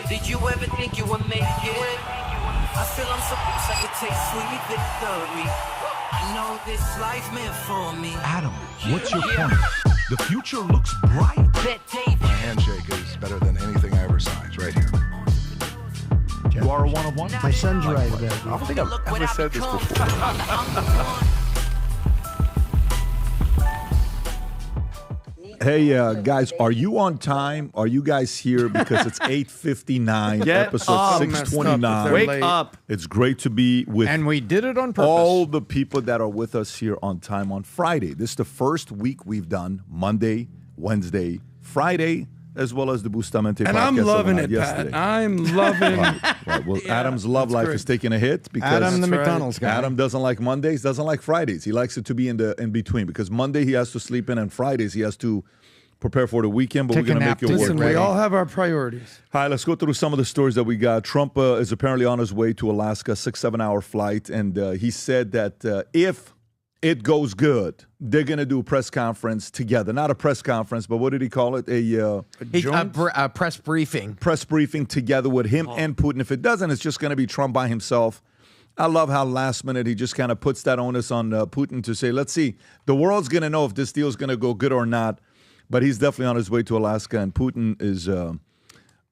Did you ever think you would make it? I feel I'm so close I could taste sweet victory. I know this life meant for me. Adam, what's your point? The future looks bright. My handshake is better than anything I ever signed. It's right here. You are a one-of-one? My son's right about I don't think I've ever said this before. Hey, guys, are you on time? Are you guys here? Because it's 8:59, episode 629. Wake up. It's great to be with And we did it on purpose. all the people that are with us here on time on Friday. This is the first week we've done Monday, Wednesday, Friday, as well as the Bustamante podcast. And I'm that loving went it, out Pat. yesterday. I'm loving Right. Well, Adam's love life great. is taking a hit because Adam, the right. McDonald's guy. Adam doesn't like Mondays, doesn't like Fridays. He likes it to be in between because Monday he has to sleep in and Fridays he has to prepare for the weekend, but Take we're going a to nap make it too. work. Listen, we Right. all have our priorities. All right, let's go through some of the stories that we got. Trump is apparently on his way to Alaska, 6-7 hour flight, and he said that if it goes good, they're going to do a press conference together. Not a press conference, but what did he call it? A press briefing. Press briefing together with him and Putin. If it doesn't, it's just going to be Trump by himself. I love how last minute he just kind of puts that onus on Putin to say, let's see, the world's going to know if this deal is going to go good or not. But he's definitely on his way to Alaska, and Putin is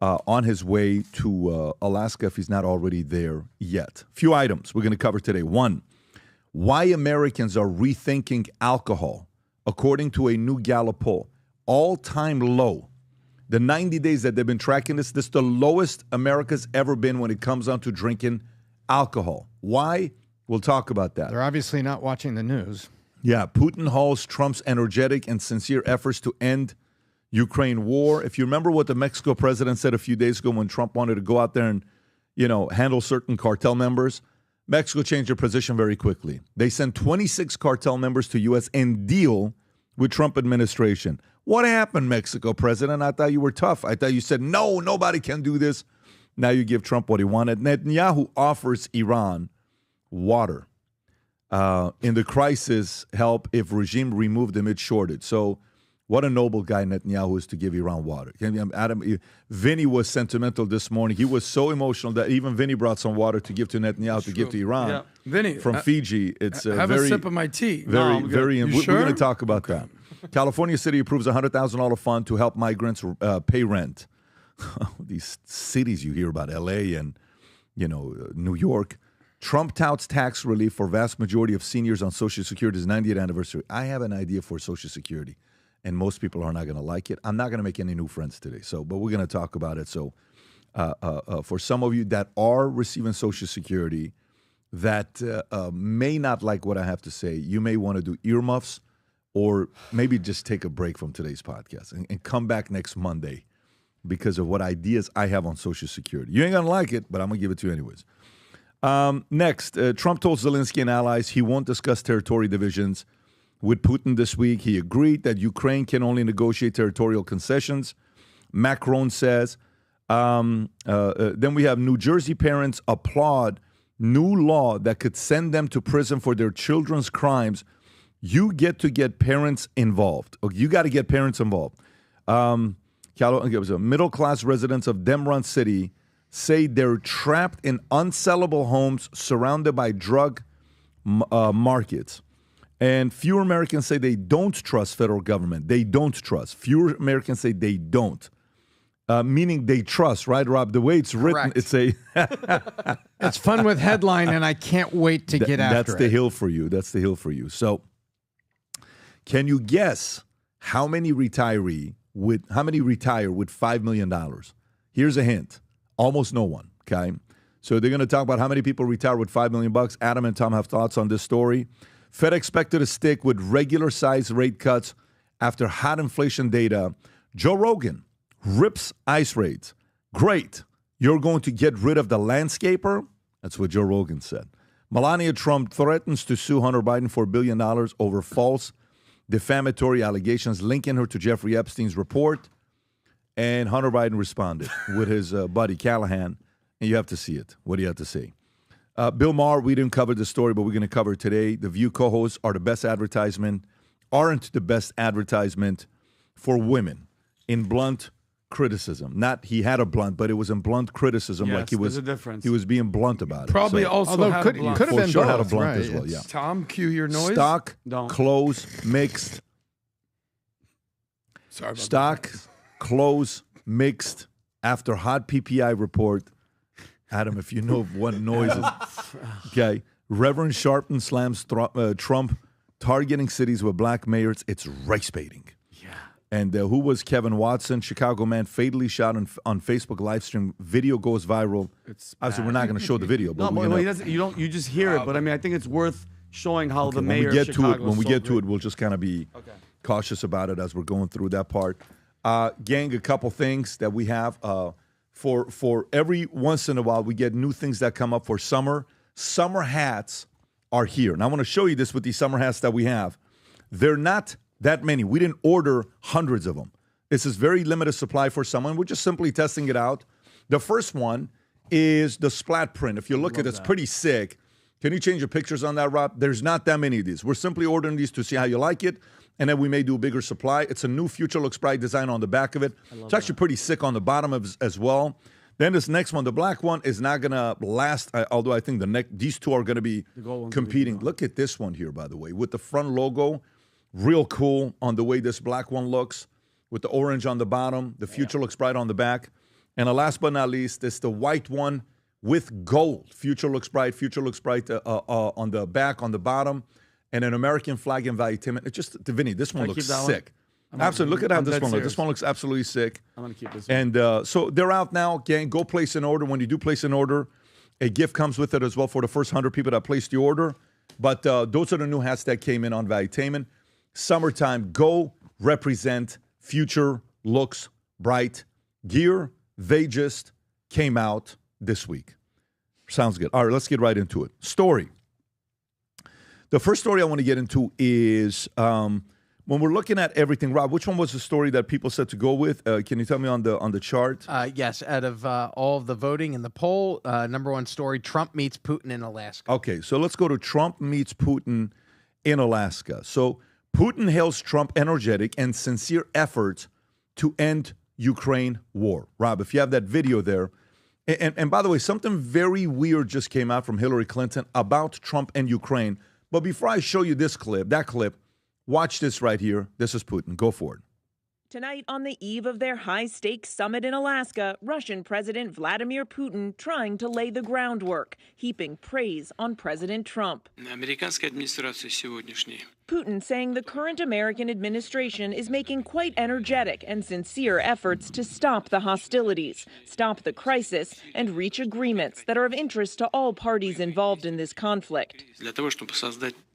on his way to Alaska if he's not already there yet. Few items we're going to cover today. One, why Americans are rethinking alcohol, according to a new Gallup poll. All-time low. The 90 days that they've been tracking this is the lowest America's ever been when it comes down to drinking alcohol. Why? We'll talk about that. They're obviously not watching the news. Yeah, Putin halts Trump's energetic and sincere efforts to end Ukraine war. If you remember what the Mexico president said a few days ago when Trump wanted to go out there and, handle certain cartel members, Mexico changed their position very quickly. They sent 26 cartel members to U.S. and deal with Trump administration. What happened, Mexico president? I thought you were tough. I thought you said, no, nobody can do this. Now you give Trump what he wanted. Netanyahu offers Iran water. In the crisis, help if regime removed amid shortage. So what a noble guy Netanyahu is to give Iran water. Adam, Vinny was sentimental this morning. He was so emotional that even Vinny brought some water to give to Netanyahu to give to Iran. Yeah. Vinny, from Fiji. It's have very, a sip of my tea. Very. You We're sure? going to talk about that. California City approves a $100,000 fund to help migrants pay rent. These cities you hear about, L.A. and New York. Trump touts tax relief for vast majority of seniors on Social Security's 90th anniversary. I have an idea for Social Security, and most people are not going to like it. I'm not going to make any new friends today, but we're going to talk about it. So for some of you that are receiving Social Security that may not like what I have to say, you may want to do earmuffs or maybe just take a break from today's podcast and come back next Monday because of what ideas I have on Social Security. You ain't going to like it, but I'm going to give it to you anyways. Next, Trump told Zelensky and allies he won't discuss territory divisions with Putin this week. He agreed that Ukraine can only negotiate territorial concessions. Macron says. Then we have New Jersey parents applaud new law that could send them to prison for their children's crimes. You get to get parents involved. You got to get parents involved. Middle-class residents of Demron City say they're trapped in unsellable homes surrounded by drug markets. And fewer Americans say they don't trust federal government. They don't trust. Fewer Americans say they don't. Meaning they trust, right, Rob? The way it's written, Correct. it's a... It's fun with headline, and I can't wait to get after it. That's the hill for you. That's the hill for you. So can you guess how many retire with $5 million? Here's a hint. Almost no one, okay? So they're going to talk about how many people retire with $5 million. Adam and Tom have thoughts on this story. Fed expected to stick with regular size rate cuts after hot inflation data. Joe Rogan rips ICE rates. Great. You're going to get rid of the landscaper? That's what Joe Rogan said. Melania Trump threatens to sue Hunter Biden for $1 billion over false defamatory allegations linking her to Jeffrey Epstein's report. And Hunter Biden responded with his buddy Callahan. And you have to see it. What do you have to say? Bill Maher, we didn't cover the story, but we're going to cover it today. The View co-hosts aren't the best advertisement for women in blunt criticism. Not he had a blunt, but it was in blunt criticism. Yes, like he was there's a difference. He was being blunt about it. Probably So, also Although had could a blunt. have for been sure both, had a blunt right? as well. Yeah. Tom, cue your noise. Stock Don't. close mixed. Sorry about Stock close mixed after hot PPI report. Adam, if you know what noise is. Okay. Reverend Sharpton slams Trump targeting cities with black mayors. It's race baiting. Yeah. And who was Kevin Watson? Chicago man fatally shot on Facebook live stream. Video goes viral. It's Obviously, bad. we're not going to show the video. No, But but we're he gonna, doesn't. You just hear it. But I mean, I think it's worth showing how the when mayor we get of to it, Chicago when is we so get to great. it, we'll just kind of be cautious about it as we're going through that part. Gang, a couple things that we have. For every once in a while, we get new things that come up for summer. Summer hats are here. And I want to show you this with these summer hats that we have. They're not that many. We didn't order hundreds of them. This is very limited supply for someone. We're just simply testing it out. The first one is the splat print. If you look at it, it's pretty sick. Can you change the pictures on that, Rob? There's not that many of these. We're simply ordering these to see how you like it, and then we may do a bigger supply. It's a new Future Looks Bright design on the back of it. It's actually pretty sick on the bottom as well. Then this next one, the black one, is not going to last, although I think these two are going to be competing. Look at this one here, by the way, with the front logo. Real cool on the way this black one looks, with the orange on the bottom. The Future Looks Bright on the back. And last but not least, it's the white one with gold. Future Looks Bright on the back, on the bottom, and an American flag and Valuetainment. It's just, Vinny, this one looks sick. Absolutely. Look at how this one looks. This one looks absolutely sick. I'm going to keep this one. And so they're out now, gang. Go place an order. When you do place an order, a gift comes with it as well for the first 100 people that placed the order. But those are the new hats that came in on Valuetainment. Summertime, go represent Future Looks Bright gear. They just came out this week. Sounds good. All right, let's get right into it. Story. The first story I want to get into is when we're looking at everything. Rob, which one was the story that people said to go with? Can you tell me on the chart? Yes, out of all of the voting in the poll, number one story, Trump meets Putin in Alaska. Okay, so let's go to Trump meets Putin in Alaska. So Putin hails Trump energetic and sincere efforts to end Ukraine war. Rob, if you have that video there. And by the way, something very weird just came out from Hillary Clinton about Trump and Ukraine. But before I show you that clip, watch this right here. This is Putin. Go for it. Tonight, on the eve of their high-stakes summit in Alaska, Russian President Vladimir Putin trying to lay the groundwork, heaping praise on President Trump. Putin saying the current American administration is making quite energetic and sincere efforts to stop the hostilities, stop the crisis, and reach agreements that are of interest to all parties involved in this conflict.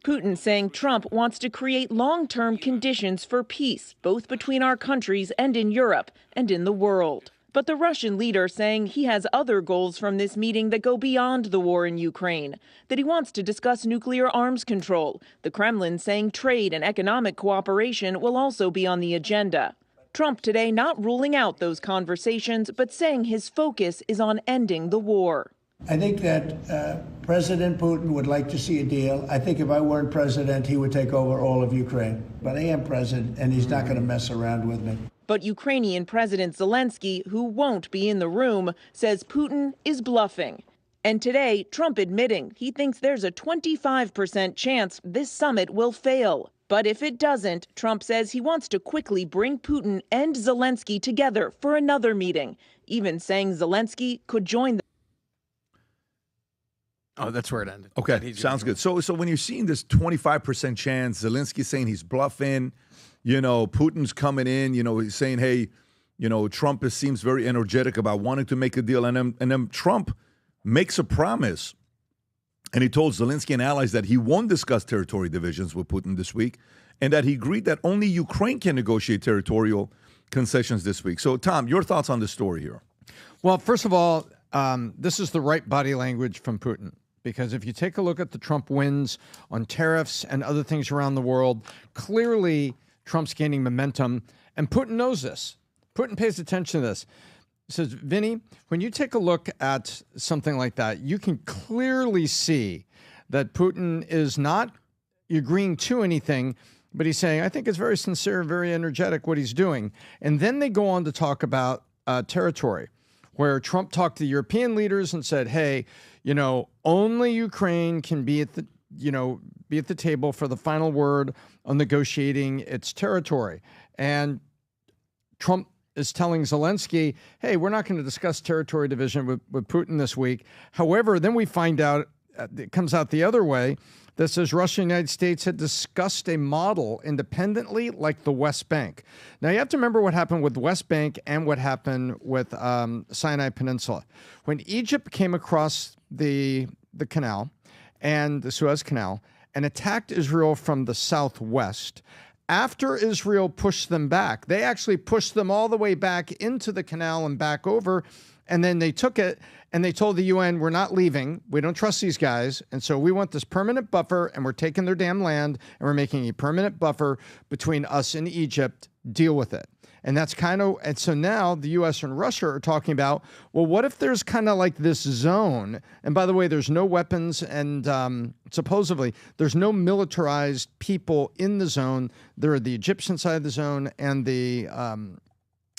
Putin saying Trump wants to create long-term conditions for peace, both between our countries and in Europe and in the world. But the Russian leader saying he has other goals from this meeting that go beyond the war in Ukraine, that he wants to discuss nuclear arms control. The Kremlin saying trade and economic cooperation will also be on the agenda. Trump today not ruling out those conversations, but saying his focus is on ending the war. I think that President Putin would like to see a deal. I think if I weren't president, he would take over all of Ukraine. But I am president, and he's not going to mess around with me. But Ukrainian President Zelensky, who won't be in the room, says Putin is bluffing. And today, Trump admitting he thinks there's a 25% chance this summit will fail. But if it doesn't, Trump says he wants to quickly bring Putin and Zelensky together for another meeting, even saying Zelensky could join the Oh, that's where it ended. Okay, sounds good. So when you're seeing this 25% chance, Zelensky saying he's bluffing, Putin's coming in, he's saying, hey, Trump seems very energetic about wanting to make a deal. And then Trump makes a promise. And he told Zelensky and allies that he won't discuss territory divisions with Putin this week, and that he agreed that only Ukraine can negotiate territorial concessions this week. So, Tom, your thoughts on this story here? Well, first of all, this is the right body language from Putin. Because if you take a look at the Trump wins on tariffs and other things around the world, clearly Trump's gaining momentum. And Putin knows this. Putin pays attention to this. He says, Vinny, when you take a look at something like that, you can clearly see that Putin is not agreeing to anything, but he's saying, I think it's very sincere, very energetic what he's doing. And then they go on to talk about territory, where Trump talked to the European leaders and said, hey, only Ukraine can be at the table for the final word on negotiating its territory. And Trump is telling Zelensky, hey, we're not going to discuss territory division with Putin this week. However, then we find out, it comes out the other way, that says Russia and the United States had discussed a model independently like the West Bank. Now, you have to remember what happened with the West Bank and what happened with Sinai Peninsula. When Egypt came across the canal and the Suez Canal and attacked Israel from the southwest, after Israel pushed them back, they actually pushed them all the way back into the canal and back over, and then they took it and they told the UN, we're not leaving. We don't trust these guys, and so we want this permanent buffer, and we're taking their damn land, and we're making a permanent buffer between us and Egypt. Deal with it. And that's and so now the U.S. and Russia are talking about, well, what if there's kind of like this zone? And by the way, there's no weapons and supposedly there's no militarized people in the zone. There are the Egyptian side of the zone and the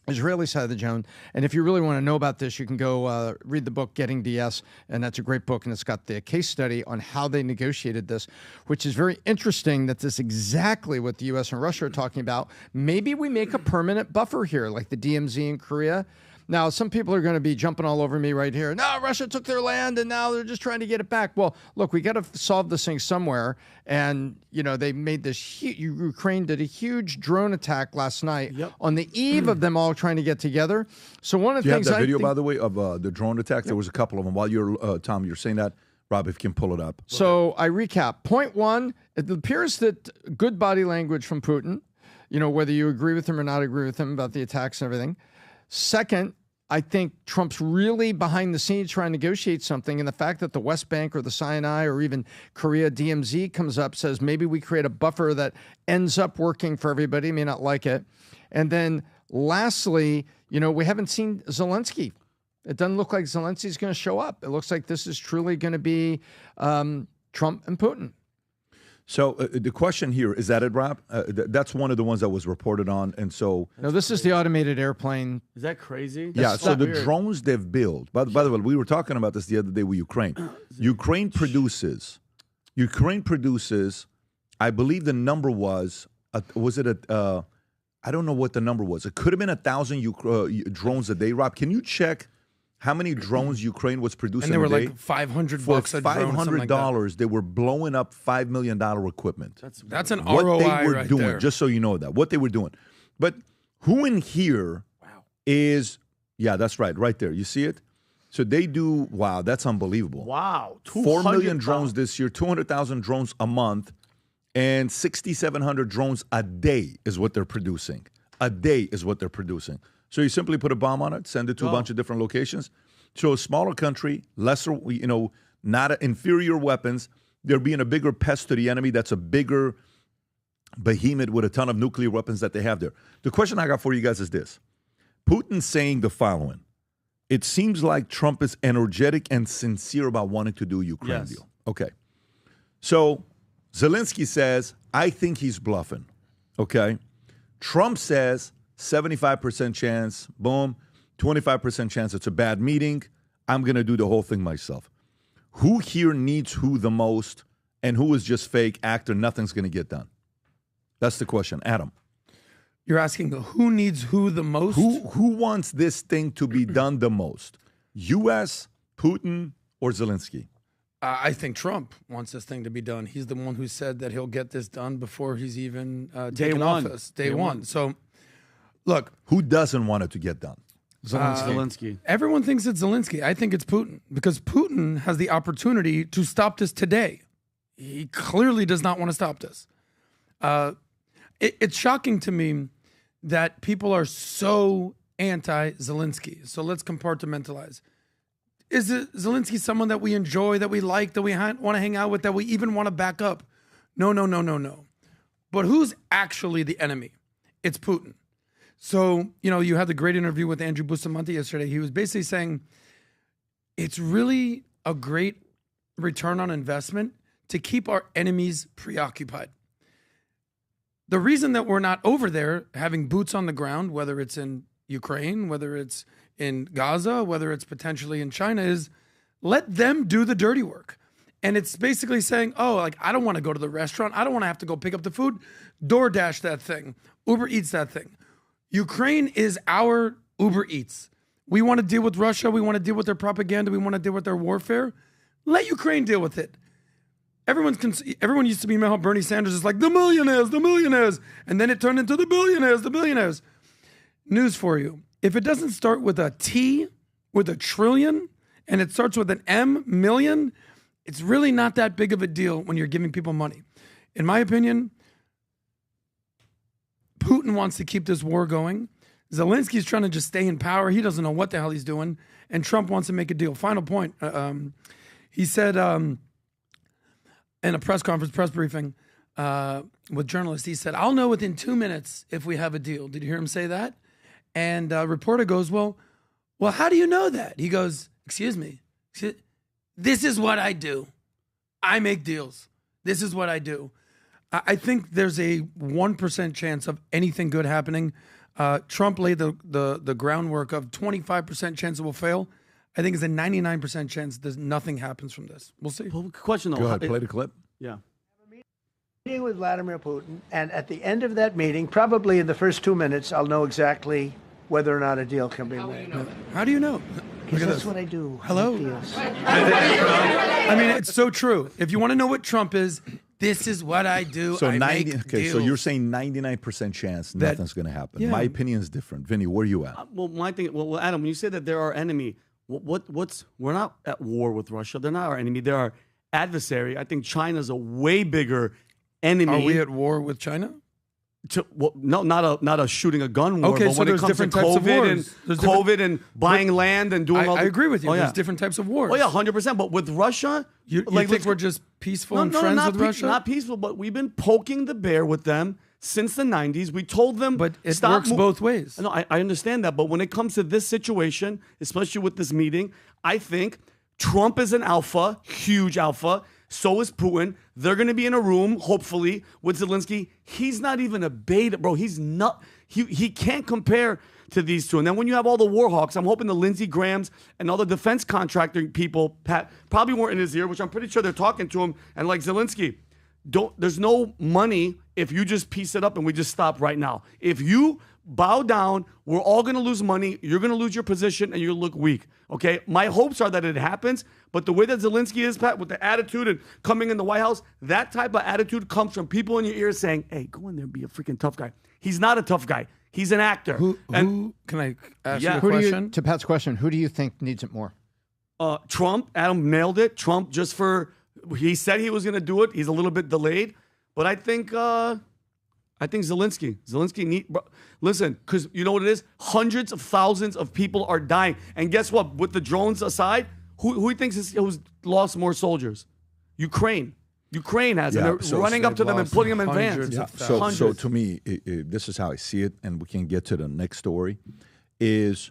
Israeli side of the zone. And if you really want to know about this, you can go read the book Getting DS, and that's a great book, and it's got the case study on how they negotiated this, which is very interesting. That this is exactly what the U.S. and Russia are talking about. Maybe we make a permanent buffer here, like the DMZ in Korea. Now, some people are going to be jumping all over me right here. No, Russia took their land, and now they're just trying to get it back. Well, look, we got to solve this thing somewhere. And, they made this Ukraine did a huge drone attack last night on the eve of them all trying to get together. So one of the things you have that video, by the way, of the drone attack? There was a couple of them. While you're, Tom, you're saying that, Rob, if you can pull it up. So I recap. Point one, it appears that good body language from Putin, whether you agree with him or not agree with him about the attacks and everything. Second, I think Trump's really behind the scenes trying to negotiate something, and the fact that the West Bank or the Sinai or even Korea DMZ comes up says maybe we create a buffer that ends up working for everybody, may not like it. And then lastly, we haven't seen Zelensky. It doesn't look like Zelensky's going to show up. It looks like this is truly going to be Trump and Putin. So the question here, is that it, Rob? That's one of the ones that was reported on. And so... No, this is the automated airplane. Is that crazy? Yeah, so the drones they've built... By the way, we were talking about this the other day with Ukraine. Ukraine produces, I believe the number was I don't know what the number was. It could have been 1,000 drones a day. Rob, can you check how many drones Ukraine was producing and they were a day? like $500 For a drone, $500, they were blowing up $5 million equipment. That's an what ROI they were right doing, there. just so you know that, what they were doing. But who in here is, yeah, that's right there. You see it? So they do, wow, that's unbelievable. Wow. 4 million drones this year, 200,000 drones a month, and 6,700 drones a day is what they're producing. A day is what they're producing. So you simply put a bomb on it, send it to a bunch of different locations. So a smaller country, lesser, not inferior weapons. They're being a bigger pest to the enemy. That's a bigger behemoth with a ton of nuclear weapons that they have there. The question I got for you guys is this. Putin's saying the following. It seems like Trump is energetic and sincere about wanting to do a Ukraine deal. Okay. So Zelensky says, I think he's bluffing. Okay. Trump says, 75% chance, boom, 25% chance it's a bad meeting. I'm going to do the whole thing myself. Who here needs who the most, and who is just fake actor? Nothing's going to get done. That's the question. Adam. You're asking who needs who the most? Who wants this thing to be done the most? U.S., Putin, or Zelensky? I think Trump wants this thing to be done. He's the one who said that he'll get this done before he's even taken office. Day one. So, look. Who doesn't want it to get done? Zelensky. Everyone thinks it's Zelensky. I think it's Putin because Putin has the opportunity to stop this today. He clearly does not want to stop this. It's shocking to me that people are so anti-Zelensky. So let's compartmentalize. Is Zelensky someone that we enjoy, that we like, that we want to hang out with, that we even want to back up? No. But who's actually the enemy? It's Putin. So, you had the great interview with Andrew Bustamante yesterday. He was basically saying it's really a great return on investment to keep our enemies preoccupied. The reason that we're not over there having boots on the ground, whether it's in Ukraine, whether it's in Gaza, whether it's potentially in China, is let them do the dirty work. And it's basically saying, oh, like, I don't want to go to the restaurant. I don't want to have to go pick up the food. DoorDash that thing. Uber Eats that thing. Ukraine is our Uber Eats. We want to deal with Russia. We want to deal with their propaganda. We want to deal with their warfare. Let Ukraine deal with it. Everyone used to be how Bernie Sanders is like, the millionaires. And then it turned into the billionaires. News for you. If it doesn't start with a T, with a trillion, and it starts with an M, million, it's really not that big of a deal when you're giving people money. In my opinion, Putin wants to keep this war going. Zelensky's trying to just stay in power. He doesn't know what the hell he's doing. And Trump wants to make a deal. Final point. He said in a press briefing with journalists, he said, I'll know within 2 minutes if we have a deal. Did you hear him say that? And a reporter goes, well, how do you know that? He goes, excuse me. This is what I do. I make deals. This is what I do. I think there's a 1% chance of anything good happening. Trump laid the groundwork of 25% chance it will fail. I think it's a 99% chance that nothing happens from this. We'll see. Well, question though. Go ahead, play the clip. Yeah. Meeting with Vladimir Putin, and at the end of that meeting, probably in the first 2 minutes, I'll know exactly whether or not a deal can be made. How do you know? Because that's what I do. Hello? Deals. I mean, it's so true. If you want to know what Trump is, this is what I do. So I make so deals. you're saying 99% chance nothing's going to happen. Yeah. My opinion is different. Vinny, where are you at? Well, Adam, when you say that they're our enemy, we're not at war with Russia. They're not our enemy. They're our adversary. I think China's a way bigger enemy. Are we at war with China? No, not a shooting a gun war. Okay, but so when there's it comes to different types of wars. COVID and buying land and doing all I the, agree with you. Oh, yeah. There's different types of wars. Oh yeah, 100%. But with Russia, You think we're just peaceful and friends with Russia? Not peaceful, but we've been poking the bear with them since the 90s. We told them, But it stop works both ways. No, I understand that. But when it comes to this situation, especially with this meeting, I think Trump is an alpha, huge alpha. So is Putin. They're going to be in a room, hopefully, with Zelensky. He's not even a beta, bro. He's not. He can't compare to these two. And then when you have all the war hawks, I'm hoping the Lindsey Grahams and all the defense contractor people probably weren't in his ear, which I'm pretty sure they're talking to him. And like Zelensky, there's no money if you just piece it up and we just stop right now. If you bow down, we're all going to lose money. You're going to lose your position and you'll look weak. Okay? My hopes are that it happens, but the way that Zelensky is, Pat, with the attitude and coming in the White House, that type of attitude comes from people in your ear saying, hey, go in there and be a freaking tough guy. He's not a tough guy. He's an actor. Who can I ask you a Who question? to Pat's question, who do you think needs it more? Trump, Adam nailed it. Trump, he said he was going to do it. He's a little bit delayed, but I think Zelensky. Listen, because you know what it is? Hundreds of thousands of people are dying. And guess what? With the drones aside, who thinks who's lost more soldiers? Ukraine. Ukraine has. Yeah, and they're running up to them and putting them in vans. Yeah. So to me, this is how I see it, and we can get to the next story, is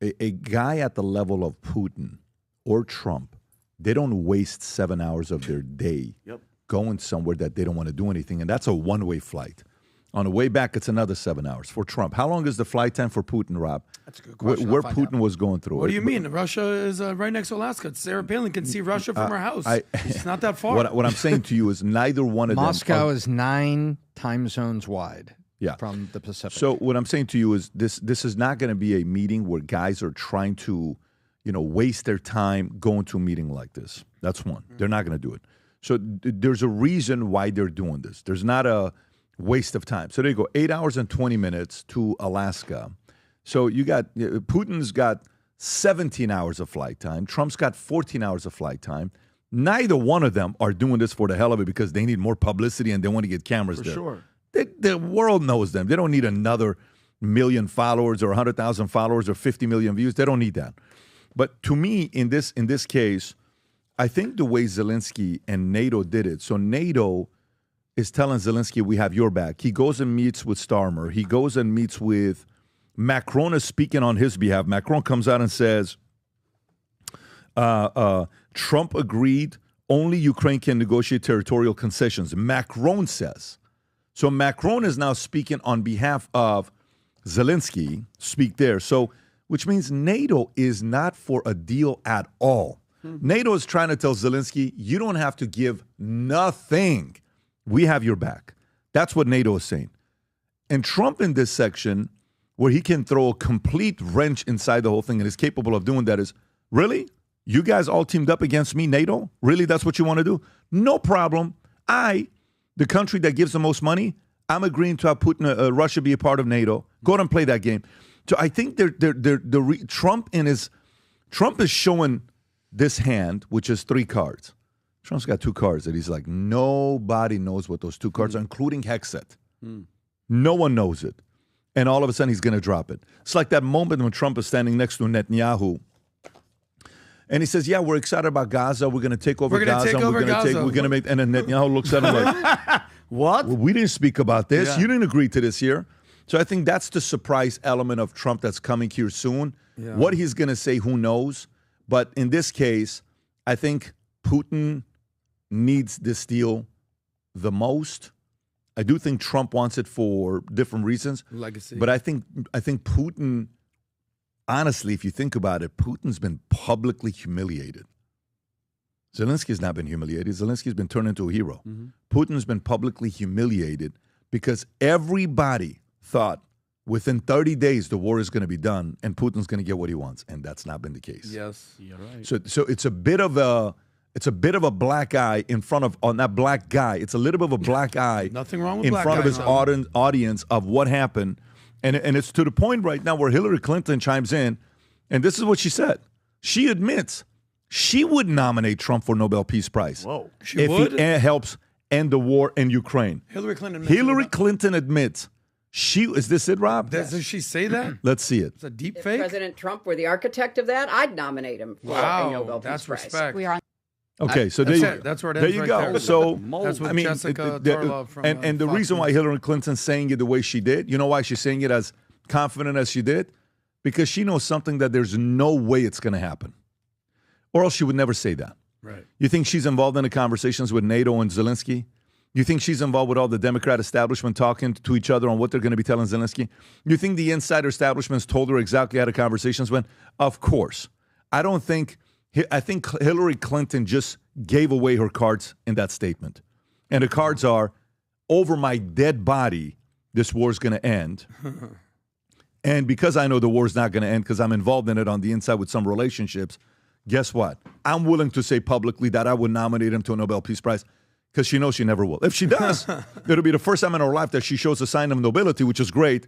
a guy at the level of Putin or Trump, they don't waste 7 hours of their day going somewhere that they don't want to do anything, and that's a one-way flight. On the way back, it's another 7 hours. For Trump, how long is the flight time for Putin, Rob? That's a good question. Where Putin was going through. What do you mean? Russia is right next to Alaska. Sarah Palin can see Russia from her house. It's not that far. What I'm saying to you is neither one of Moscow them. is 9 time zones wide from the Pacific. So what I'm saying to you is this is not going to be a meeting where guys are trying to, waste their time going to a meeting like this. That's one. They're not going to do it. So there's a reason why they're doing this. There's not a waste of time. So there you go, 8 hours and 20 minutes to Alaska. So you got, Putin's got 17 hours of flight time. Trump's got 14 hours of flight time. Neither one of them are doing this for the hell of it because they need more publicity and they want to get cameras there. Sure. The world knows them. They don't need another 1 million followers or 100,000 followers or 50 million views. They don't need that. But to me, in this case, I think the way Zelensky and NATO did it, so NATO is telling Zelensky, we have your back. He goes and meets with Starmer. He goes and meets with Macron is speaking on his behalf. Macron comes out and says, Trump agreed only Ukraine can negotiate territorial concessions. Macron says. So Macron is now speaking on behalf of Zelensky speak there. So, which means NATO is not for a deal at all. NATO is trying to tell Zelensky, you don't have to give nothing. We have your back. That's what NATO is saying. And Trump in this section, where he can throw a complete wrench inside the whole thing and is capable of doing that, is, really? You guys all teamed up against me, NATO? Really, that's what you want to do? No problem. The country that gives the most money, I'm agreeing to have Putin, Russia be a part of NATO. Go ahead and play that game. So I think Trump is showing this hand, which is 3 cards. Trump's got 2 cards that he's like, nobody knows what those 2 cards are, including Hexet. No one knows it. And all of a sudden, he's going to drop it. It's like that moment when Trump is standing next to Netanyahu. And he says, yeah, we're excited about Gaza. We're going to take over Gaza. We're going to make, and then Netanyahu looks at him like, what? Well, we didn't speak about this. Yeah. You didn't agree to this here. So I think that's the surprise element of Trump that's coming here soon. Yeah. What he's going to say, who knows? But in this case, I think Putin needs this deal the most. I do think Trump wants it for different reasons. Legacy. But I think Putin, honestly, if you think about it, Putin's been publicly humiliated. Zelensky's not been humiliated. Zelensky's been turned into a hero. Putin's been publicly humiliated because everybody thought within 30 days the war is going to be done and Putin's going to get what he wants, and that's not been the case. Yes, you're right. So it's a bit of a black eye in front of that black guy. It's a little bit of a black eye. Nothing wrong with in black front of guys, his audience of what happened, and it's to the point right now where Hillary Clinton chimes in, and this is what she said. She admits she would nominate Trump for Nobel Peace Prize. Whoa, if he helps end the war in Ukraine. Hillary Clinton admits. Is this it, Rob? Does she say that? Let's see it. It's a deep If fake. President Trump were the architect of that, I'd nominate him for a Nobel Peace that's Prize. respect. We are. Okay, so that's where it there ends you right go. there. So That's what I mean, Jessica Tarlov from and the Fox reason why News. Hillary Clinton's saying it the way she did, you know why she's saying it as confident as she did? Because she knows something that there's no way it's going to happen, or else she would never say that. Right. You think she's involved in the conversations with NATO and Zelensky? You think she's involved with all the Democrat establishment talking to each other on what they're going to be telling Zelensky? You think the insider establishment's told her exactly how the conversations went? Of course. I think Hillary Clinton just gave away her cards in that statement. And the cards are, over my dead body, this war's going to end. And because I know the war's not going to end because I'm involved in it on the inside with some relationships, guess what? I'm willing to say publicly that I would nominate him to a Nobel Peace Prize. Because she knows she never will. If she does, it'll be the first time in her life that she shows a sign of nobility, which is great.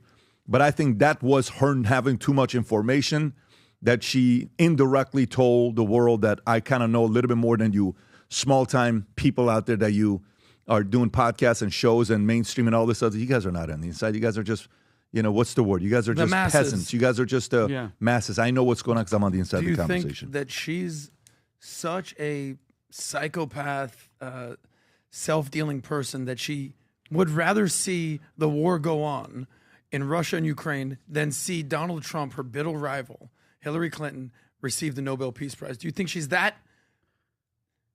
But I think that was her having too much information that she indirectly told the world that I kind of know a little bit more than you small-time people out there that you are doing podcasts and shows and mainstream and all this other. You guys are not on the inside. You guys are just, what's the word? You guys are just peasants. You guys are just masses. I know what's going on because I'm on the inside of the conversation. Do you think that she's such a psychopath, self-dealing person that she would rather see the war go on in Russia and Ukraine than see Donald Trump, her bitter rival, Hillary Clinton, receive the Nobel Peace Prize? Do you think she's that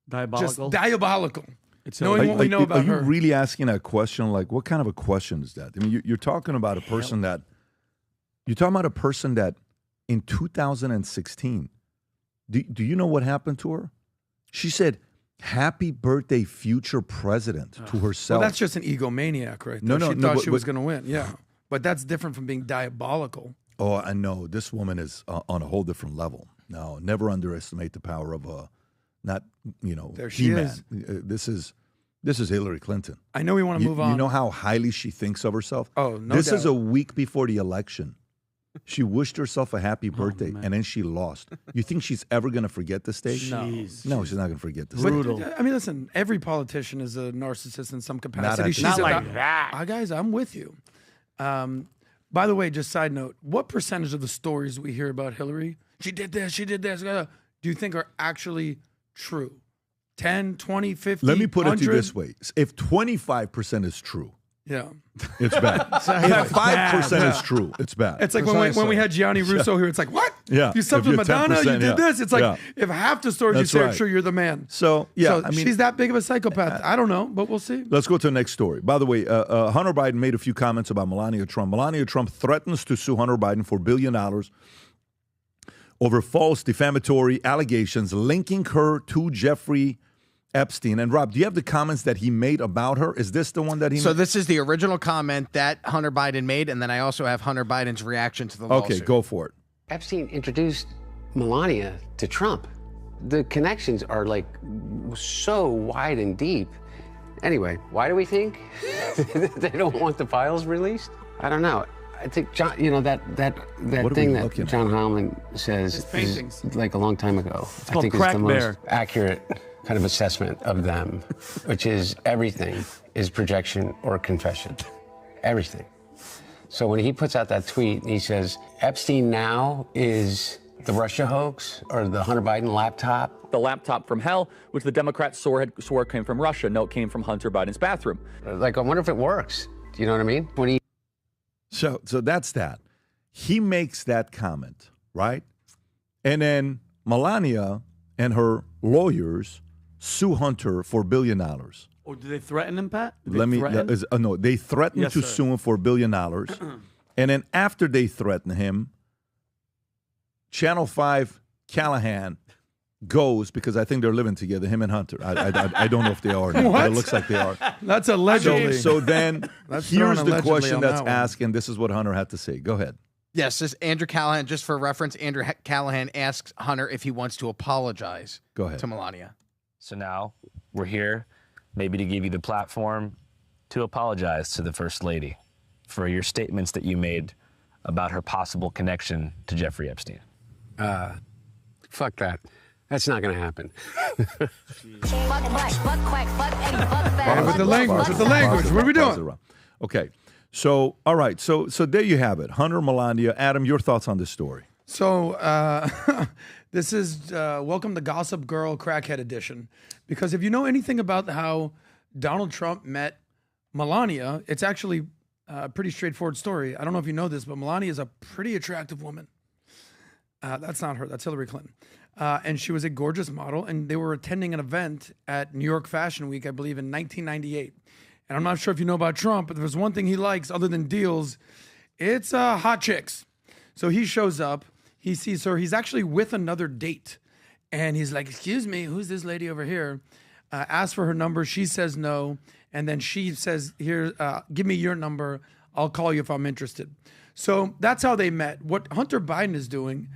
diabolical? Just diabolical. Knowing what we know about her. Are you really asking that question? Like, what kind of a question is that? I mean, you're talking about a person that in 2016, do you know what happened to her? She said, "Happy birthday, future president," to herself. Well, that's just an egomaniac, right there. She thought she was going to win. Yeah. But that's different from being diabolical. Oh, I know. This woman is on a whole different level. No, never underestimate the power of There she is. This is Hillary Clinton. I know we want to move on. You know how highly she thinks of herself? Oh, no This doubt. is a week before the election. She wished herself a happy birthday, and then she lost. You think she's ever going to forget this day? No. She's not going to forget this Brutal. day. I mean, listen, every politician is a narcissist in some capacity. Not like that. Guys, I'm with you. By the way, just side note, what percentage of the stories we hear about Hillary, she did this, do you think are actually true? 10, 20, 50, Let me put 100? it to you this way. If 25% is true, Yeah. It's bad. 5% is true. It's bad. It's like when we had Gianni Russo here, it's like, what? Yeah. You slept with you're Madonna, you 10%, did this. It's like, if half the stories That's you say are right. true, you're the man. So, So she's that big of a psychopath. I don't know, but we'll see. Let's go to the next story. By the way, Hunter Biden made a few comments about Melania Trump. Melania Trump threatens to sue Hunter Biden for $1 billion over false defamatory allegations linking her to Jeffrey Epstein. And Rob, do you have the comments that he made about her? Is this the one that he made? So this is the original comment that Hunter Biden made, and then I also have Hunter Biden's reaction to the lawsuit. Okay, go for it. Epstein introduced Melania to Trump. The connections are like so wide and deep. Anyway, why do we think they don't want the files released? I don't know. I think John, that thing that John Hallman says is like a long time ago. I think it's the most accurate kind of assessment of them, which is everything is projection or confession. Everything. So when he puts out that tweet, he says, Epstein now is the Russia hoax or the Hunter Biden laptop. The laptop from hell, which the Democrats swore came from Russia. No, it came from Hunter Biden's bathroom. Like, I wonder if it works. Do you know what I mean? So that's that. He makes that comment, right? And then Melania and her lawyers sue Hunter for $1 billion. Or do they threaten him, Pat? No, they threatened to sue him for $1 billion. And then after they threaten him, Channel 5 Callahan goes, because I think they're living together, him and Hunter. I don't know if they are now, but it looks like they are. That's allegedly. So then here's the question that's asked, and this is what Hunter had to say. Go ahead. Yes, this Andrew Callahan, just for reference, Andrew Callahan asks Hunter if he wants to apologize to Melania. So now we're here maybe to give you the platform to apologize to the First Lady for your statements that you made about her possible connection to Jeffrey Epstein. Fuck that. That's not going to happen. With the language, what are we doing? Okay, so, all right, so there you have it. Hunter, Melania. Adam, your thoughts on this story? So this is Welcome to Gossip Girl Crackhead Edition. Because if you know anything about how Donald Trump met Melania, it's actually a pretty straightforward story. I don't know if you know this, but Melania is a pretty attractive woman. That's not her. That's Hillary Clinton. And she was a gorgeous model, and they were attending an event at New York Fashion Week, I believe, in 1998. And I'm not sure if you know about Trump, but if there's one thing he likes other than deals, it's hot chicks. So he shows up. He sees her. He's actually with another date. And he's like, excuse me, who's this lady over here? Asks for her number. She says no. And then she says, here, give me your number. I'll call you if I'm interested. So that's how they met. What Hunter Biden is doing,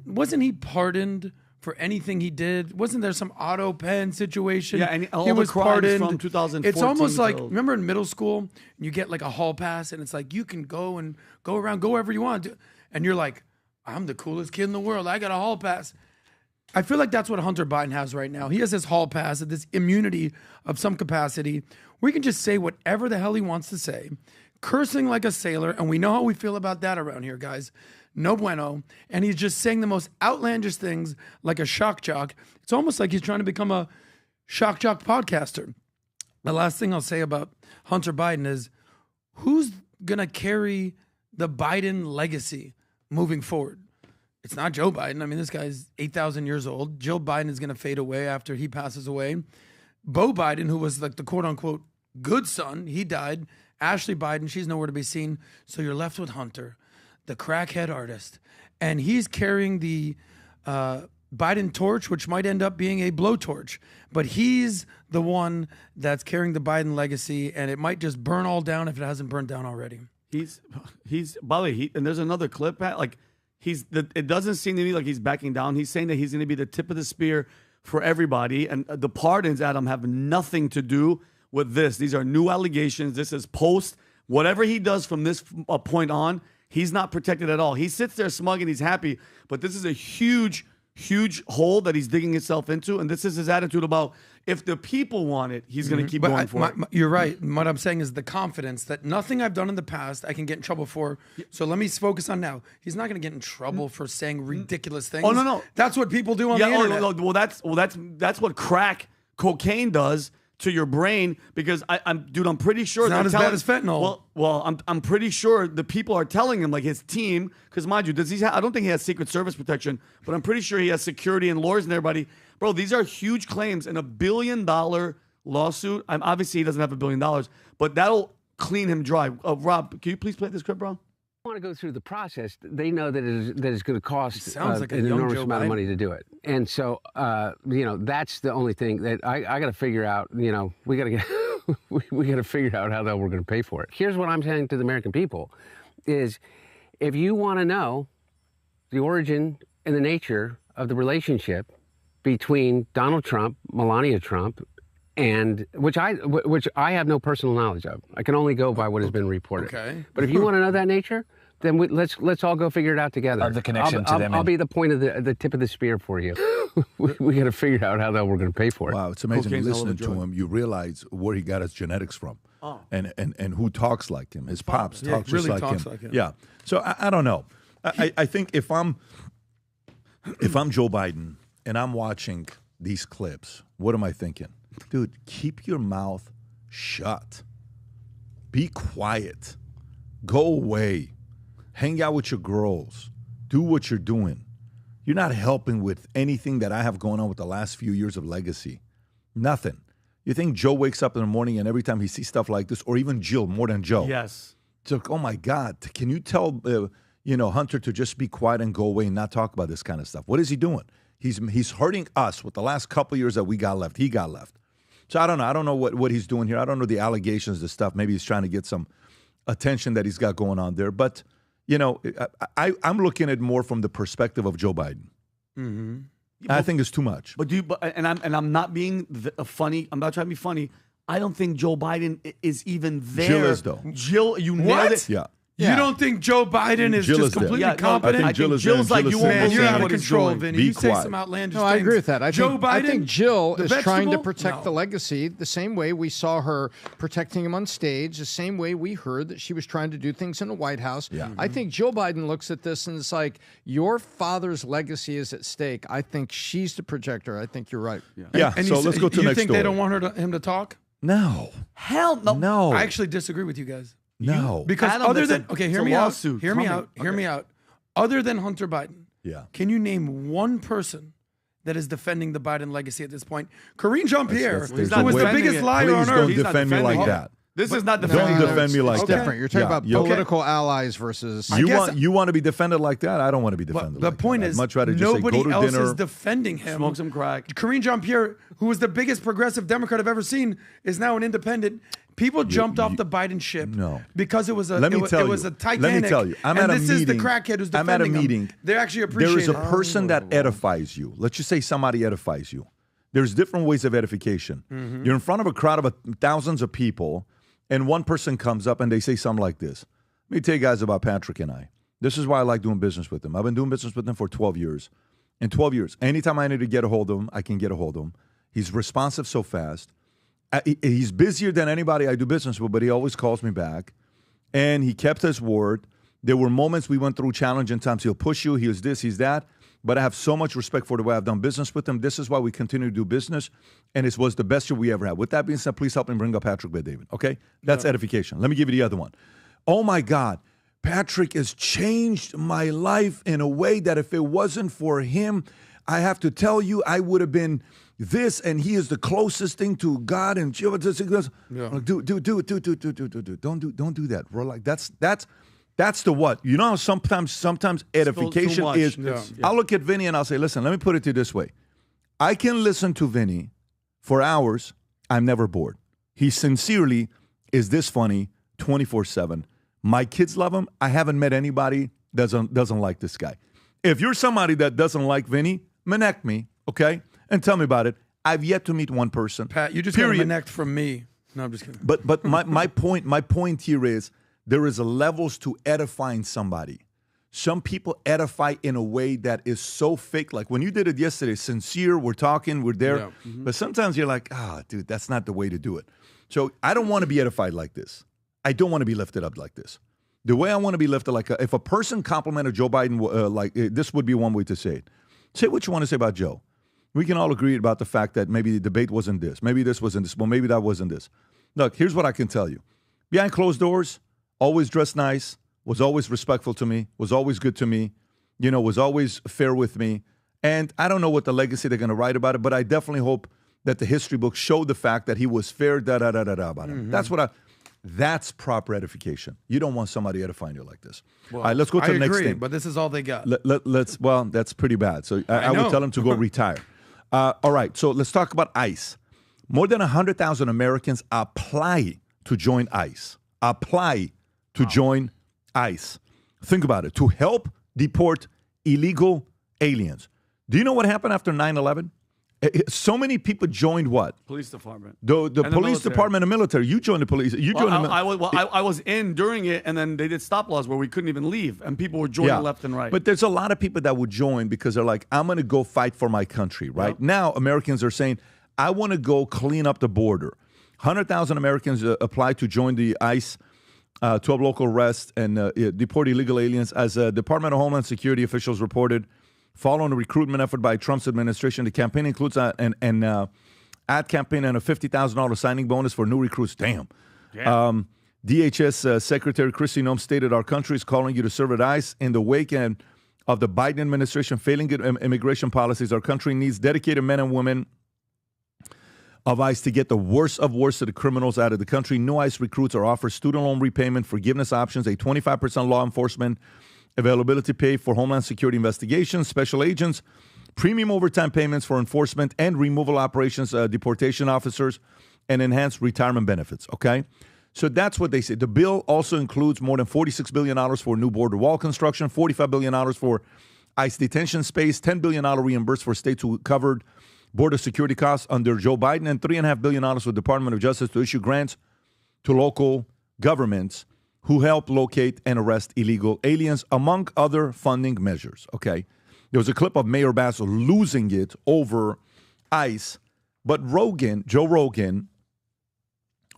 wasn't he pardoned for anything he did? Wasn't there some auto pen situation? Yeah, and all he the was crimes pardoned from 2014. It's almost like, remember in middle school, and you get like a hall pass, and it's like, you can go around, go wherever you want. And you're like, I'm the coolest kid in the world. I got a hall pass. I feel like that's what Hunter Biden has right now. He has this hall pass, this immunity of some capacity where he can just say whatever the hell he wants to say, cursing like a sailor. And we know how we feel about that around here, guys. No bueno. And he's just saying the most outlandish things like a shock jock. It's almost like he's trying to become a shock jock podcaster. The last thing I'll say about Hunter Biden is, who's going to carry the Biden legacy moving forward? It's not Joe Biden. I mean, this guy's 8,000 years old. Jill Biden is going to fade away after he passes away. Beau Biden, who was like the quote unquote good son, he died. Ashley Biden, she's nowhere to be seen. So you're left with Hunter, the crackhead artist. And he's carrying the Biden torch, which might end up being a blowtorch. But he's the one that's carrying the Biden legacy, and it might just burn all down if it hasn't burned down already. He's by the way, and there's another clip, Pat, like it doesn't seem to me like he's backing down. He's saying that he's going to be the tip of the spear for everybody. And the pardons, Adam, have nothing to do with this. These are new allegations. This is post. Whatever he does from this point on, he's not protected at all. He sits there smug and he's happy, but this is a huge hole that he's digging himself into. And this is his attitude about if the people want it, he's going to keep going for it. You're right. What I'm saying is the confidence that nothing I've done in the past I can get in trouble for. So let me focus on now. He's not going to get in trouble for saying ridiculous things. Oh, no. That's what people do on the internet. Well, that's what crack cocaine does to your brain because I'm pretty sure it's not as bad as fentanyl. Well, I'm pretty sure the people are telling him, like his team, because mind you, I don't think he has Secret Service protection, but I'm pretty sure he has security and lawyers and everybody. Bro, these are huge claims and $1 billion lawsuit. Obviously he doesn't have $1 billion, but that'll clean him dry. Rob, can you please play this clip, bro? Want to go through the process, they know that it's going to cost like an enormous amount of money to do it. And so, that's the only thing that I got to figure out. We got to get we got to figure out how that we're going to pay for it. Here's what I'm saying to the American people is if you want to know the origin and the nature of the relationship between Donald Trump, Melania Trump, and which I have no personal knowledge of. I can only go by what has been reported. Okay. But if you want to know that nature, then let's all go figure it out together. Of the connection to them. I'll be the point of the tip of the spear for you. we got to figure out how that we're going to pay for it. Wow, it's amazing listening to him. You realize where he got his genetics from, and who talks like him. His pops talks just really like him. Yeah. So I don't know. I think if I'm Joe Biden and I'm watching these clips, what am I thinking? Dude, keep your mouth shut. Be quiet. Go away. Hang out with your girls. Do what you're doing. You're not helping with anything that I have going on with the last few years of legacy. Nothing. You think Joe wakes up in the morning and every time he sees stuff like this, or even Jill, more than Joe. Yes. It's like, oh my God, can you tell Hunter to just be quiet and go away and not talk about this kind of stuff? What is he doing? He's hurting us with the last couple of years that we got left. He got left. So I don't know. I don't know what he's doing here. I don't know the allegations, the stuff. Maybe he's trying to get some attention that he's got going on there. But, I'm looking at it more from the perspective of Joe Biden. Mm-hmm. I think it's too much. I'm not being funny. I'm not trying to be funny. I don't think Joe Biden is even there. Jill is, though. Jill, you nailed it. Yeah. You don't think Joe Biden is Jill just is there. completely Yeah, no, competent? I think Jill is Jill's there. like, you won't Man, you're believe out of what he's control, doing. Vinny. Be You say quiet. some outlandish No, things. I agree with that. Joe Biden, I think Jill the is trying to vegetable? protect No. the legacy the same way we saw her protecting him on stage, the same way we heard that she was trying to do things in the White House. Yeah. I think Joe Biden looks at this and it's like, your father's legacy is at stake. I think she's the projector. I think you're right. Yeah, And so let's go to the you next think story. they don't want him to talk? No. Hell no. No. I actually disagree with you guys. No. Because Adam, other that's than okay, it's hear a me out. lawsuit Hear me coming. out. Hear me out. Other than Hunter Biden, Yeah. can you name one person that is defending the Biden legacy at this point? Karine Jean-Pierre, There's who was no the way. biggest liar on Please earth. don't He's not defend me like defending that. This is not Don't defending. defend me like It's that. different. You're talking about Yeah. political allies versus. You want to be defended like that? I don't want to be defended. The like point that. is, I'd much rather just say, nobody go to else dinner. is defending him. Smoke some crack. Karine Jean-Pierre, who was the biggest progressive Democrat I've ever seen, is now an independent. People jumped off the Biden ship because it was a Titanic. Let me tell you. I'm at a this meeting. is the crackhead who's defending I'm at a meeting. him. They actually appreciate There is a it. person that edifies you. Let's just say somebody edifies you. There's different ways of edification. Mm-hmm. You're in front of a crowd of thousands of people, and one person comes up and they say something like this. Let me tell you guys about Patrick and I. This is why I like doing business with him. I've been doing business with him for 12 years. In 12 years, anytime I need to get a hold of him, I can get a hold of him. He's responsive so fast. He's busier than anybody I do business with, but he always calls me back. And he kept his word. There were moments we went through challenging times. He'll push you. He was this, he's that. But I have so much respect for the way I've done business with him. This is why we continue to do business. And it was the best year we ever had. With that being said, please help me bring up Patrick Bet-David. Okay? That's edification. Let me give you the other one. Oh, my God. Patrick has changed my life in a way that if it wasn't for him, I have to tell you, I would have been this, and he is the closest thing to God. And dude, don't do that, bro. Like that's the what? You know, sometimes edification is. I'll look at Vinny and I'll say, listen, let me put it to you this way: I can listen to Vinny for hours. I'm never bored. He sincerely is this funny 24/7. My kids love him. I haven't met anybody that doesn't like this guy. If you're somebody that doesn't like Vinny, connect me, okay? And tell me about it. I've yet to meet one person. Pat, you just got to connect from me. No, I'm just kidding. But my point here is there is a levels to edifying somebody. Some people edify in a way that is so fake. Like when you did it yesterday, sincere, we're talking, we're there. Yeah. Mm-hmm. But sometimes you're like, dude, that's not the way to do it. So I don't want to be edified like this. I don't want to be lifted up like this. The way I want to be lifted, like if a person complimented Joe Biden, this would be one way to say it. Say what you want to say about Joe. We can all agree about the fact that maybe the debate wasn't this. Maybe this wasn't this. Well, maybe that wasn't this. Look, here's what I can tell you. Behind closed doors, always dressed nice, was always respectful to me, was always good to me, was always fair with me. And I don't know what the legacy they're going to write about it, but I definitely hope that the history books show the fact that he was fair, about him. That's proper edification. You don't want somebody edifying you like this. Well, all right, let's go to the next thing. But this is all they got. Well, that's pretty bad. So I would tell him to go retire. All right, so let's talk about ICE. More than 100,000 Americans apply to join ICE. Join ICE. Think about it. To help deport illegal aliens. Do you know what happened after 9/11? So many people joined what? Police department. The police department and military. You joined the police. I was in during it, and then they did stop laws where we couldn't even leave, and people were joining left and right. But there's a lot of people that would join because they're like, I'm going to go fight for my country, right? Yep. Now, Americans are saying, I want to go clean up the border. 100,000 Americans applied to join the ICE, 12 local arrests, and deport illegal aliens. As Department of Homeland Security officials reported, following a recruitment effort by Trump's administration, the campaign includes an ad campaign and a $50,000 signing bonus for new recruits. Damn. DHS Secretary Kristi Noem stated, our country is calling you to serve at ICE. In the wake of the Biden administration failing immigration policies, our country needs dedicated men and women of ICE to get the worst of the criminals out of the country. New ICE recruits are offered student loan repayment, forgiveness options, a 25% law enforcement availability pay for Homeland Security investigations, special agents, premium overtime payments for enforcement and removal operations, deportation officers, and enhanced retirement benefits, okay? So that's what they say. The bill also includes more than $46 billion for new border wall construction, $45 billion for ICE detention space, $10 billion reimbursed for states who covered border security costs under Joe Biden, and $3.5 billion for the Department of Justice to issue grants to local governments who help locate and arrest illegal aliens, among other funding measures, okay? There was a clip of Mayor Bass losing it over ICE, but Joe Rogan,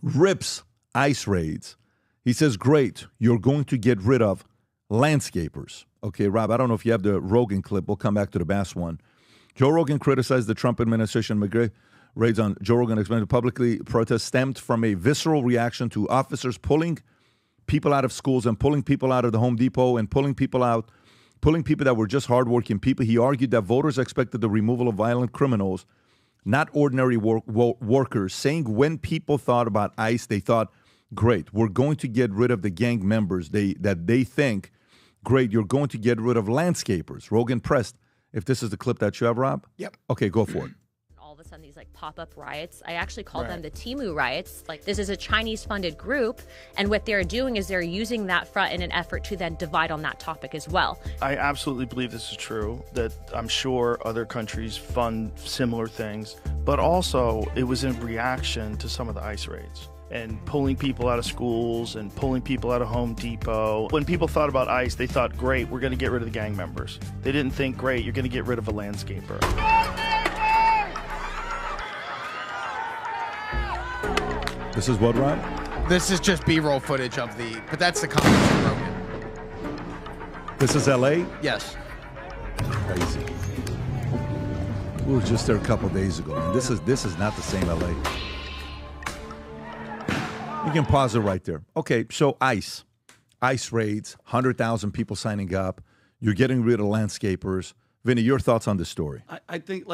rips ICE raids. He says, great, you're going to get rid of landscapers. Okay, Rob, I don't know if you have the Rogan clip. We'll come back to the Bass one. Joe Rogan criticized the Trump administration raids on Joe Rogan explained publicly protests stemmed from a visceral reaction to officers pulling people out of schools and pulling people out of the Home Depot and pulling people that were just hardworking people. He argued that voters expected the removal of violent criminals, not ordinary workers, saying when people thought about ICE, they thought, great, we're going to get rid of the gang members that they think, great, you're going to get rid of landscapers. Rogan pressed. If this is the clip that you have, Rob? Yep. Okay, go for it. All of a sudden, these pop-up riots, I actually call them the Timu riots. This is a Chinese-funded group, and what they're doing is they're using that front in an effort to then divide on that topic as well. I absolutely believe this is true, that I'm sure other countries fund similar things, but also it was in reaction to some of the ICE raids and pulling people out of schools and pulling people out of Home Depot. When people thought about ICE, they thought, great, we're going to get rid of the gang members. They didn't think, great, you're going to get rid of a landscaper. This is what, Rob? This is just B-roll footage of but that's the comments from Rogan. This is L.A.? Yes. Crazy. We were just there a couple days ago, man. This is not the same L.A. You can pause it right there. Okay, so ICE raids, 100,000 people signing up. You're getting rid of landscapers. Vinny, your thoughts on this story? I think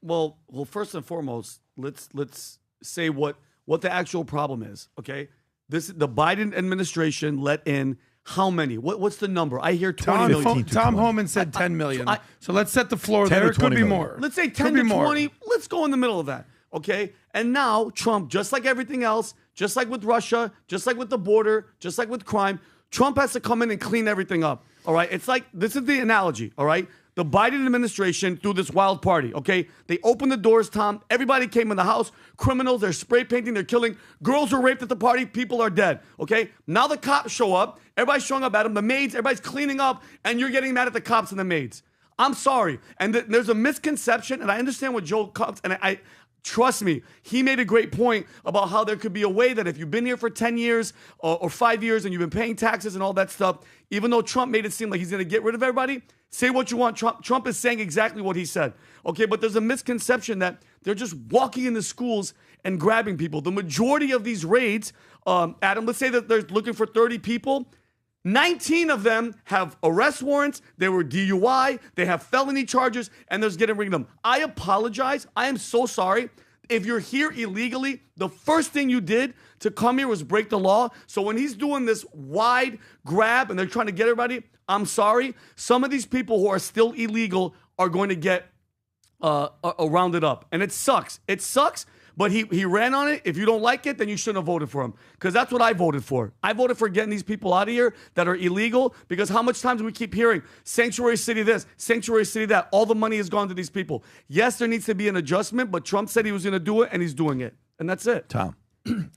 well, first and foremost, let's say what the actual problem is. Okay, the Biden administration let in how many? What's the number? I hear 20 million. Tom Homan said 10 million. So let's set the floor there. It could be more. Let's say 10 to 20. Let's go in the middle of that. Okay, and now Trump, just like everything else, just like with Russia, just like with the border, just like with crime, Trump has to come in and clean everything up. All right, it's like, this is the analogy. All right, the Biden administration threw this wild party. Okay, they opened the doors, Tom. Everybody came in the house. Criminals, they're spray painting, they're killing. Girls were raped at the party. People are dead. Okay, now the cops show up. Everybody's showing up at them. The maids, everybody's cleaning up, and you're getting mad at the cops and the maids. I'm sorry, and there's a misconception, and I understand what Joe comes and Trust me, he made a great point about how there could be a way that if you've been here for 10 years or 5 years and you've been paying taxes and all that stuff, even though Trump made it seem like he's going to get rid of everybody, say what you want. Trump is saying exactly what he said. Okay, but there's a misconception that they're just walking into schools and grabbing people. The majority of these raids, Adam, let's say that they're looking for 30 people. 19 of them have arrest warrants, they were DUI, they have felony charges, and they're getting rid of them. I apologize. I am so sorry. If you're here illegally, the first thing you did to come here was break the law. So when he's doing this wide grab and they're trying to get everybody, I'm sorry. Some of these people who are still illegal are going to get rounded up. And it sucks. It sucks. But he ran on it. If you don't like it, then you shouldn't have voted for him. Because that's what I voted for. I voted for getting these people out of here that are illegal. Because how much times do we keep hearing, sanctuary city this, sanctuary city that. All the money has gone to these people. Yes, there needs to be an adjustment, but Trump said he was going to do it, and he's doing it. And that's it. Tom.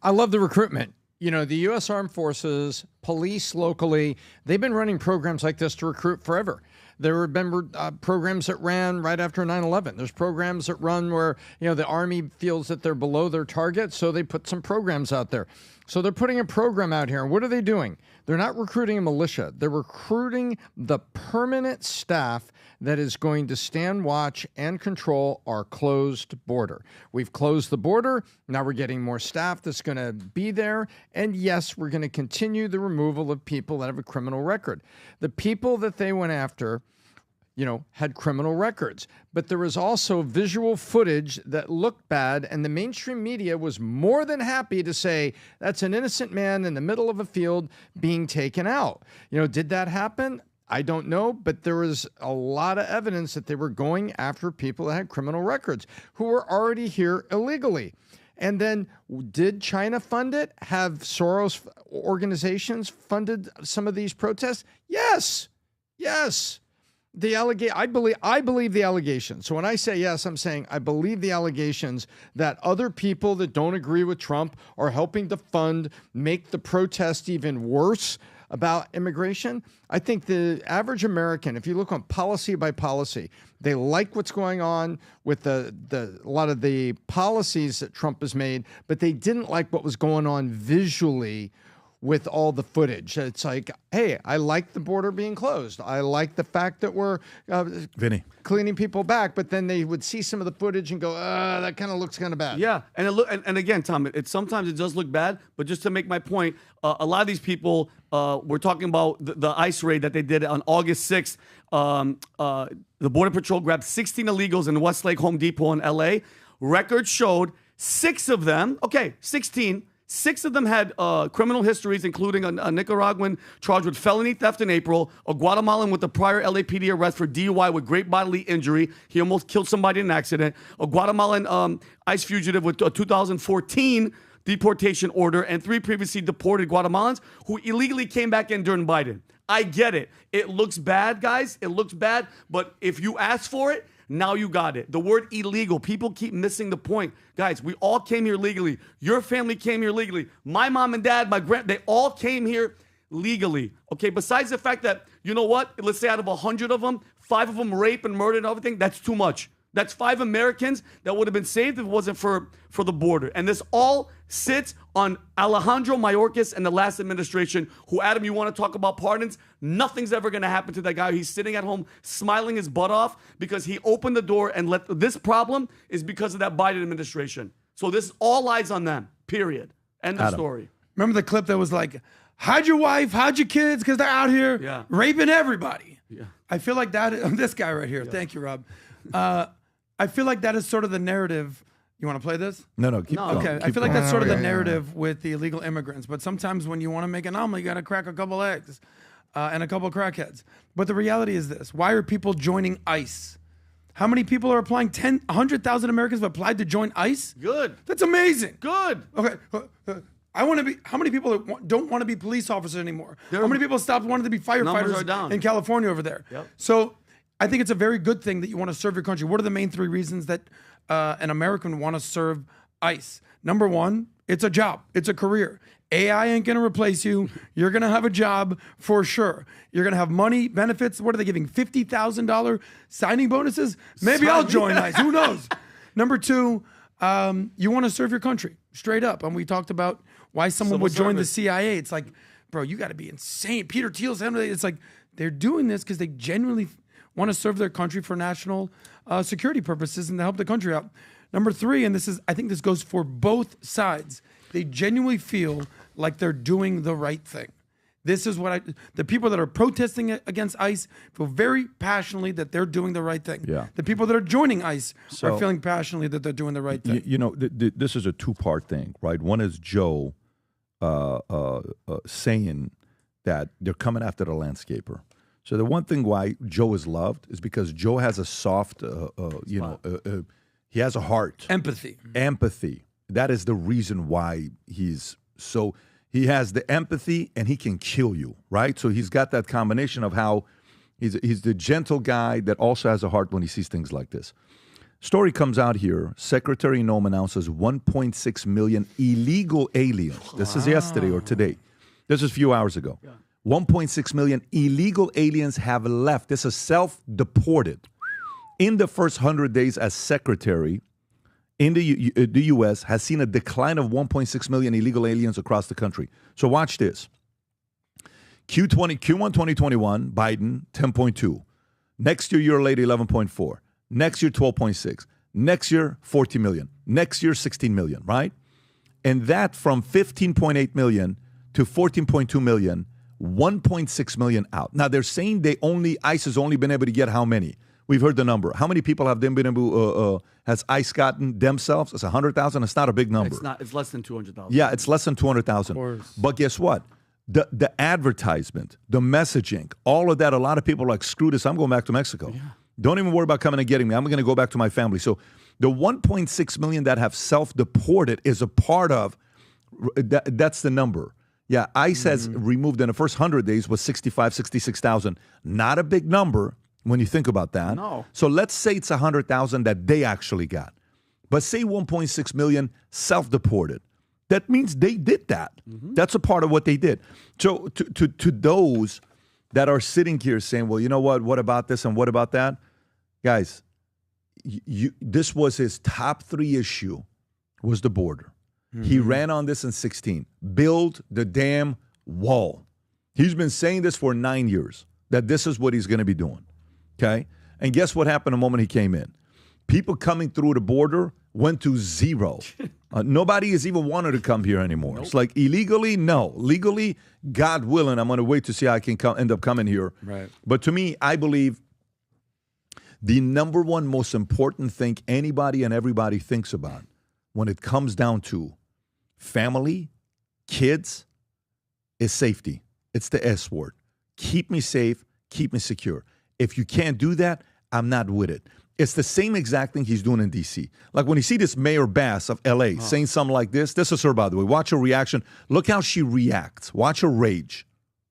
I love the recruitment. You know, the U.S. Armed Forces, police locally, they've been running programs like this to recruit forever. There have been programs that ran right after 9/11. There's programs that run where, you know, the Army feels that they're below their target, so they put some programs out there. So they're putting a program out here. And what are they doing? They're not recruiting a militia. They're recruiting the permanent staff that is going to stand watch and control our closed border. We've closed the border. Now we're getting more staff that's going to be there. And yes, we're going to continue the removal of people that have a criminal record. The people that they went after, you know, had criminal records. But there was also visual footage that looked bad, and the mainstream media was more than happy to say that's an innocent man in the middle of a field being taken out. You know, did that happen? I don't know, but there was a lot of evidence that they were going after people that had criminal records who were already here illegally. And then did China fund it? Have Soros organizations funded some of these protests? Yes. Yes. I believe the allegations. So when I say yes, I'm saying I believe the allegations that other people that don't agree with Trump are helping to fund, make the protest even worse about immigration. I think the average American, if you look on policy by policy, they like what's going on with a lot of the policies that Trump has made, but they didn't like what was going on visually with all the footage. It's like, hey, I like the border being closed. I like the fact that we're cleaning people back, but then they would see some of the footage and go, that kind of looks kind of bad. Yeah, and again, Tom, sometimes it does look bad, but just to make my point, a lot of these people, we're talking about the ICE raid that they did on August 6th. The Border Patrol grabbed 16 illegals in Westlake Home Depot in L.A. Records showed 6 of them, 16, 6 of them had criminal histories, including a Nicaraguan charged with felony theft in April, a Guatemalan with a prior LAPD arrest for DUI with great bodily injury. He almost killed somebody in an accident. A Guatemalan ICE fugitive with a 2014 deportation order, and 3 previously deported Guatemalans who illegally came back in during Biden. I get it. It looks bad, guys. It looks bad, but if you ask for it, now you got it. The word illegal, people keep missing the point. Guys, we all came here legally. Your family came here legally. My mom and dad, they all came here legally. Okay, besides the fact that, you know what? Let's say out of 100 of them, 5 of them rape and murder and everything. That's too much. That's 5 Americans that would have been saved if it wasn't for the border. And this all sits on Alejandro Mayorkas and the last administration, who, Adam, you want to talk about pardons? Nothing's ever going to happen to that guy. He's sitting at home smiling his butt off because he opened the door and this problem is because of that Biden administration. So this all lies on them, period. End of story. Remember the clip that was like, hide your wife, hide your kids, because they're out here raping everybody. Yeah. I feel like that, this guy right here. Yeah. Thank you, Rob. I feel like that is sort of the narrative. You want to play this? No, keep going. Okay, I feel like that's sort of the narrative with the illegal immigrants. But sometimes when you want to make an omelet, you got to crack a couple eggs and a couple crackheads. But the reality is this. Why are people joining ICE? How many people are applying? 100,000 Americans have applied to join ICE? Good. That's amazing. Good. Okay. I want to be. How many people don't want to be police officers anymore? How many people stopped wanting to be firefighters in California over there? Yep. So I think it's a very good thing that you want to serve your country. What are the main 3 reasons that an American would want to serve ICE? Number 1, it's a job. It's a career. AI ain't going to replace you. You're going to have a job for sure. You're going to have money, benefits. What are they giving? $50,000 signing bonuses? Maybe I'll join ICE. Who knows? Number 2, You want to serve your country, straight up. And we talked about why someone would join the CIA. It's like, bro, you got to be insane. Peter Thiel's, it's like they're doing this because they genuinely want to serve their country for national security purposes and to help the country out. Number 3, and I think this goes for both sides. They genuinely feel like they're doing the right thing. This is what the people that are protesting against ICE feel very passionately that they're doing the right thing. Yeah. The people that are joining ICE are feeling passionately that they're doing the right thing. This is a 2-part thing, right? One is Joe saying that they're coming after the landscaper. So the one thing why Joe is loved is because Joe has a soft, he has a heart. Empathy. That is the reason why he has the empathy and he can kill you, right? So he's got that combination of how he's the gentle guy that also has a heart when he sees things like this. Story comes out here. Secretary Noem announces 1.6 million illegal aliens. This is yesterday or today. This is a few hours ago. 1.6 million illegal aliens have left. This is self-deported. In the first 100 days as secretary, in the U.S. has seen a decline of 1.6 million illegal aliens across the country. So watch this. Q1 2021, Biden, 10.2. Next year late, 11.4. Next year, 12.6. Next year, 40 million. Next year, 16 million, right? And that from 15.8 million to 14.2 million, 1.6 million out. Now, they're saying ICE has only been able to get how many? We've heard the number. How many people have they been able, has ICE gotten themselves? It's 100,000. It's not a big number. It's less than 200,000. Yeah, it's less than 200,000. But guess what? The advertisement, the messaging, all of that, a lot of people are like, screw this, I'm going back to Mexico. Yeah. Don't even worry about coming and getting me. I'm going to go back to my family. So the 1.6 million that have self-deported is a part of, that's the number. Yeah, ICE has removed in the first 100 days was 66,000. Not a big number when you think about that. No. So let's say it's 100,000 that they actually got. But say 1.6 million self-deported. That means they did that. That's a part of what they did. So to those that are sitting here saying, well, you know what about this and what about that? Guys, this was his top 3 issue was the border. He ran on this in 2016. Build the damn wall. He's been saying this for 9 years, that this is what he's going to be doing. Okay? And guess what happened the moment he came in? People coming through the border went to 0. Nobody has even wanted to come here anymore. Nope. It's like illegally, no. Legally, God willing, I'm going to wait to see how I can end up coming here. Right. But to me, I believe the number one most important thing anybody and everybody thinks about when it comes down to family, kids, is safety. It's the S word. Keep me safe, keep me secure. If you can't do that, I'm not with it. It's the same exact thing he's doing in D.C. Like when you see this Mayor Bass of L.A. saying something like this is her, by the way. Watch her reaction. Look how she reacts. Watch her rage.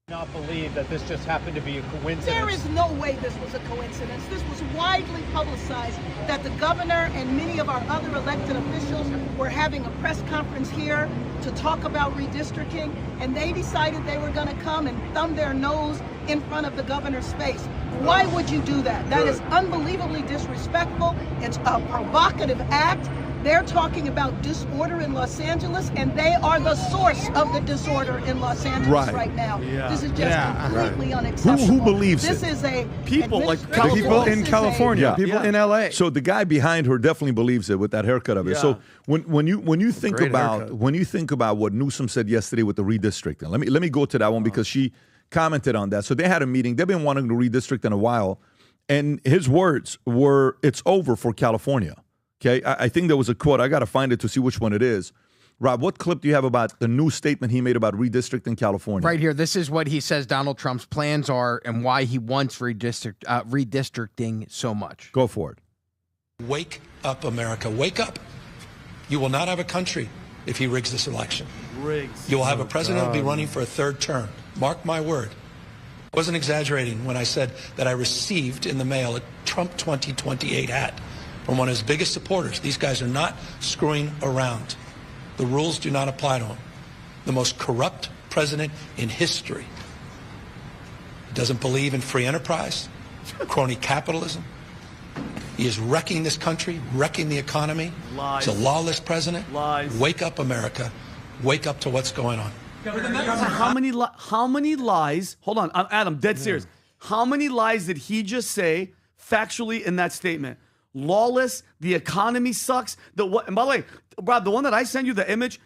Not believe that this just happened to be a coincidence. There is no way this was a coincidence. This was widely publicized that the governor and many of our other elected officials were having a press conference here to talk about redistricting, and they decided they were going to come and thumb their nose in front of the governor's face. Why would you do that? That is unbelievably disrespectful. It's a provocative act. They're talking about disorder in Los Angeles, and they are the source of the disorder in Los Angeles right now. Yeah. This is just completely unacceptable. Who believes this it? is a people like people in California, people in LA. So the guy behind her definitely believes it with that haircut of it. So when you think about what Newsom said yesterday with the redistricting, let me go to that one because she commented on that. So they had a meeting. They've been wanting to redistrict in a while, and his words were, "It's over for California." Okay, I think there was a quote. I got to find it to see which one it is. Rob, what clip do you have about the new statement he made about redistricting California? Right here. This is what he says Donald Trump's plans are and why he wants redistricting so much. Go for it. Wake up, America. Wake up. You will not have a country if he rigs this election. You will have a president who will be running for a 3rd term. Mark my word. I wasn't exaggerating when I said that I received in the mail a Trump 2028 hat from one of his biggest supporters. These guys are not screwing around. The rules do not apply to him. The most corrupt president in history. He doesn't believe in free enterprise, crony capitalism. He is wrecking this country, wrecking the economy. Lies. He's a lawless president. Lies. Wake up, America. Wake up to what's going on. How many lies? Hold on, Adam, dead serious. How many lies did he just say factually in that statement? Lawless, the economy sucks. And by the way, Rob, the one that I sent you, the image,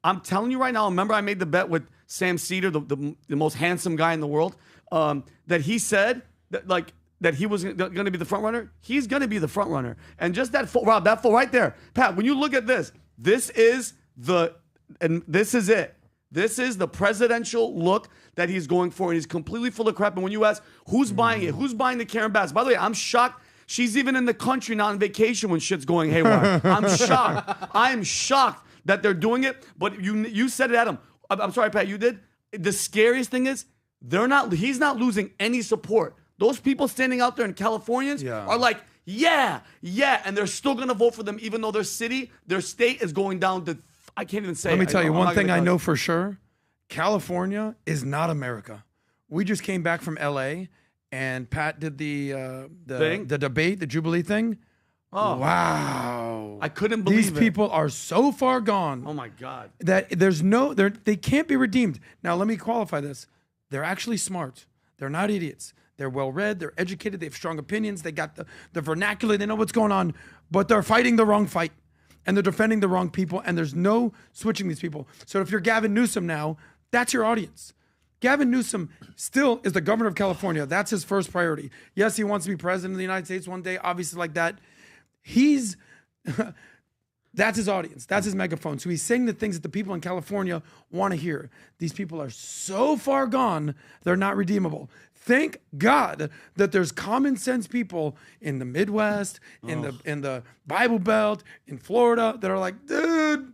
I'm telling you right now, remember I made the bet with Sam Cedar, the most handsome guy in the world, that he said that he was going to be the front runner. He's going to be the front runner. And just that Rob, that right there. Pat, when you look at this, this is it. This is the presidential look that he's going for, and he's completely full of crap. And when you ask, who's buying it? Who's buying the Karen Bass? By the way, I'm shocked. She's even in the country, not on vacation when shit's going haywire. I'm shocked. I'm shocked that they're doing it. But you said it, Adam. I'm sorry, Pat, you did. The scariest thing is he's not losing any support. Those people standing out there in Californians are like, yeah, and they're still going to vote for them, even though their city, their state is going down to, I can't even say. Let me tell you one thing I know for sure. California is not America. We just came back from LA and Pat did the debate, the Jubilee thing. Oh, wow. I couldn't believe These people are so far gone. Oh my God. That they can't be redeemed. Now, let me qualify this. They're actually smart. They're not idiots. They're well-read. They're educated. They have strong opinions. They got the vernacular. They know what's going on, but they're fighting the wrong fight. And they're defending the wrong people, and there's no switching these people. So if you're Gavin Newsom now, that's your audience. Gavin Newsom still is the governor of California. That's his first priority. Yes, he wants to be president of the United States one day, obviously like that. That's his audience. That's his megaphone. So he's saying the things that the people in California want to hear. These people are so far gone, they're not redeemable. Thank God that there's common sense people in the Midwest, in the Bible Belt, in Florida that are like, dude,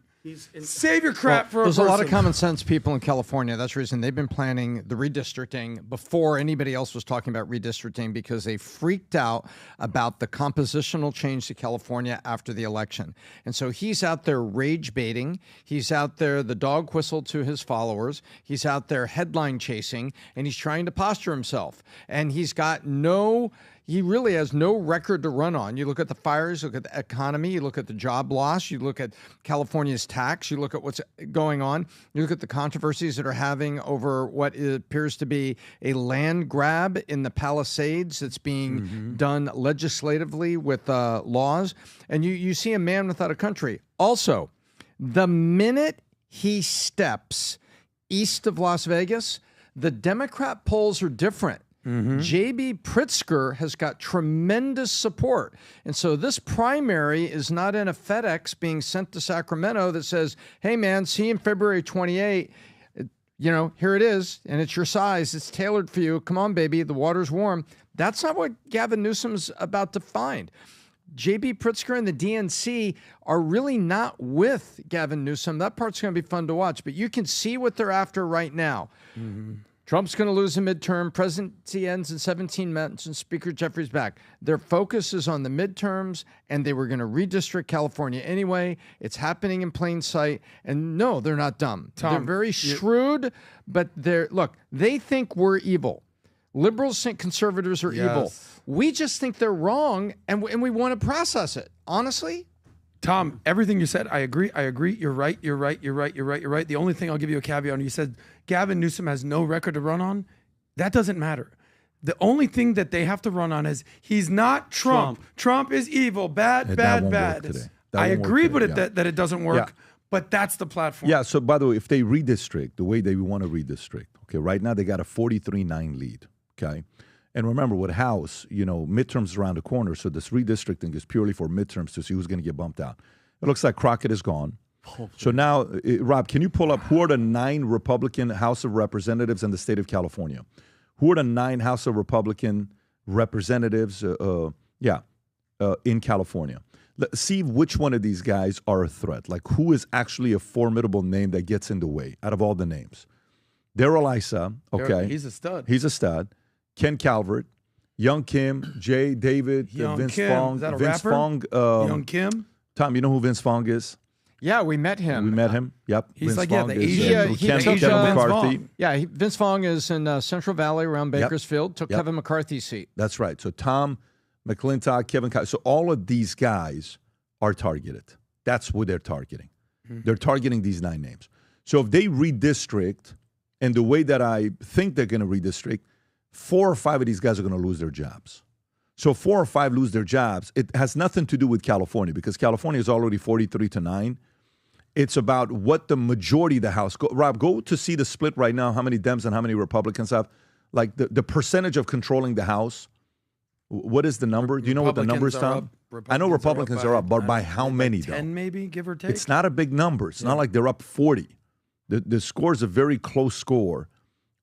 save your crap for a person. There's a lot of common sense people in California. That's the reason they've been planning the redistricting before anybody else was talking about redistricting, because they freaked out about the compositional change to California after the election. And so he's out there rage baiting. He's out there the dog whistle to his followers. He's out there headline chasing, and he's trying to posture himself. And he really has no record to run on. You look at the fires, look at the economy, you look at the job loss, you look at California's tax, you look at what's going on, you look at the controversies that are having over what appears to be a land grab in the Palisades that's being done legislatively with laws. And you see a man without a country. Also, the minute he steps east of Las Vegas, the Democrat polls are different. J.B. Pritzker has got tremendous support. And so this primary is not in a FedEx being sent to Sacramento that says, hey, man, see you in February 28. Here it is, and it's your size. It's tailored for you. Come on, baby. The water's warm. That's not what Gavin Newsom's about to find. J.B. Pritzker and the DNC are really not with Gavin Newsom. That part's going to be fun to watch. But you can see what they're after right now. Trump's going to lose a midterm. Presidency ends in 17 months, and Speaker Jeffrey's back. Their focus is on the midterms, and they were going to redistrict California anyway. It's happening in plain sight. And no, they're not dumb. They're very shrewd, but they think we're evil. Liberals think conservatives are evil. We just think they're wrong, and we want to process it. Honestly, Tom, everything you said, I agree. You're right. The only thing I'll give you a caveat on, you said Gavin Newsom has no record to run on. That doesn't matter. The only thing that they have to run on is he's not Trump. Trump is evil, bad. I agree with it that it doesn't work, but that's the platform. Yeah, so by the way, if they redistrict the way they want to redistrict, okay, right now they got a 43-9 lead, okay? And remember, with House, midterms around the corner, so this redistricting is purely for midterms to see who's going to get bumped out. It looks like Crockett is gone. Hopefully. So now, Rob, can you pull up who are the 9 Republican House of Representatives in the state of California? Who are the 9 House of Republican representatives in California? Let's see which one of these guys are a threat. Like, who is actually a formidable name that gets in the way out of all the names? Darrell Issa, okay. He's a stud. He's a stud. Ken Calvert, Young Kim, Jay David, Vince Fong. Is that a rapper? Young Kim? Tom, you know who Vince Fong is? Yeah, we met him. Yep. He's Vince Fong the Asian. Kevin McCarthy. Yeah, Vince Fong is in Central Valley around Bakersfield. Took Kevin McCarthy's seat. That's right. So Tom McClintock, Kevin Kyle. So all of these guys are targeted. That's who they're targeting. They're targeting these 9 names. So if they redistrict, and the way that I think they're going to redistrict, 4 or 5 of these guys are going to lose their jobs. So 4 or 5 lose their jobs. It has nothing to do with California because California is already 43-9. It's about what the majority of the House. Rob, go to see the split right now, how many Dems and how many Republicans have. Like the percentage of controlling the House. What is the number? Do you know what the number is, Tom? I know Republicans are up, but by how many, though? 10 maybe, give or take? It's not a big number. It's not like they're up 40. The score is a very close score.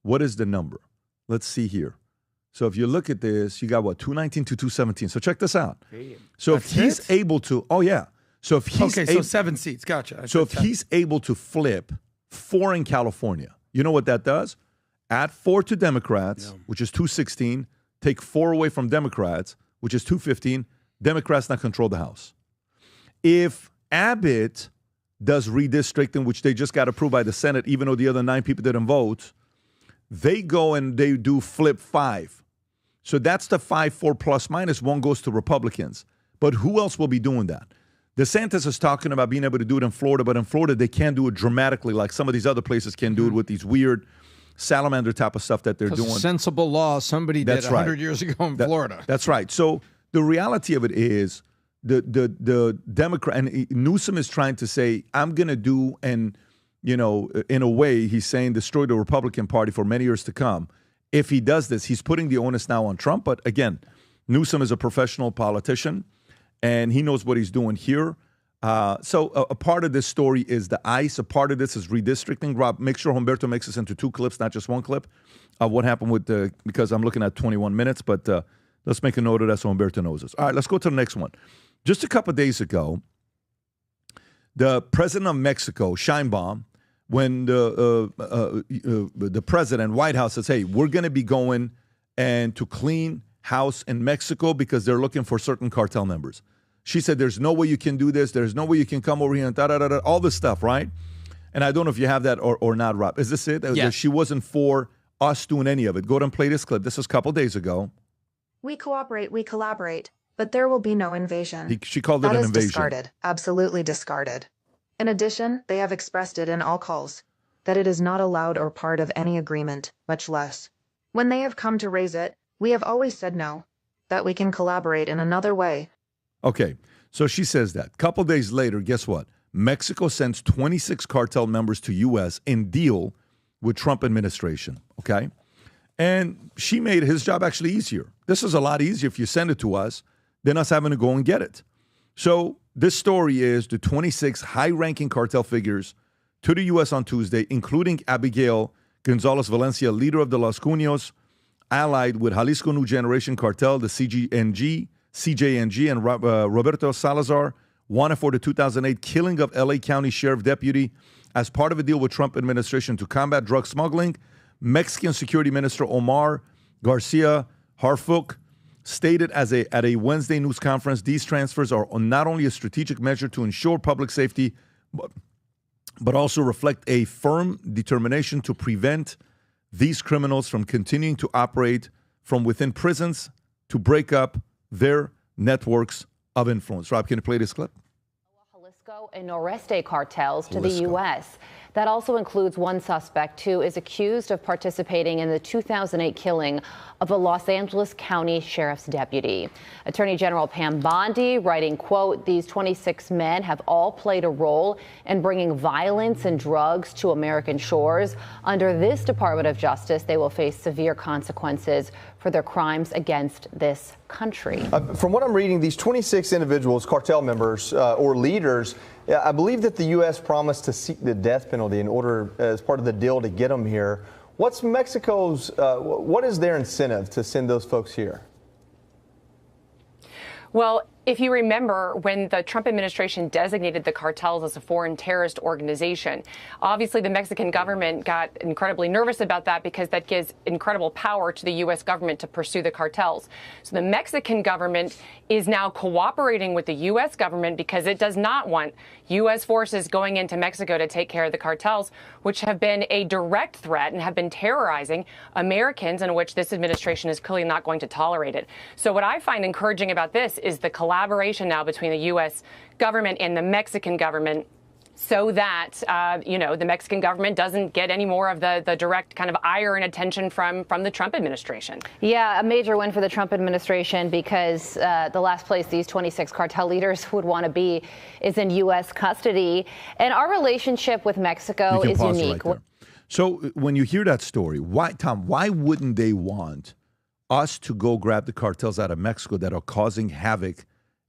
What is the number? Let's see here. So if you look at this, you got what, 219 to 217. So check this out. So if he's able to, So if he's so 7 seats, gotcha. So if he's able to flip 4 in California, you know what that does? Add 4 to Democrats, which is 216. Take 4 away from Democrats, which is 215. Democrats now control the House. If Abbott does redistricting, which they just got approved by the Senate, even though the other 9 people didn't vote, they go and they do flip 5. So that's the 5-4 plus minus. 1 goes to Republicans. But who else will be doing that? DeSantis is talking about being able to do it in Florida, but in Florida they can't do it dramatically like some of these other places can do it with these weird salamander type of stuff that they're doing. Sensible law somebody did 100 years ago in Florida. That's right. So the reality of it is the Democrat, and Newsom is trying to say, I'm going to do, and, you know, in a way, he's saying destroy the Republican Party for many years to come. If he does this, he's putting the onus now on Trump. But again, Newsom is a professional politician, and he knows what he's doing here. So a part of this story is the ICE. A part of this is redistricting. Rob, make sure Humberto makes this into 2 clips, not just 1 clip, of what happened with the, because I'm looking at 21 minutes, but let's make a note of that so Humberto knows this. All right, let's go to the next one. Just a couple of days ago, the president of Mexico, Sheinbaum, when the president, White House says, hey, we're going to be going and to clean house in Mexico because they're looking for certain cartel members. She said, there's no way you can do this. There's no way you can come over here and da-da-da-da, all this stuff, right? And I don't know if you have that or not, Rob. Is this it? Yes. She wasn't for us doing any of it. Go ahead and play this clip. This was a couple days ago. We cooperate, we collaborate, but there will be no invasion. She called it an invasion. That is discarded, absolutely discarded. In addition, they have expressed it in all calls, that it is not allowed or part of any agreement, much less. When they have come to raise it, we have always said no, that we can collaborate in another way. Okay, so she says that. Couple days later, guess what? Mexico sends 26 cartel members to U.S. in deal with Trump administration, okay? And she made his job actually easier. This is a lot easier if you send it to us than us having to go and get it. So this story is the 26 high-ranking cartel figures to the U.S. on Tuesday, including Abigail Gonzalez Valencia, leader of the Los Cuños, allied with Jalisco New Generation Cartel, the CJNG, and Roberto Salazar, wanted for the 2008 killing of L.A. County Sheriff Deputy as part of a deal with Trump administration to combat drug smuggling. Mexican Security Minister Omar Garcia Harfuch stated at a Wednesday news conference, these transfers are not only a strategic measure to ensure public safety, but also reflect a firm determination to prevent these criminals from continuing to operate from within prisons to break up their networks of influence. Rob, can you play this clip? Jalisco and Noreste cartels to the U.S. That also includes one suspect who is accused of participating in the 2008 killing of a Los Angeles County Sheriff's deputy. Attorney General Pam Bondi writing, quote, these 26 men have all played a role in bringing violence and drugs to American shores. Under this Department of Justice, they will face severe consequences for their crimes against this country. From what I'm reading, these 26 individuals, cartel members or leaders, I believe that the U.S. promised to seek the death penalty in order, as part of the deal, to get them here. What's Mexico's, what is their incentive to send those folks here? Well, If you remember, when the Trump administration designated the cartels as a foreign terrorist organization, obviously the Mexican government got incredibly nervous about that because that gives incredible power to the U.S. government to pursue the cartels. So the Mexican government is now cooperating with the U.S. government because it does not want U.S. forces going into Mexico to take care of the cartels, which have been a direct threat and have been terrorizing Americans, in which this administration is clearly not going to tolerate it. So what I find encouraging about this is the collaboration now between the U.S. government and the Mexican government, so that, the Mexican government doesn't get any more of the direct kind of ire and attention from the Trump administration. Yeah, a major win for the Trump administration, because the last place these 26 cartel leaders would want to be is in U.S. custody. And our relationship with Mexico is unique. Right there. So when you hear that story, why wouldn't they want us to go grab the cartels out of Mexico that are causing havoc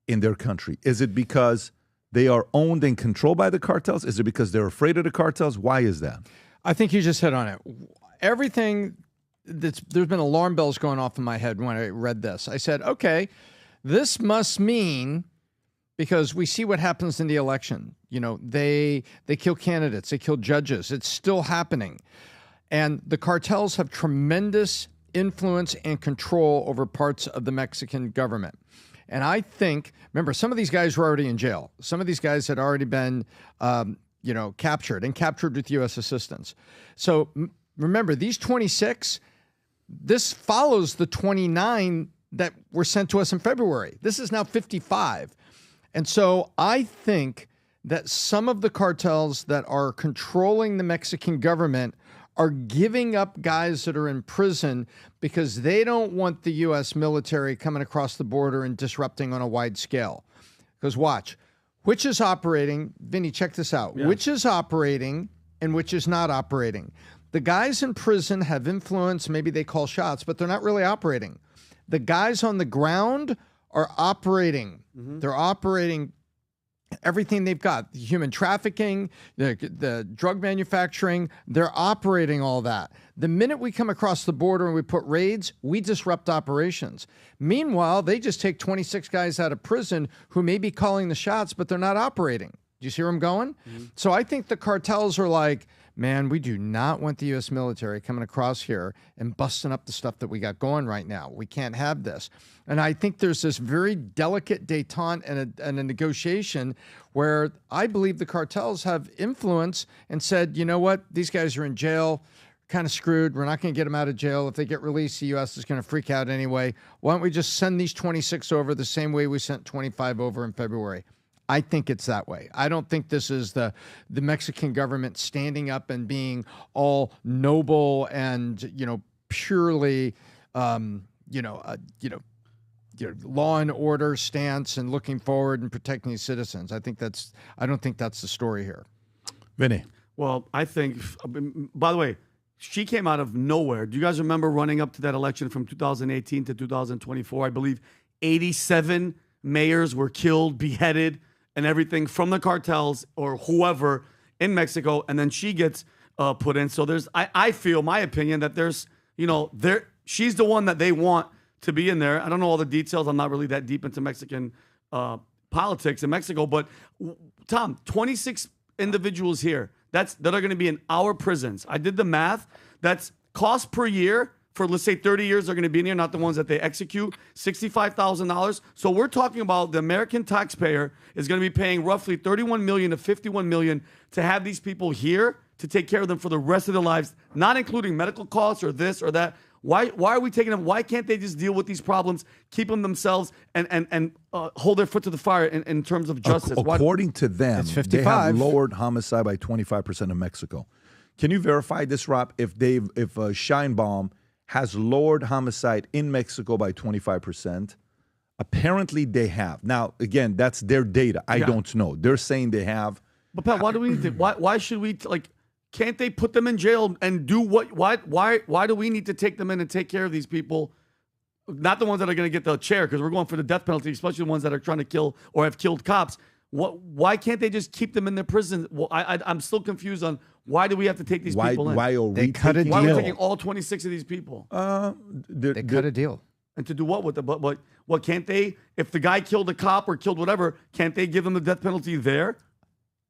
in their country? Is it because they are owned and controlled by the cartels? Is it because they're afraid of the cartels? Why is that? I think you just hit on it. Everything there's been alarm bells going off in my head when I read this. I said, okay, this must mean, because we see what happens in the election. They kill candidates, they kill judges. It's still happening. And the cartels have tremendous influence and control over parts of the Mexican government. And I think, remember, some of these guys were already in jail. Some of these guys had already been, captured with U.S. assistance. So remember, these 26, this follows the 29 that were sent to us in February. This is now 55. And so I think that some of the cartels that are controlling the Mexican government are giving up guys that are in prison because they don't want the U.S. military coming across the border and disrupting on a wide scale. Because watch, which is operating, Vinny, check this out, which is operating and which is not operating. The guys in prison have influence, maybe they call shots, but they're not really operating. The guys on the ground are operating. Mm-hmm. They're operating everything they've got, the human trafficking, the drug manufacturing, they're operating all that. The minute we come across the border and we put raids, we disrupt operations. Meanwhile, they just take 26 guys out of prison who may be calling the shots, but they're not operating. Do you see where I'm going? Mm-hmm. So I think the cartels are like, man, we do not want the U.S. military coming across here and busting up the stuff that we got going right now. We can't have this. And I think there's this very delicate détente and a negotiation where I believe the cartels have influence and said, you know what, these guys are in jail, kind of screwed. We're not going to get them out of jail. If they get released, the U.S. is going to freak out anyway. Why don't we just send these 26 over the same way we sent 25 over in February? I think it's that way. I don't think this is the Mexican government standing up and being all noble and purely law and order stance and looking forward and protecting these citizens. I don't think that's the story here. Vinny. Well, I think, by the way, she came out of nowhere. Do you guys remember running up to that election from 2018 to 2024? I believe 87 mayors were killed, beheaded, and everything from the cartels or whoever in Mexico, and then she gets put in. So I feel, my opinion, that she's the one that they want to be in there. I don't know all the details. I'm not really that deep into Mexican politics in Mexico, but Tom, 26 individuals here that are going to be in our prisons. I did the math. That's cost per year. For, let's say, 30 years, they're going to be in here, not the ones that they execute, $65,000. So we're talking about the American taxpayer is going to be paying roughly $31 million to $51 million to have these people here to take care of them for the rest of their lives, not including medical costs or this or that. Why are we taking them? Why can't they just deal with these problems, keep them themselves, and hold their foot to the fire in terms of justice? According to them, they have lowered homicide by 25% in Mexico. Can you verify this, Rob? If Scheinbaum has lowered homicide in Mexico by 25%. Apparently they have. Now, again, that's their data. I don't know. They're saying they have. But Pat, why do we need to, why should we, can't they put them in jail and do why do we need to take them in and take care of these people? Not the ones that are going to get the chair, because we're going for the death penalty, especially the ones that are trying to kill or have killed cops. Why can't they just keep them in their prison? Well, I'm still confused on why do we have to take these people in? Why are we taking all 26 of these people? They cut a deal. And to do what with them? But What, can't they, if the guy killed a cop or killed whatever, can't they give him the death penalty there?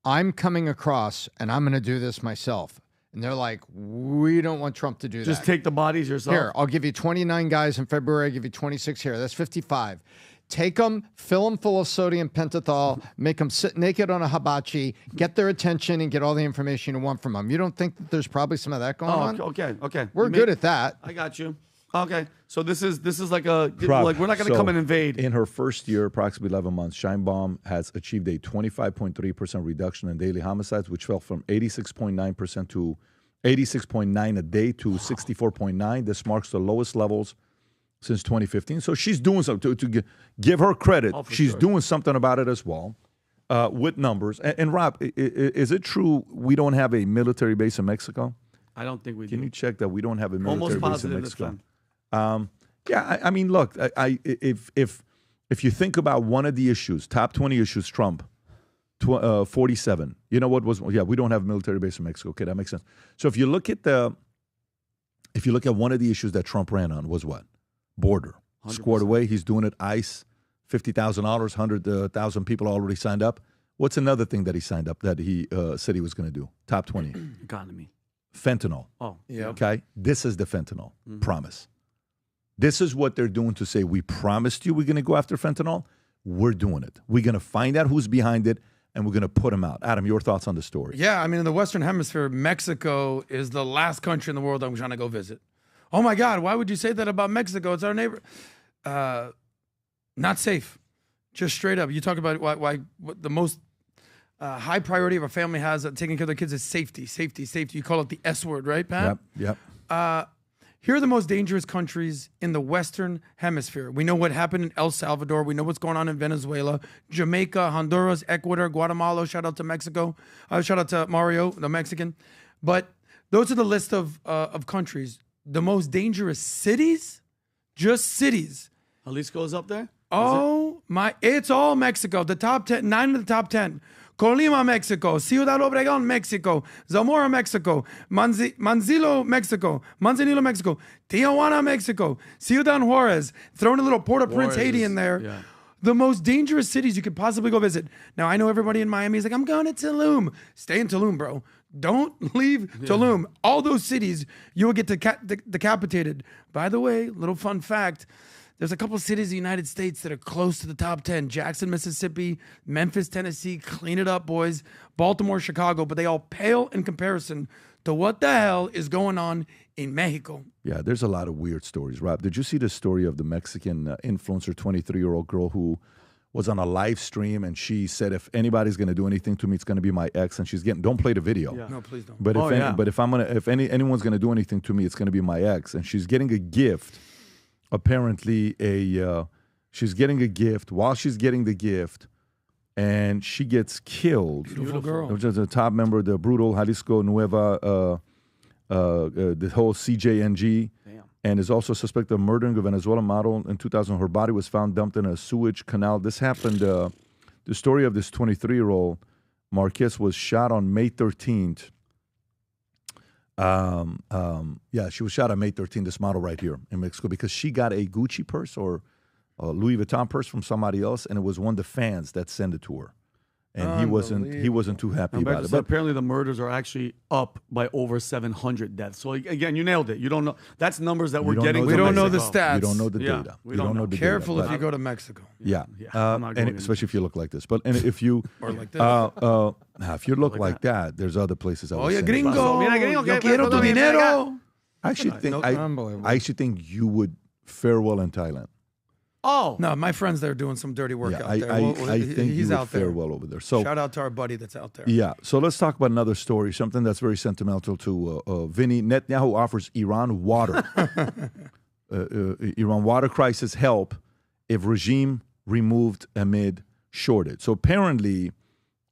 I'm coming across, and I'm going to do this myself. And they're like, we don't want Trump to do that. Just take the bodies yourself. Here, I'll give you 29 guys in February. I'll give you 26 here. That's 55. Take them, fill them full of sodium pentothal, make them sit naked on a hibachi, get their attention, and get all the information you want from them. You don't think that there's probably some of that going on? Okay. We're good at that. I got you. Okay, so this is like a Rob, like we're not going to come and invade. In her first year, approximately 11 months, Sheinbaum has achieved a 25.3% reduction in daily homicides, which fell from 86.9% to 86.9 a day to 64.9. This marks the lowest levels since 2015. So she's doing something. To give her credit, she's doing something about it as well, with numbers. And Rob, is it true we don't have a military base in Mexico? I don't think we do. Can you check that we don't have a military base in Mexico? Yeah, I mean, look, if you think about one of the issues, top 20 issues, Trump, 47. You know what was? Yeah, we don't have a military base in Mexico. Okay, that makes sense. So if you look at one of the issues that Trump ran on was what? Border. 100%. Squared away. He's doing it. ICE, $50,000, 100,000 people already signed up. What's another thing that he signed up that he said he was going to do? Top 20. Economy. Fentanyl. Oh, yeah. Okay, this is the fentanyl promise. This is what they're doing to say, we promised you we're going to go after fentanyl. We're doing it. We're going to find out who's behind it, and we're going to put them out. Adam, your thoughts on the story? Yeah, I mean, in the Western Hemisphere, Mexico is the last country in the world I'm trying to go visit. Oh, my God, why would you say that about Mexico? It's our neighbor. Not safe. Just straight up. You talk about why what the most high priority of a family has taking care of their kids is safety, safety, safety. You call it the S word, right, Pat? Yep. Here are the most dangerous countries in the Western Hemisphere. We know what happened in El Salvador. We know what's going on in Venezuela, Jamaica, Honduras, Ecuador, Guatemala. Shout out to Mexico. Shout out to Mario, the Mexican. But those are the list of countries. The most dangerous cities, just cities. Jalisco's up there? Oh, it's all Mexico. The top 10, 9 of the top 10. Colima, Mexico. Ciudad Obregón, Mexico. Zamora, Mexico. Manzanillo, Mexico. Tijuana, Mexico. Ciudad Juarez. Throwing a little Port-au-Prince, Haiti in there. Yeah. The most dangerous cities you could possibly go visit. Now, I know everybody in Miami is like, I'm going to Tulum. Stay in Tulum, bro. Don't leave Tulum. All those cities, you will get decapitated. By the way, little fun fact, there's a couple of cities in the United States that are close to the top 10. Jackson, Mississippi, Memphis, Tennessee. Clean it up, boys. Baltimore, Chicago. But they all pale in comparison to what the hell is going on in Mexico. Yeah, there's a lot of weird stories. Rob, did you see the story of the Mexican influencer, 23-year-old girl who was on a live stream and she said, if anybody's going to do anything to me, it's going to be my ex. And she's getting, don't play the video. Yeah. No, please don't. But if anyone's going to do anything to me, it's going to be my ex. And she's getting a gift. Apparently, she's getting a gift. While she's getting the gift, and she gets killed. Beautiful girl. Which is a top member of the Brutal Jalisco Nueva, the whole CJNG. Damn. And is also suspected of murdering a Venezuelan model in 2000. Her body was found dumped in a sewage canal. This happened. The story of this 23-year-old Marquez was shot on May 13th. She was shot on May 13th, this model right here in Mexico, because she got a Gucci purse or a Louis Vuitton purse from somebody else, and it was one of the fans that sent it to her. And he wasn't too happy about it. But apparently the murders are actually up by over 700 deaths. So again, you nailed it. You don't know. That's numbers that we're getting. We don't know the stats. You don't know the data. We don't know the Careful data, if you go to Mexico. Yeah. And especially if you look like this. But if you or like this. If you look like that, there's other places. Oye, gringo. Yo quiero tu dinero. I actually think you would fare well in Thailand. Oh no, my friend's there doing some dirty work out there. I think he's you out would fare there. well over there. So shout out to our buddy that's out there. Yeah. So let's talk about another story, something that's very sentimental to Vinny. Netanyahu offers Iran water. Iran water crisis help if regime removed amid shortage. So apparently,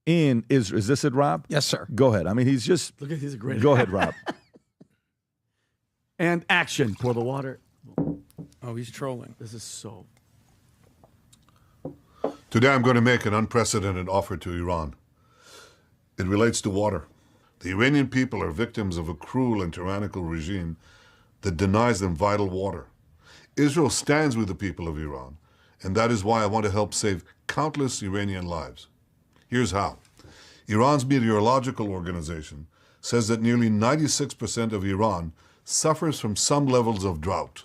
in Israel, is this it, Rob? Yes, sir. Go ahead. I mean, he's a great. Go ahead, Rob. And action. Pour the water. Oh, he's trolling. This is so. Today I'm going to make an unprecedented offer to Iran. It relates to water. The Iranian people are victims of a cruel and tyrannical regime that denies them vital water. Israel stands with the people of Iran and that is why I want to help save countless Iranian lives. Here's how. Iran's meteorological organization says that nearly 96% of Iran suffers from some levels of drought.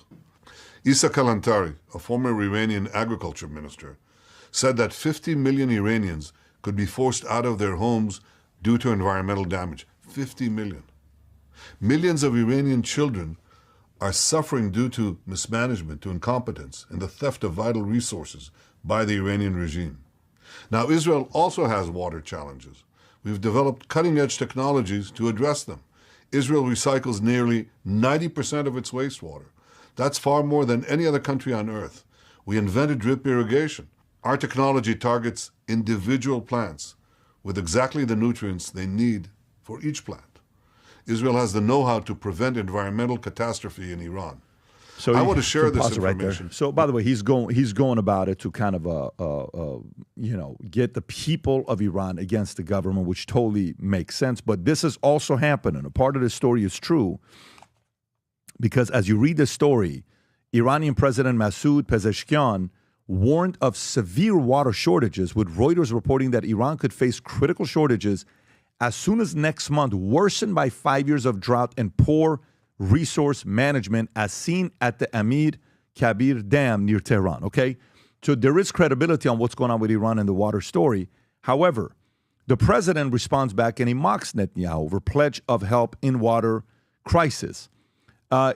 Issa Kalantari, a former Iranian agriculture minister, said that 50 million Iranians could be forced out of their homes due to environmental damage. 50 million. Millions of Iranian children are suffering due to mismanagement, to incompetence, and the theft of vital resources by the Iranian regime. Now, Israel also has water challenges. We've developed cutting-edge technologies to address them. Israel recycles nearly 90% of its wastewater. That's far more than any other country on earth. We invented drip irrigation. Our technology targets individual plants with exactly the nutrients they need for each plant. Israel has the know-how to prevent environmental catastrophe in Iran. So I want to share this pause it right there. information. So, by the way, he's going about it to kind of get the people of Iran against the government, which totally makes sense. But this is also happening. A part of the story is true because as you read the story, Iranian President Masoud Pezeshkian warned of severe water shortages, with Reuters reporting that Iran could face critical shortages as soon as next month, worsened by 5 years of drought and poor resource management, as seen at the Amir Kabir Dam near Tehran, okay? So there is credibility on what's going on with Iran and the water story. However, the president responds back and he mocks Netanyahu over pledge of help in water crisis.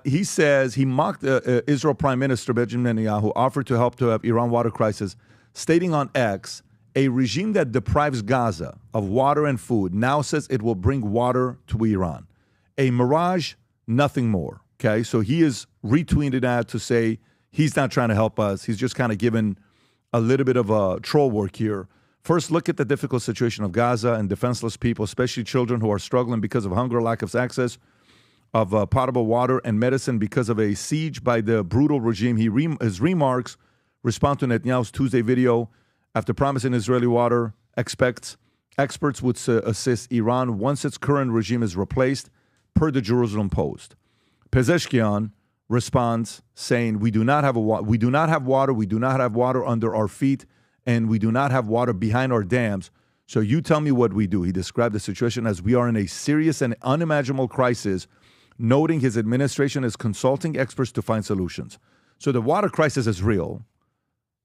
He says he mocked Israel Prime Minister Benjamin Netanyahu, offered to help Iran water crisis, stating on X, a regime that deprives Gaza of water and food now says it will bring water to Iran. A mirage, nothing more. Okay, so he is retweeting that to say he's not trying to help us. He's just kind of giving a little bit of a troll work here. First, look at the difficult situation of Gaza and defenseless people, especially children who are struggling because of hunger, lack of access of potable water and medicine because of a siege by the brutal regime. His remarks respond to Netanyahu's Tuesday video after promising Israeli water experts would assist Iran once its current regime is replaced, per the Jerusalem Post. Pezeshkian responds saying, we do not have water, we do not have water under our feet, and we do not have water behind our dams. So you tell me what we do. He described the situation as we are in a serious and unimaginable crisis, noting his administration is consulting experts to find solutions. So the water crisis is real.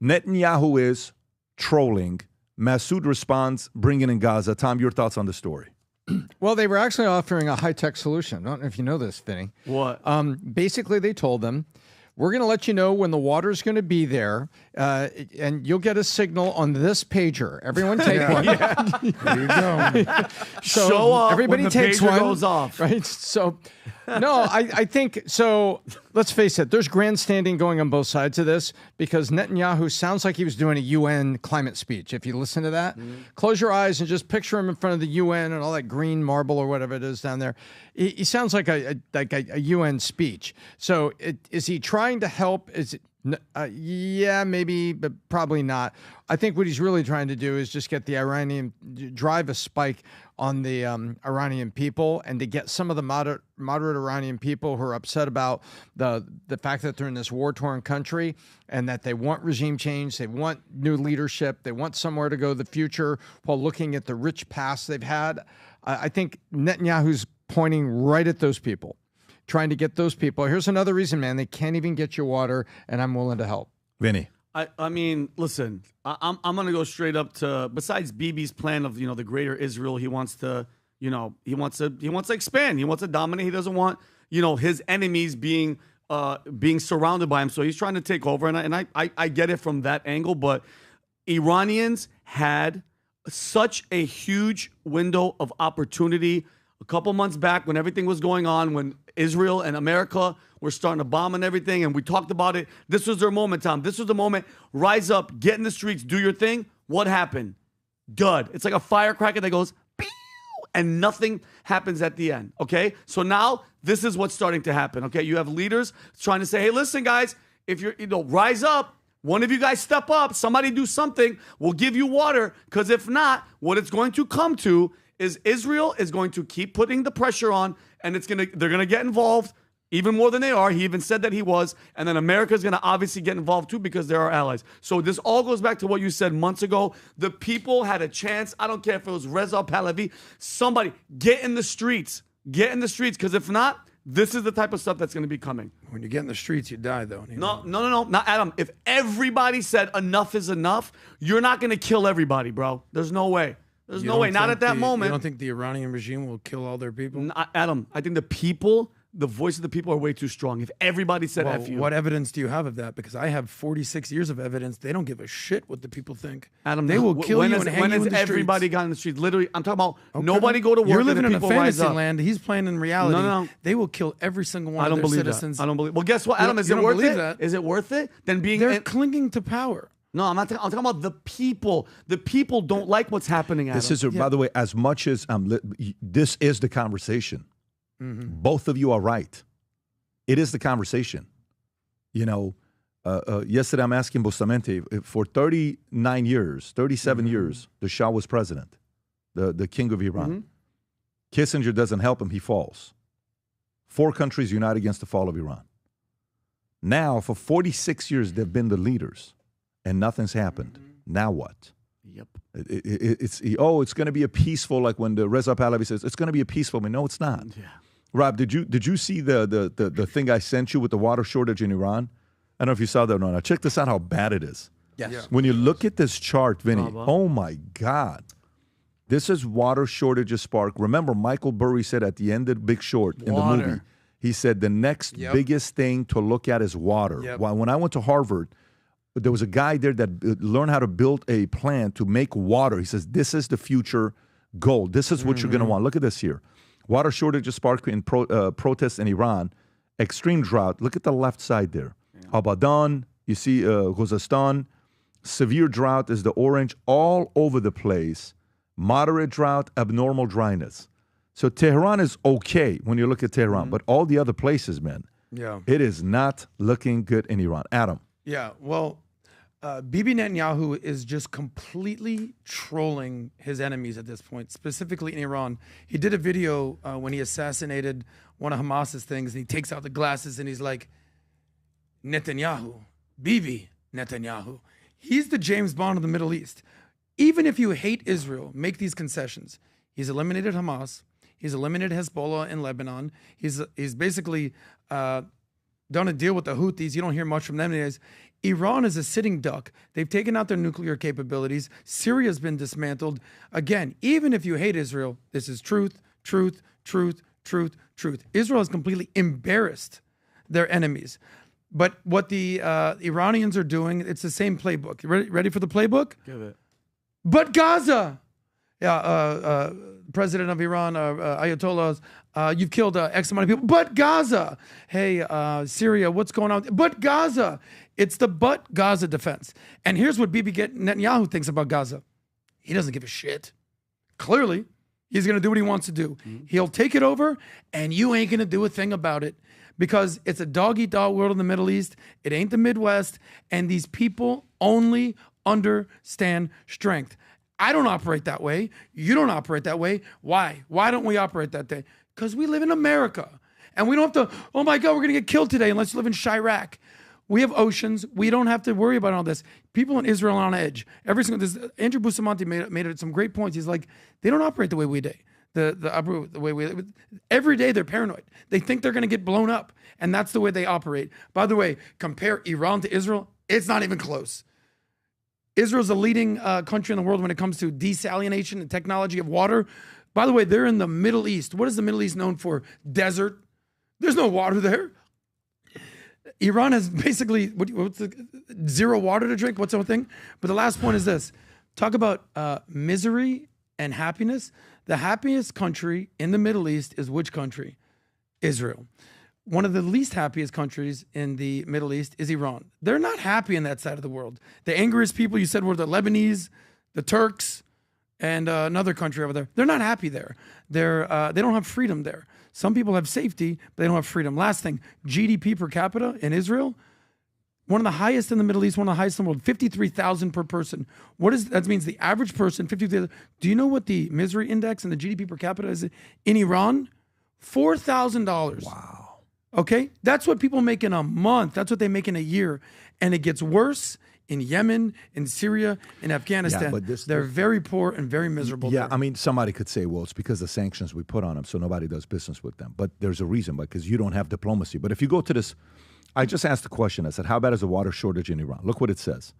Netanyahu is trolling. Masoud responds, bringing in Gaza. Tom, your thoughts on the story? Well, they were actually offering a high-tech solution. I don't know if you know this, Vinny. What? Basically, they told them, we're going to let you know when the water's going to be there, and you'll get a signal on this pager. Everyone take one. There you go. So show up everybody when the takes pager one, goes off. right? So, no, I think so. Let's face it. There's grandstanding going on both sides of this because Netanyahu sounds like he was doing a UN climate speech. If you listen to that, close your eyes and just picture him in front of the UN and all that green marble or whatever it is down there. He sounds like a UN speech. So, is he trying to help? Is it? Yeah, maybe, but probably not. I think what he's really trying to do is just get the drive a spike on the Iranian people, and to get some of the moderate Iranian people who are upset about the fact that they're in this war-torn country and that they want regime change, they want new leadership, they want somewhere to go in the future while looking at the rich past they've had. I think Netanyahu's pointing right at those people, trying to get those people. Here's another reason, man. They can't even get you water, and I'm willing to help. Vinny. I mean, listen, I'm going to go straight up to, besides Bibi's plan of, the greater Israel, he wants to, he wants to expand. He wants to dominate. He doesn't want, his enemies being surrounded by him. So he's trying to take over. And I get it from that angle, but Iranians had such a huge window of opportunity a couple months back when everything was going on, when Israel and America were starting to bomb and everything, and we talked about it. This was their moment, Tom. This was the moment. Rise up, get in the streets, do your thing. What happened? Dud. It's like a firecracker that goes, pew, and nothing happens at the end, okay? So now this is what's starting to happen, okay? You have leaders trying to say, hey, listen, guys, if you're, rise up. One of you guys step up. Somebody do something. We'll give you water, because if not, what it's going to come to is Israel is going to keep putting the pressure on, and they're going to get involved. even more than they are. He even said that he was. And then America's going to obviously get involved too because they're our allies. So this all goes back to what you said months ago. The people had a chance. I don't care if it was Reza Pahlavi. Somebody get in the streets. Get in the streets, because if not, this is the type of stuff that's going to be coming. When you get in the streets, you die, though. No, not Adam. If everybody said enough is enough, you're not going to kill everybody, bro. There's no way. There's no way. Not at that moment. You don't think the Iranian regime will kill all their people? Adam, I think the people, the voice of the people are way too strong. If everybody said F you. What evidence do you have of that? Because I have 46 years of evidence. They don't give a shit what the people think. Adam, they will kill you and hang you in the streets. When has everybody got in the streets? Literally, I'm talking about nobody go to work. You're living and in the a people rise fantasy up. land. He's playing in reality. No. They will kill every single one I don't of their believe citizens. that. I don't believe. Well, guess what, Adam? Is You it don't worth believe it? that? Is it worth it? Then being They're clinging to power. No, I'm not. I'm talking about the people. The people don't like what's happening. Adam. This is, by the way, as much as this is the conversation. Both of you are right. It is the conversation. You know, yesterday I'm asking Bustamante, for 39 years, 37 years, the Shah was president, the king of Iran. Kissinger doesn't help him, he falls. 4 countries unite against the fall of Iran. Now, for 46 years, they've been the leaders, and nothing's happened. Now what? Yep. It's going to be a peaceful, like when the Reza Pahlavi says, it's going to be a peaceful. No, it's not. Yeah. Rob, did you see the thing I sent you with the water shortage in Iran? I don't know if you saw that or not. Check this out how bad it is. Yes. Yeah. When you look at this chart, Vinny, oh my God. This is water shortages spark. Remember, Michael Burry said at the end of Big Short in the movie, he said the next biggest thing to look at is water. When I went to Harvard, there was a guy there that learned how to build a plant to make water. He says, this is the future goal. This is what you're going to want. Look at this here. Water shortages spark in protests in Iran. Extreme drought. Look at the left side there. Abadan, you see Khuzestan. Severe drought is the orange all over the place. Moderate drought, abnormal dryness. So Tehran is okay when you look at Tehran, but all the other places, man, it is not looking good in Iran. Adam. Yeah, well, Bibi Netanyahu is just completely trolling his enemies at this point, specifically in Iran. He did a video when he assassinated one of Hamas's things, and he takes out the glasses and he's like, Netanyahu, Bibi Netanyahu. He's the James Bond of the Middle East. Even if you hate Israel, make these concessions. He's eliminated Hamas. He's eliminated Hezbollah in Lebanon. He's basically done a deal with the Houthis. You don't hear much from them nowadays. Iran is a sitting duck. They've taken out their nuclear capabilities. Syria's been dismantled. Again, even if you hate Israel, this is truth, truth, truth, truth, truth. Israel has completely embarrassed their enemies. But what the Iranians are doing, it's the same playbook. You ready for the playbook? Give it. But Gaza. Yeah, President of Iran, Ayatollahs, you've killed X amount of people. But Gaza. Hey, Syria, what's going on? But Gaza. It's the but Gaza defense. And here's what Bibi Netanyahu thinks about Gaza. He doesn't give a shit. Clearly, he's going to do what he wants to do. He'll take it over, and you ain't going to do a thing about it because it's a dog-eat-dog world in the Middle East. It ain't the Midwest, and these people only understand strength. I don't operate that way. You don't operate that way. Why? Why don't we operate that way? Because we live in America. And we don't have to, oh my God, we're going to get killed today unless you live in Chirac. We have oceans. We don't have to worry about all this. People in Israel are on edge. Andrew Bustamante made some great points. He's like, they don't operate the way we do. The way we every day they're paranoid. They think they're going to get blown up. And that's the way they operate. By the way, compare Iran to Israel. It's not even close. Israel's a leading country in the world when it comes to desalination and technology of water. By the way, they're in the Middle East. What is the Middle East known for? Desert. There's no water there. Iran has basically what's zero water to drink. What's the thing? But the last point is this. Talk about misery and happiness. The happiest country in the Middle East is which country? Israel. One of the least happiest countries in the Middle East is Iran. They're not happy in that side of the world. The angriest people you said were the Lebanese, the Turks, and another country over there. They're not happy there. They don't have freedom there. Some people have safety, but they don't have freedom. Last thing, GDP per capita in Israel, one of the highest in the Middle East, one of the highest in the world, 53,000 per person. That means the average person, 53,000. Do you know what the misery index and the GDP per capita is in Iran? $4,000. Wow. Okay? That's what people make in a month. That's what they make in a year. And it gets worse in Yemen, in Syria, in Afghanistan. Yeah, but they're very poor and very miserable. Yeah, there. I mean, somebody could say, well, it's because of the sanctions we put on them, so nobody does business with them. But there's a reason, because you don't have diplomacy. But if you go to this, I just asked the question. I said, how bad is the water shortage in Iran? Look what it says.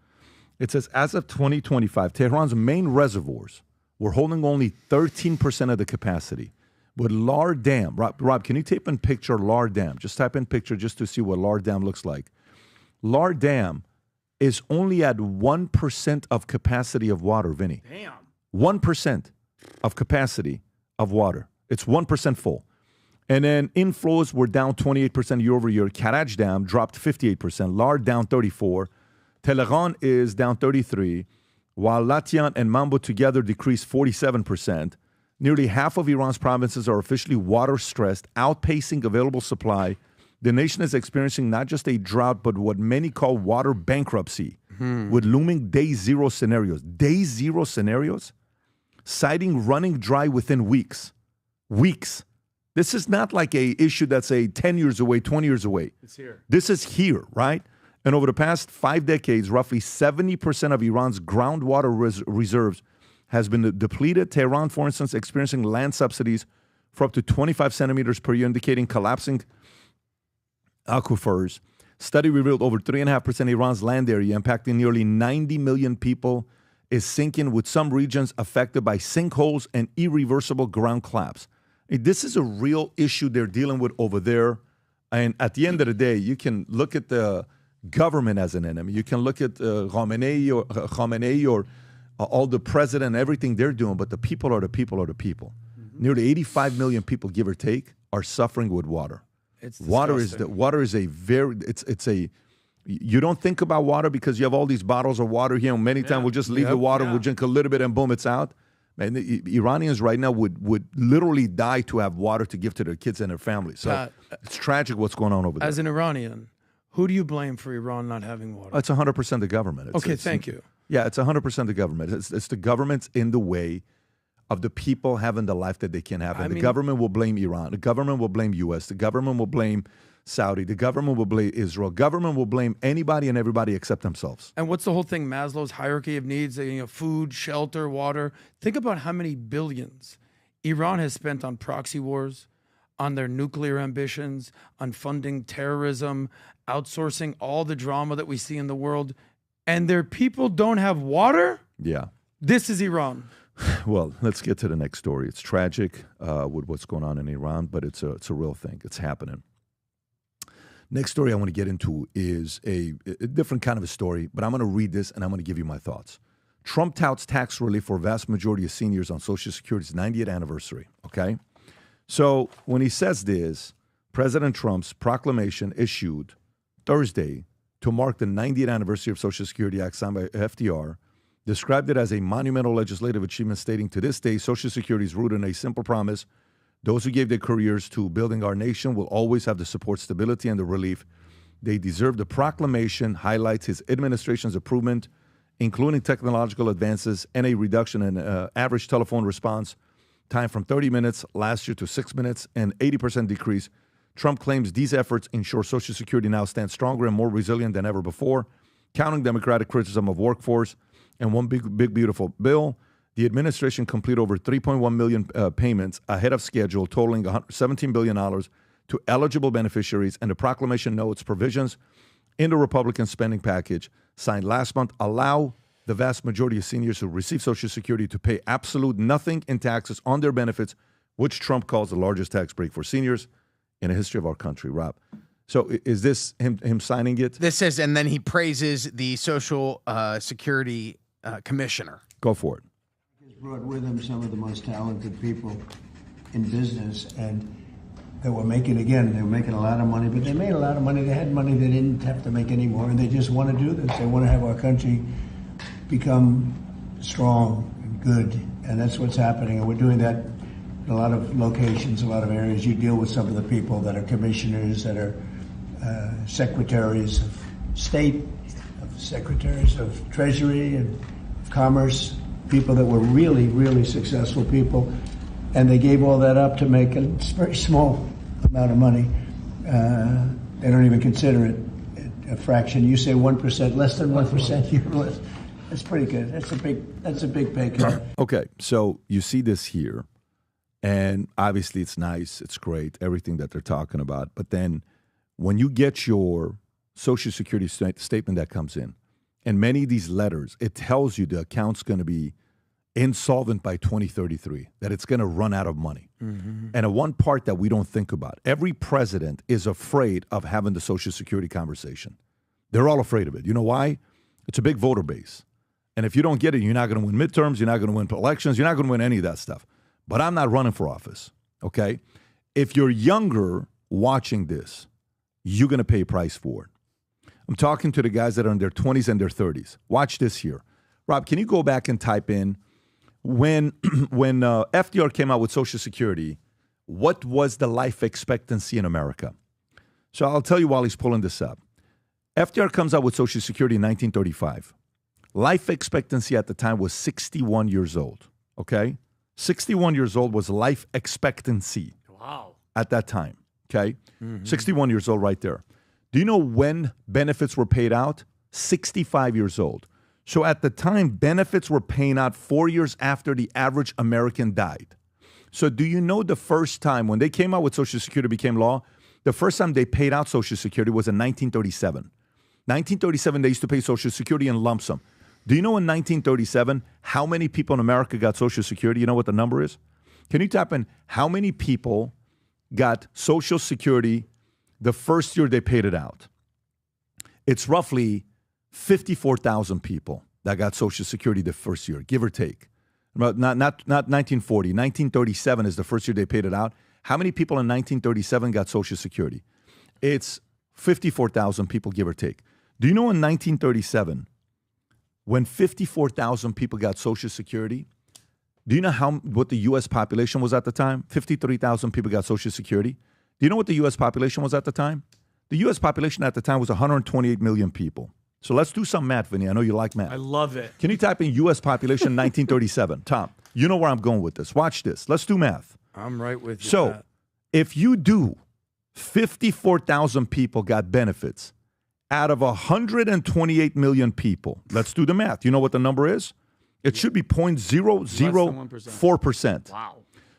It says, as of 2025, Tehran's main reservoirs were holding only 13% of the capacity. With Lar Dam, Rob, can you type in picture Lar Dam? Just type in picture just to see what Lar Dam looks like. Lar Dam is only at 1% of capacity of water, Vinny. Damn. 1% of capacity of water. It's 1% full. And then inflows were down 28% year over year. Karaj Dam dropped 58%. Lar down 34%. Telegram is down 33%. While Latian and Mambo together decreased 47%. Nearly half of Iran's provinces are officially water stressed, outpacing available supply. The nation is experiencing not just a drought, but what many call water bankruptcy, with looming day zero scenarios. Day zero scenarios? Citing running dry within weeks. Weeks. This is not like a issue that's 10 years away, 20 years away. It's here. This is here, right? And over the past 5 decades, roughly 70% of Iran's groundwater reserves has been depleted. Tehran, for instance, experiencing land subsidies for up to 25 centimeters per year, indicating collapsing aquifers. Study revealed over 3.5% of Iran's land area, impacting nearly 90 million people, is sinking, with some regions affected by sinkholes and irreversible ground collapse. This is a real issue they're dealing with over there. And at the end of the day, you can look at the government as an enemy. You can look at Khamenei or all the president, everything they're doing, but the people are the people are the people. Nearly 85 million people, give or take, are suffering with water. It's water is a very, it's a, you don't think about water because you have all these bottles of water here, and many times we'll just leave the water, we'll drink a little bit and boom, it's out. Man, the Iranians right now would literally die to have water to give to their kids and their families. So it's tragic what's going on over there. As an Iranian, who do you blame for Iran not having water? It's 100% the government. Thank you. Yeah, it's 100% the government. It's the government's in the way of the people having the life that they can have. And the government will blame Iran. The government will blame U.S. The government will blame Saudi. The government will blame Israel. Government will blame anybody and everybody except themselves. And what's the whole thing? Maslow's hierarchy of needs, food, shelter, water. Think about how many billions Iran has spent on proxy wars, on their nuclear ambitions, on funding terrorism, outsourcing all the drama that we see in the world. And their people don't have water? Yeah. This is Iran. Well, let's get to the next story. It's tragic with what's going on in Iran, but it's a real thing. It's happening. Next story I want to get into is a different kind of a story, but I'm going to read this and I'm going to give you my thoughts. Trump touts tax relief for a vast majority of seniors on Social Security's 90th anniversary, okay? So when he says this, President Trump's proclamation issued Thursday to mark the 90th anniversary of Social Security Act signed by FDR, described it as a monumental legislative achievement, stating, to this day, Social Security is rooted in a simple promise. Those who gave their careers to building our nation will always have the support, stability, and the relief they deserve. The proclamation highlights his administration's improvement, including technological advances and a reduction in average telephone response time from 30 minutes last year to 6 minutes, and 80% decrease. Trump claims these efforts ensure Social Security now stands stronger and more resilient than ever before, counting Democratic criticism of workforce and one big beautiful bill. The administration completed over 3.1 million payments ahead of schedule, totaling $17 billion to eligible beneficiaries, and the proclamation notes provisions in the Republican spending package signed last month allow the vast majority of seniors who receive Social Security to pay absolute nothing in taxes on their benefits, which Trump calls the largest tax break for seniors in the history of our country. Rob, so is this him signing it? This is, and then he praises the Social Security commissioner. Go for it. He's brought with him some of the most talented people in business, and they were making a lot of money, but they made a lot of money. They had money they didn't have to make anymore, and they just want to do this. They want to have our country become strong and good, and that's what's happening. And we're doing that in a lot of locations, a lot of areas. You deal with some of the people that are commissioners, that are secretaries of state, secretaries of Treasury and of Commerce, people that were really, really successful people, and they gave all that up to make a very small amount of money. They don't even consider it a fraction. You say 1%, less than 1%. That's pretty good. That's a big pay cut. Okay, so you see this here, and obviously it's nice, it's great, everything that they're talking about. But then when you get your Social Security statement that comes in, and many of these letters, it tells you the account's going to be insolvent by 2033, that it's going to run out of money. Mm-hmm. And one part that we don't think about, every president is afraid of having the Social Security conversation. They're all afraid of it. You know why? It's a big voter base. And if you don't get it, you're not going to win midterms, you're not going to win elections, you're not going to win any of that stuff. But I'm not running for office, okay? If you're younger watching this, you're going to pay a price for it. I'm talking to the guys that are in their 20s and their 30s. Watch this here. Rob, can you go back and type in, when FDR came out with Social Security, what was the life expectancy in America? So I'll tell you while he's pulling this up. FDR comes out with Social Security in 1935. Life expectancy at the time was 61 years old, okay? 61 years old was life expectancy. Wow. At that time, okay? Mm-hmm. 61 years old right there. Do you know when benefits were paid out? 65 years old. So at the time, benefits were paying out 4 years after the average American died. So do you know the first time, when they came out with Social Security became law, the first time they paid out Social Security was in 1937. 1937, they used to pay Social Security in lump sum. Do you know in 1937 how many people in America got Social Security? You know what the number is? Can you type in how many people got Social Security the first year they paid it out? It's roughly 54,000 people that got Social Security the first year, give or take. Not 1940. 1937 is the first year they paid it out. How many people in 1937 got Social Security? It's 54,000 people, give or take. Do you know in 1937, when 54,000 people got Social Security, do you know what the U.S. population was at the time? 53,000 people got Social Security. Do you know what the U.S. population was at the time? The U.S. population at the time was 128 million people. So let's do some math, Vinny. I know you like math. I love it. Can you type in U.S. population 1937? Tom, you know where I'm going with this. Watch this. Let's do math. I'm right with you. So if you do 54,000 people got benefits out of 128 million people, let's do the math. You know what the number is? It should be 0.004%. Wow.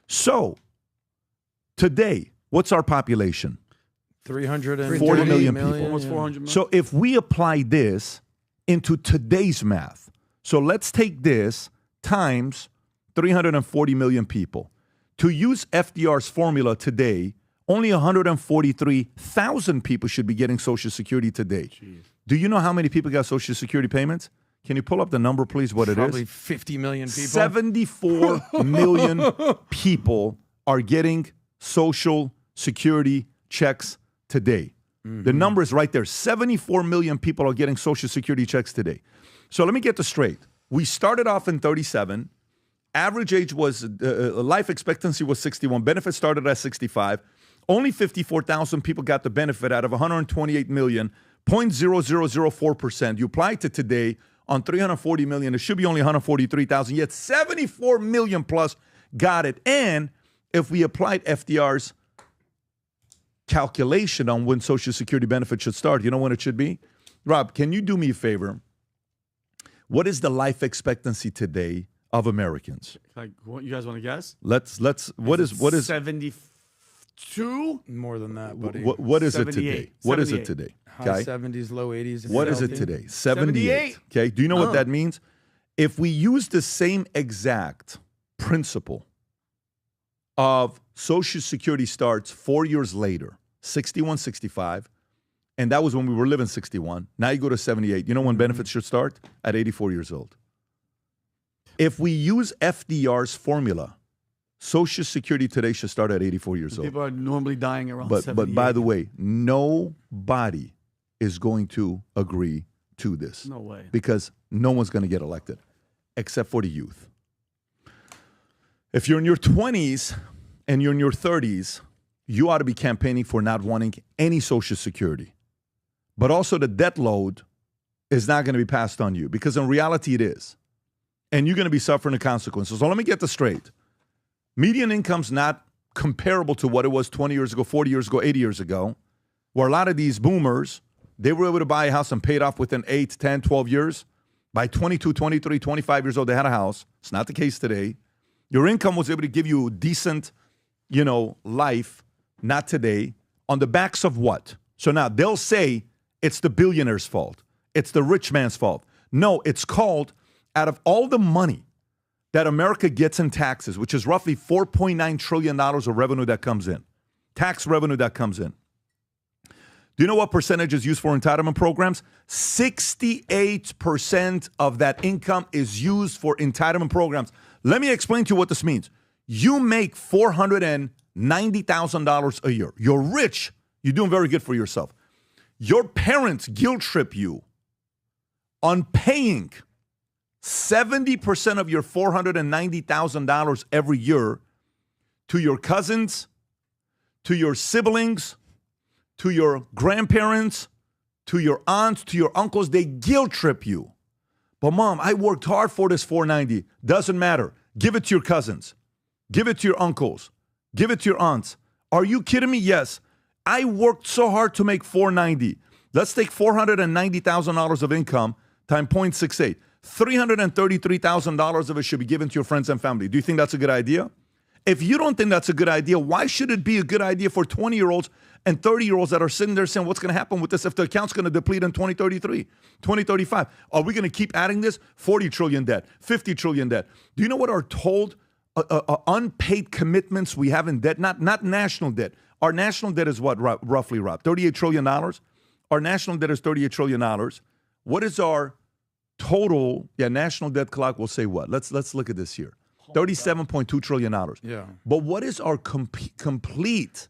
So today, what's our population? 340 million people. Almost 400 million. So if we apply this into today's math, so let's take this times 340 million people. To use FDR's formula today, only 143,000 people should be getting Social Security today. Jeez. Do you know how many people got Social Security payments? Can you pull up the number, please, what it is? Probably 50 million people. 74 million people are getting Social Security checks today. Mm-hmm. The number is right there. 74 million people are getting Social Security checks today. So let me get this straight. We started off in 37. Average age was, life expectancy was 61. Benefits started at 65. Only 54,000 people got the benefit out of 128 million, 0.0004%. You apply it to today on 340 million, it should be only 143,000, yet 74 million plus got it. And if we applied FDR's calculation on when Social Security benefits should start, you know when it should be? Rob, can you do me a favor? What is the life expectancy today of Americans? Like, what, you guys want to guess? What is 72? More than that, buddy. What is it today? What is it today? High 70s, low 80s. What is it today? 78. Okay. Do you know what that means? If we use the same exact principle of Social Security starts 4 years later, 61, 65, and that was when we were living 61. Now you go to 78. You know when benefits should start? At 84 years old. If we use FDR's formula, Social Security today should start at 84 years old. People are normally dying around 78. But by the way, nobody is going to agree to this. No way. Because no one's going to get elected, except for the youth. If you're in your 20s and you're in your 30s, you ought to be campaigning for not wanting any Social Security. But also the debt load is not going to be passed on you, because in reality it is. And you're going to be suffering the consequences. So let me get this straight. Median income's not comparable to what it was 20 years ago, 40 years ago, 80 years ago. where a lot of these boomers, they were able to buy a house and pay it off within 8, 10, 12 years. By 22, 23, 25 years old, they had a house. It's not the case today. Your income was able to give you a decent, life. Not today. On the backs of what? So now they'll say it's the billionaire's fault. It's the rich man's fault. No, it's called, out of all the money that America gets in taxes, which is roughly $4.9 trillion of revenue that comes in, tax revenue that comes in. Do you know what percentage is used for entitlement programs? 68% of that income is used for entitlement programs. Let me explain to you what this means. You make $490,000 a year. You're rich. You're doing very good for yourself. Your parents guilt trip you on paying 70% of your $490,000 every year to your cousins, to your siblings, to your grandparents, to your aunts, to your uncles. They guilt trip you. But Mom, I worked hard for this $490. Doesn't matter. Give it to your cousins. Give it to your uncles. Give it to your aunts. Are you kidding me? Yes. I worked so hard to make $490. Let's take $490,000 of income times 0.68. $333,000 of it should be given to your friends and family. Do you think that's a good idea? If you don't think that's a good idea, why should it be a good idea for 20-year-olds and 30-year-olds that are sitting there saying, what's going to happen with this if the account's going to deplete in 2033, 2035? Are we going to keep adding this? 40 trillion debt, 50 trillion debt. Do you know what our told unpaid commitments we have in debt? Not national debt. Our national debt is what, roughly, Rob? $38 trillion? Our national debt is $38 trillion. What is our total, national debt clock will say what? Let's look at this here. $37.2 trillion. Yeah. But what is our complete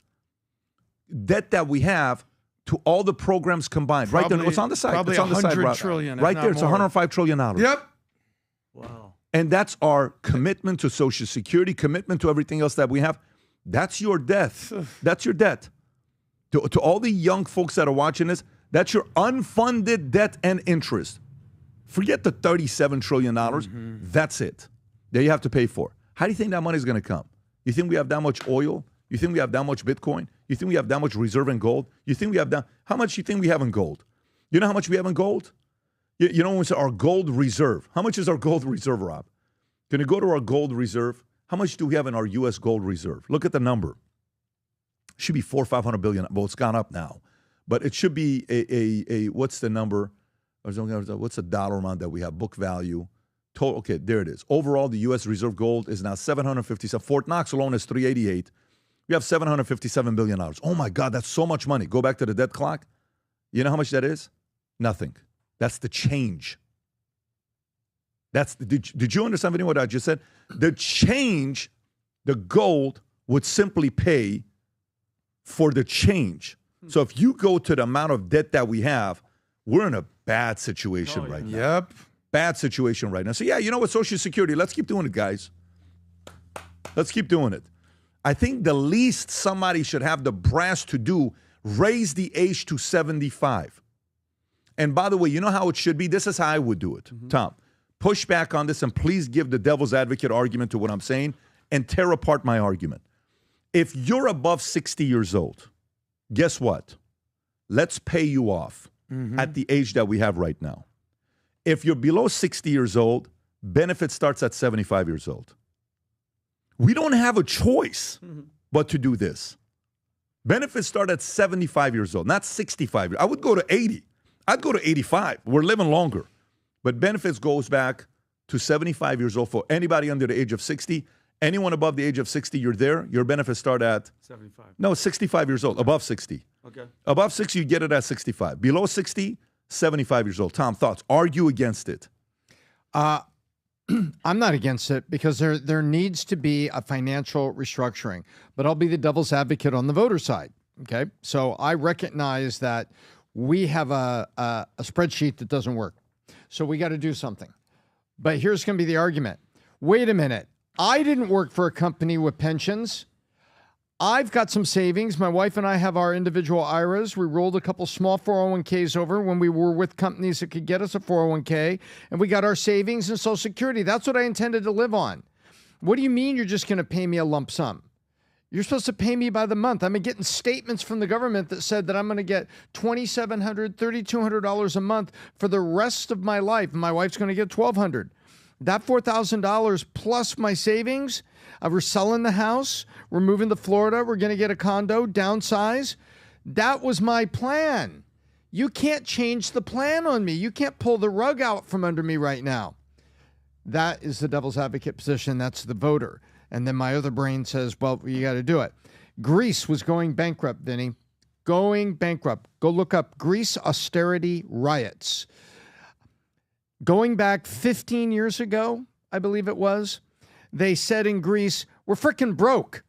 debt that we have to all the programs combined? Right there, it's on the side. Probably it's on the side, $100 trillion. Right there, it's $105 trillion. Yep. Wow. And that's our commitment to Social Security, commitment to everything else that we have. That's your debt. That's your debt. To all the young folks that are watching this, that's your unfunded debt and interest. Forget the $37 trillion. That's it. That you have to pay for. How do you think that money is going to come? You think we have that much oil? You think we have that much Bitcoin? You think we have that much reserve in gold? You think we have that? How much do you think we have in gold? You know how much we have in gold? You know when we say our gold reserve. How much is our gold reserve, Rob? Can you go to our gold reserve? How much do we have in our U.S. gold reserve? Look at the number. It should be $400 or $500 billion. Well, it's gone up now. But it should be a what's the number? What's the dollar amount that we have? Book value. Total, okay, there it is. Overall, the U.S. reserve gold is now $757. Fort Knox alone is $388. We have $757 billion. Oh my God, that's so much money. Go back to the debt clock. You know how much that is? Nothing. That's the change. Did you understand what I just said? The change, the gold would simply pay for the change. So if you go to the amount of debt that we have, we're in a bad situation right now. Yep. Bad situation right now. So, you know what? Social Security, let's keep doing it, guys. Let's keep doing it. I think the least somebody should have the brass to do, raise the age to 75. And by the way, you know how it should be? This is how I would do it. Tom, push back on this and please give the devil's advocate argument to what I'm saying and tear apart my argument. If you're above 60 years old, guess what? Let's pay you off at the age that we have right now. If you're below 60 years old, benefit starts at 75 years old. We don't have a choice but to do this. Benefits start at 75 years old, not 65. I would go to 80. I'd go to 85. We're living longer. But benefits goes back to 75 years old for anybody under the age of 60. Anyone above the age of 60, you're there. Your benefits start at 75. No, 65 years old, above 60. Okay. Above 60, you get it at 65. Below 60, 75 years old. Tom, thoughts? Argue against it. I'm not against it because there needs to be a financial restructuring. But I'll be the devil's advocate on the voter side. Okay. So I recognize that we have a spreadsheet that doesn't work. So we got to do something. But here's going to be the argument. Wait a minute. I didn't work for a company with pensions. I've got some savings. My wife and I have our individual IRAs. We rolled a couple small 401ks over when we were with companies that could get us a 401k, and we got our savings and Social Security. That's what I intended to live on. What do you mean you're just going to pay me a lump sum? You're supposed to pay me by the month. I'm getting statements from the government that said that I'm going to get $2,700, $3,200 a month for the rest of my life. My wife's going to get $1,200. That $4,000 plus my savings, we're selling the house. We're moving to Florida. We're going to get a condo, downsize. That was my plan. You can't change the plan on me. You can't pull the rug out from under me right now. That is the devil's advocate position. That's the voter. And then my other brain says, well, you got to do it. Greece was going bankrupt, Vinny. Going bankrupt. Go look up Greece austerity riots. Going back 15 years ago, I believe it was, they said in Greece, we're freaking broke.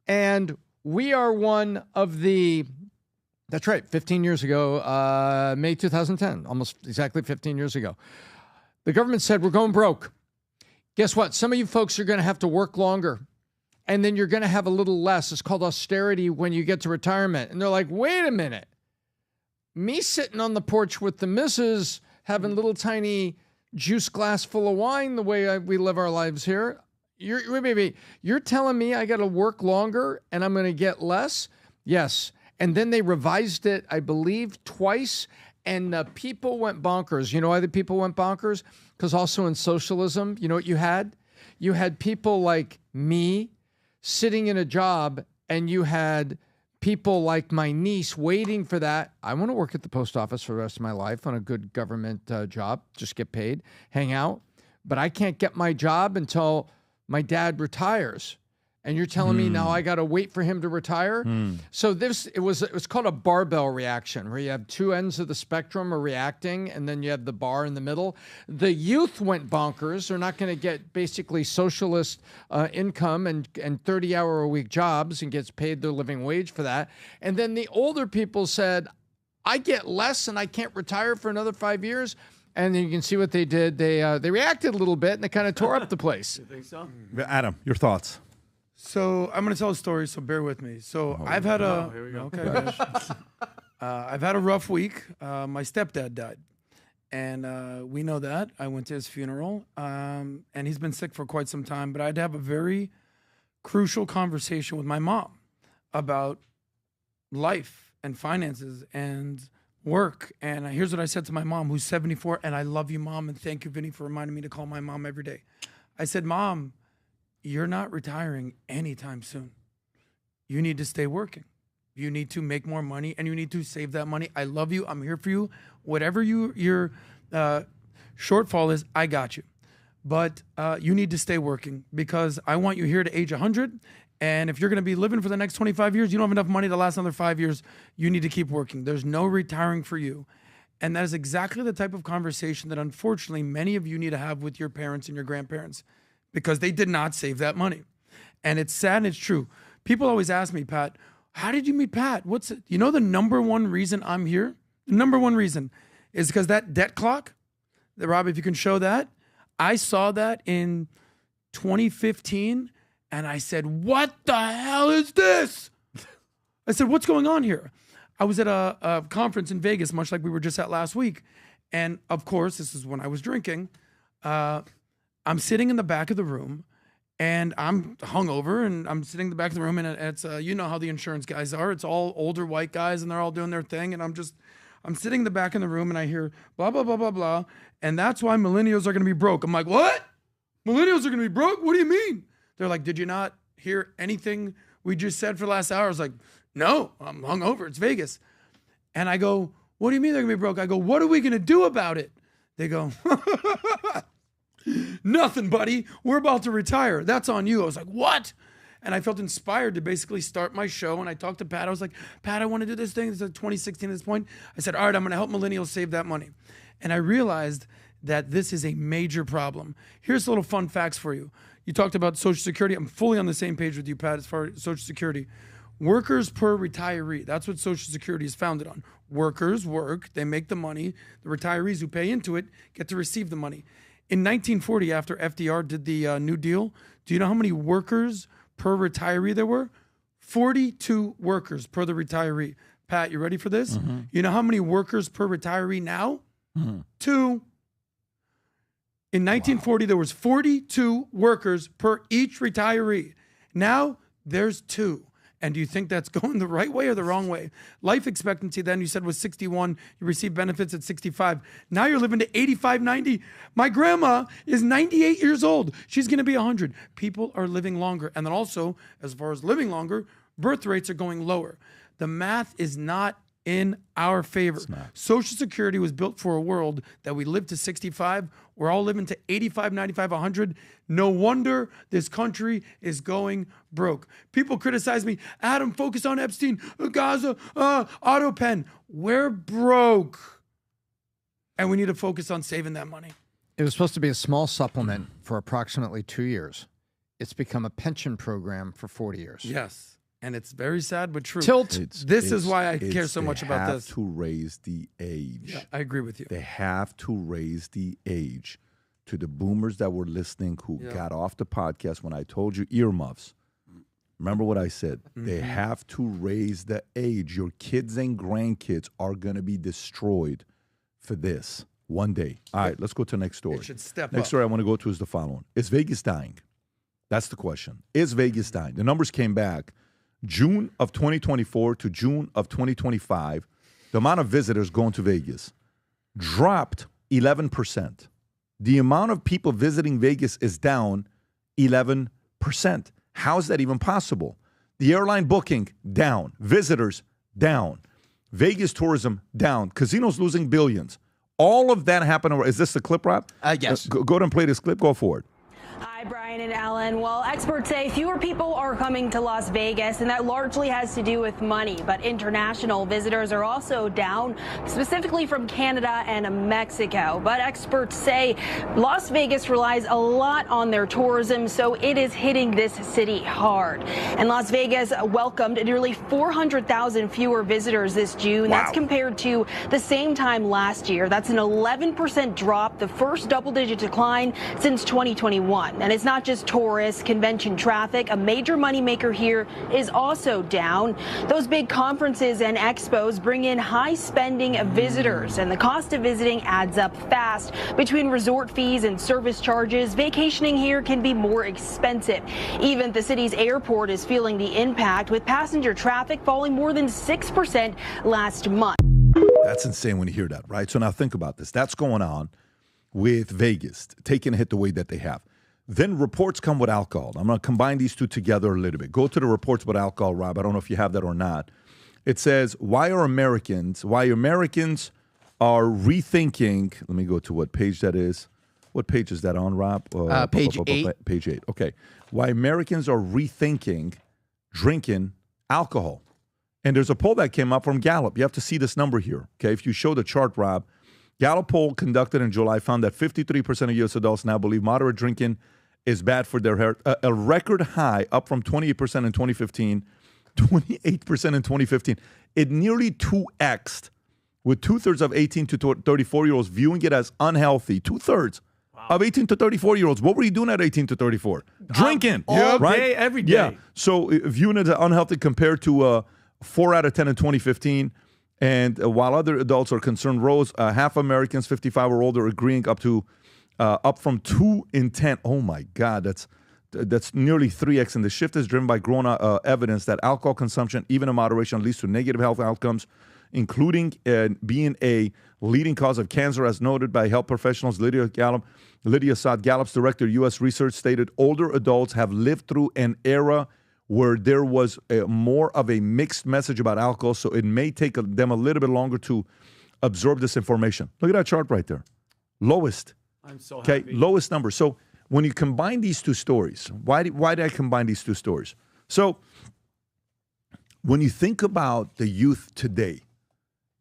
And we are one of the, that's right, 15 years ago, May 2010, almost exactly 15 years ago. The government said, we're going broke. Guess what? Some of you folks are going to have to work longer, and then you're going to have a little less. It's called austerity when you get to retirement. And they're like, wait a minute. Me sitting on the porch with the missus, having a little tiny juice glass full of wine the way we live our lives here. You're telling me I got to work longer and I'm going to get less? Yes. And then they revised it, I believe, twice. And the people went bonkers. You know why the people went bonkers? Because also in socialism, you know what you had? You had people like me sitting in a job, and you had people like my niece waiting for that. I want to work at the post office for the rest of my life on a good government job, just get paid, hang out. But I can't get my job until my dad retires. And you're telling me now I got to wait for him to retire? So it was called a barbell reaction, where you have two ends of the spectrum are reacting, and then you have the bar in the middle. The youth went bonkers. They're not going to get basically socialist income and 30-hour-a-week jobs and gets paid their living wage for that. And then the older people said, I get less and I can't retire for another 5 years. And then you can see what they did. They reacted a little bit, and they kind of tore up the place. You think so? Adam, your thoughts? So I'm going to tell a story, so bear with me. So I've had a here we go. Okay, I've had a rough week. My stepdad died, and we know that. I went to his funeral, and he's been sick for quite some time. But I'd have a very crucial conversation with my mom about life and finances and work. And here's what I said to my mom, who's 74, and I love you, Mom, and thank you, Vinny, for reminding me to call my mom every day. I said, Mom, you're not retiring anytime soon. You need to stay working. You need to make more money, and you need to save that money. I love you. I'm here for you. Whatever your shortfall is, I got you. But you need to stay working, because I want you here to age 100. And if you're going to be living for the next 25 years, you don't have enough money to last another 5 years. You need to keep working. There's no retiring for you. And that is exactly the type of conversation that, unfortunately, many of you need to have with your parents and your grandparents, because they did not save that money. And it's sad and it's true. People always ask me, Pat, how did you meet Pat? What's it? You know, the number one reason I'm here, the number one reason is because that debt clock, Rob, if you can show that, I saw that in 2015, and I said, what the hell is this? I said, what's going on here? I was at a conference in Vegas, much like we were just at last week. And of course, this is when I was drinking. I'm sitting in the back of the room, and I'm hungover, and I'm sitting in the back of the room, and it's you know how the insurance guys are. It's all older white guys, and they're all doing their thing, and I'm sitting in the back of the room, and I hear blah, blah, blah, blah, blah, and that's why millennials are going to be broke. I'm like, what? Millennials are going to be broke? What do you mean? They're like, did you not hear anything we just said for the last hour? I was like, no, I'm hungover. It's Vegas. And I go, what do you mean they're going to be broke? I go, what are we going to do about it? They go, nothing, buddy. We're about to retire. That's on you. I was like, what? And I felt inspired to basically start my show. And I talked to Pat. I was like, Pat, I want to do this thing. This is 2016 at this point. I said, all right, I'm going to help millennials save that money. And I realized that this is a major problem. Here's a little fun facts for you. You talked about Social Security. I'm fully on the same page with you, Pat, as far as Social Security. Workers per retiree. That's what Social Security is founded on. Workers work. They make the money. The retirees who pay into it get to receive the money. In 1940, after FDR did the New Deal, do you know how many workers per retiree there were? 42 workers per the retiree. Pat, you ready for this? Mm-hmm. You know how many workers per retiree now? Mm-hmm. 2. In 1940, there was 42 workers per each retiree. Now, there's 2. And do you think that's going the right way or the wrong way? Life expectancy then you said was 61. You received benefits at 65. Now you're living to 85, 90. My grandma is 98 years old. She's going to be 100. People are living longer. And then also, as far as living longer, birth rates are going lower. The math is not in our favor. Social Security was built for a world that we live to 65. We're all living to 85, 95, 100. No wonder this country is going broke. People criticize me. Adam, focus on Epstein, Gaza, AutoPen. We're broke. And we need to focus on saving that money. It was supposed to be a small supplement for approximately 2 years. It's become a pension program for 40 years. Yes. And it's very sad, but true. This is why I care so much about this. They have to raise the age. Yeah, I agree with you. They have to raise the age. To the boomers that were listening who got off the podcast when I told you earmuffs. Remember what I said. They have to raise the age. Your kids and grandkids are going to be destroyed for this one day. All right, let's go to the next story. It should step Next up. story I want to go to is the following. Is Vegas dying? That's the question. Is Vegas dying? The numbers came back. June of 2024 to June of 2025, the amount of visitors going to Vegas dropped 11%. The amount of people visiting Vegas is down 11%. How is that even possible? The airline booking, down. Visitors, down. Vegas tourism, down. Casinos losing billions. All of that happened. Is this the clip, Rob? Yes. Go ahead and play this clip. Go for it. Hi, Brian and Ellen. Well, experts say fewer people are coming to Las Vegas, and that largely has to do with money. But international visitors are also down, specifically from Canada and Mexico. But experts say Las Vegas relies a lot on their tourism, so it is hitting this city hard. And Las Vegas welcomed nearly 400,000 fewer visitors this June. Wow. That's compared to the same time last year. That's an 11% drop, the first double-digit decline since 2021. And it's not just tourists, convention traffic. A major moneymaker here is also down. Those big conferences and expos bring in high-spending visitors, and the cost of visiting adds up fast. Between resort fees and service charges, vacationing here can be more expensive. Even the city's airport is feeling the impact, with passenger traffic falling more than 6% last month. That's insane when you hear that, right? So now think about this. That's going on with Vegas, taking a hit the way that they have. Then reports come with alcohol. I'm going to combine these two together a little bit. Go to the reports with alcohol, Rob. I don't know if you have that or not. It says, why Americans are rethinking. Let me go to what page that is. What page is that on, Rob? Page 8. Page 8. Okay. Why Americans are rethinking drinking alcohol. And there's a poll that came up from Gallup. You have to see this number here. Okay. If you show the chart, Rob, Gallup poll conducted in July found that 53% of U.S. adults now believe moderate drinking is bad for their health, a record high, up from 28% in 2015, 28% in 2015. It nearly 2x'd, with 2/3 of 18 to 34-year-olds viewing it as unhealthy. 2/3 of 18 to 34-year-olds. What were you doing at 18 to 34? Drinking. All right? day, every day. Yeah. So viewing it as unhealthy compared to 4 out of 10 in 2015. And while other adults are concerned, rose, half Americans 55 or older agreeing up from 2 in 10. Oh my God, that's nearly 3x. And the shift is driven by growing evidence that alcohol consumption, even in moderation, leads to negative health outcomes, including being a leading cause of cancer, as noted by health professionals. Lydia Saad, Gallup's director of U.S. research, stated older adults have lived through an era where there was more of a mixed message about alcohol, so it may take them a little bit longer to absorb this information. Look at that chart right there. Lowest. I'm so happy. Okay, lowest number. So when you combine these two stories, why did I combine these two stories? So when you think about the youth today,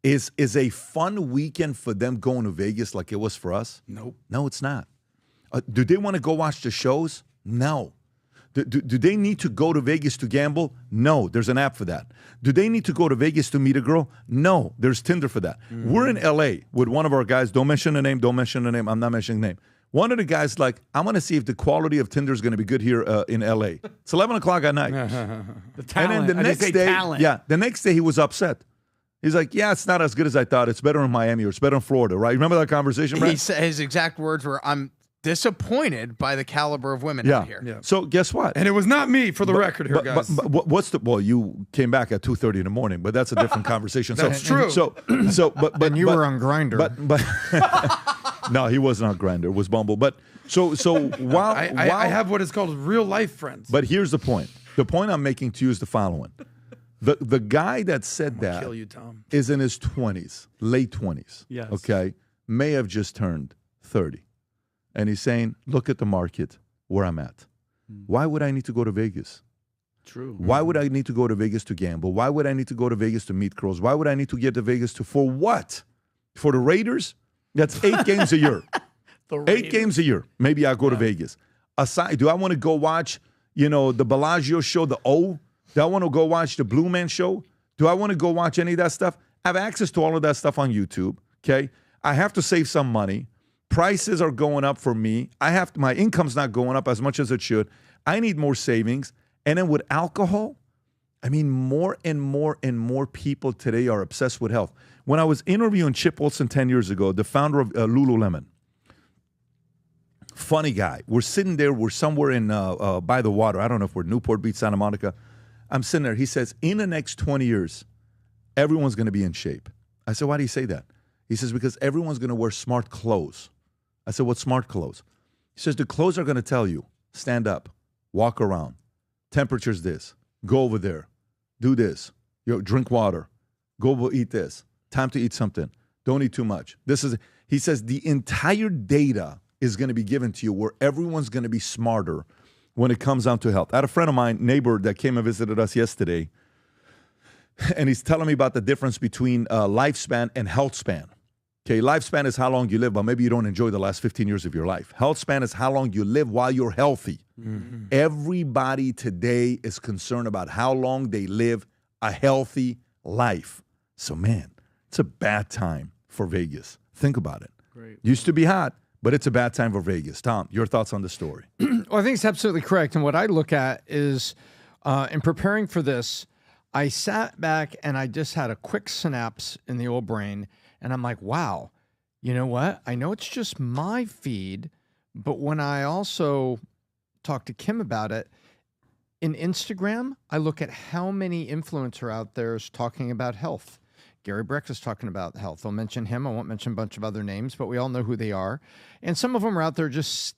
is a fun weekend for them going to Vegas like it was for us? Nope. No, it's not. Do they want to go watch the shows? No. Do they need to go to Vegas to gamble? No, there's an app for that. Do they need to go to Vegas to meet a girl? No, there's Tinder for that. We're in L.A. with one of our guys. Don't mention the name. I'm not mentioning the name. One of the guys like, I'm going to see if the quality of Tinder is going to be good here in L.A. It's 11 o'clock at night. The talent. And then the next day, the next day he was upset. He's like, yeah, it's not as good as I thought. It's better in Miami or it's better in Florida, right? Remember that conversation, Brad? His exact words were, I'm disappointed by the caliber of women out here. Yeah. So guess what? And it was not me, for the record here, guys. But what's the? Well, you came back at 2:30 in the morning, but that's a different conversation. That's true. But And you were on Grindr. But no, he wasn't on Grindr. It was Bumble. But so while I have what is called real life friends. But here's the point. The point I'm making to you is the following. The guy that said that kill you, Tom. is in his 20s, late 20s. Yes. Okay, may have just turned 30. And he's saying, look at the market where I'm at. Why would I need to go to Vegas? True. Why would I need to go to Vegas to gamble? Why would I need to go to Vegas to meet girls? Why would I need to get to Vegas for what? For the Raiders? That's 8 games a year. 8 games a year. Maybe I'll go to Vegas. Aside, do I want to go watch, the Bellagio show, the O? Do I want to go watch the Blue Man show? Do I want to go watch any of that stuff? I have access to all of that stuff on YouTube, okay? I have to save some money. Prices are going up for me. My income's not going up as much as it should. I need more savings. And then with alcohol, I mean, more and more and more people today are obsessed with health. When I was interviewing Chip Wilson 10 years ago, the founder of Lululemon, funny guy. We're sitting there. We're somewhere in by the water. I don't know if we're Newport Beach, Santa Monica. I'm sitting there. He says, in the next 20 years, everyone's going to be in shape. I said, why do you say that? He says, because everyone's going to wear smart clothes. I said, what smart clothes? He says, the clothes are going to tell you, stand up, walk around, temperature's this, go over there, do this, drink water, go eat this, time to eat something, don't eat too much. He says, the entire data is going to be given to you where everyone's going to be smarter when it comes down to health. I had a friend of mine, neighbor, that came and visited us yesterday, and he's telling me about the difference between lifespan and health span. Okay, lifespan is how long you live, but maybe you don't enjoy the last 15 years of your life. Health span is how long you live while you're healthy. Mm-hmm. Everybody today is concerned about how long they live a healthy life. So, man, it's a bad time for Vegas. Think about it. Great. Used to be hot, but it's a bad time for Vegas. Tom, your thoughts on the story? Well, I think it's absolutely correct. And what I look at is, in preparing for this, I sat back and I just had a quick synapse in the old brain. And I'm like, wow, you know what? I know it's just my feed, but when I also talk to Kim about it, in Instagram, I look at how many influencers out there is talking about health. Gary Breck is talking about health. I'll mention him. I won't mention a bunch of other names, but we all know who they are. And some of them are out there just,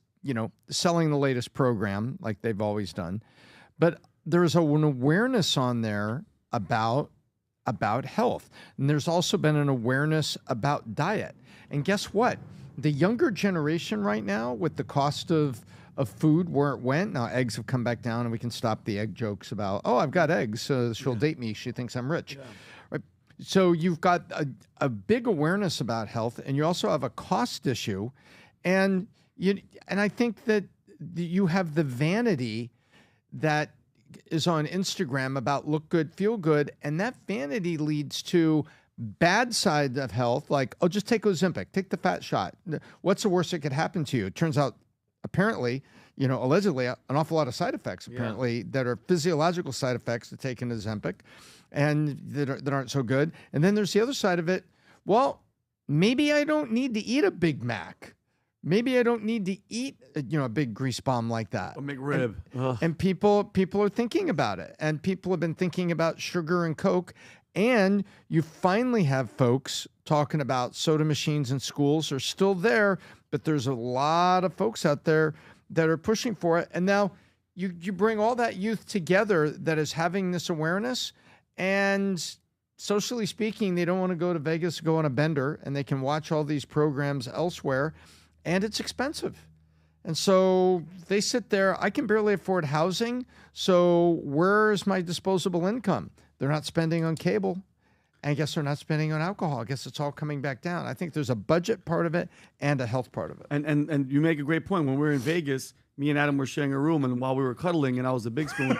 selling the latest program like they've always done. But there's an awareness on there about health. And there's also been an awareness about diet. And guess what? The younger generation right now, with the cost of food where it went, now eggs have come back down and we can stop the egg jokes about, oh, I've got eggs, so she'll date me. She thinks I'm rich. Yeah. Right? So you've got a big awareness about health, and you also have a cost issue. And I think that you have the vanity that is on Instagram about look good, feel good, and that vanity leads to bad side of health, like, oh, just take Ozempic, take the fat shot. What's the worst that could happen to you? It turns out, apparently, allegedly, an awful lot of side effects, apparently, that are physiological side effects to taking Ozempic, and that aren't so good. And then there's the other side of it. Well, maybe I don't need to eat a Big Mac. Maybe I don't need to eat, a big grease bomb like that. A McRib. And people are thinking about it. And people have been thinking about sugar and Coke. And you finally have folks talking about soda machines in schools are still there, but there's a lot of folks out there that are pushing for it. And now you bring all that youth together that is having this awareness, and socially speaking, they don't want to go to Vegas, go on a bender, and they can watch all these programs elsewhere. And it's expensive. And so they sit there. I can barely afford housing. So where's my disposable income? They're not spending on cable. And I guess they're not spending on alcohol. I guess it's all coming back down. I think there's a budget part of it and a health part of it. And you make a great point. When we were in Vegas, me and Adam were sharing a room, and while we were cuddling and I was the big spoon,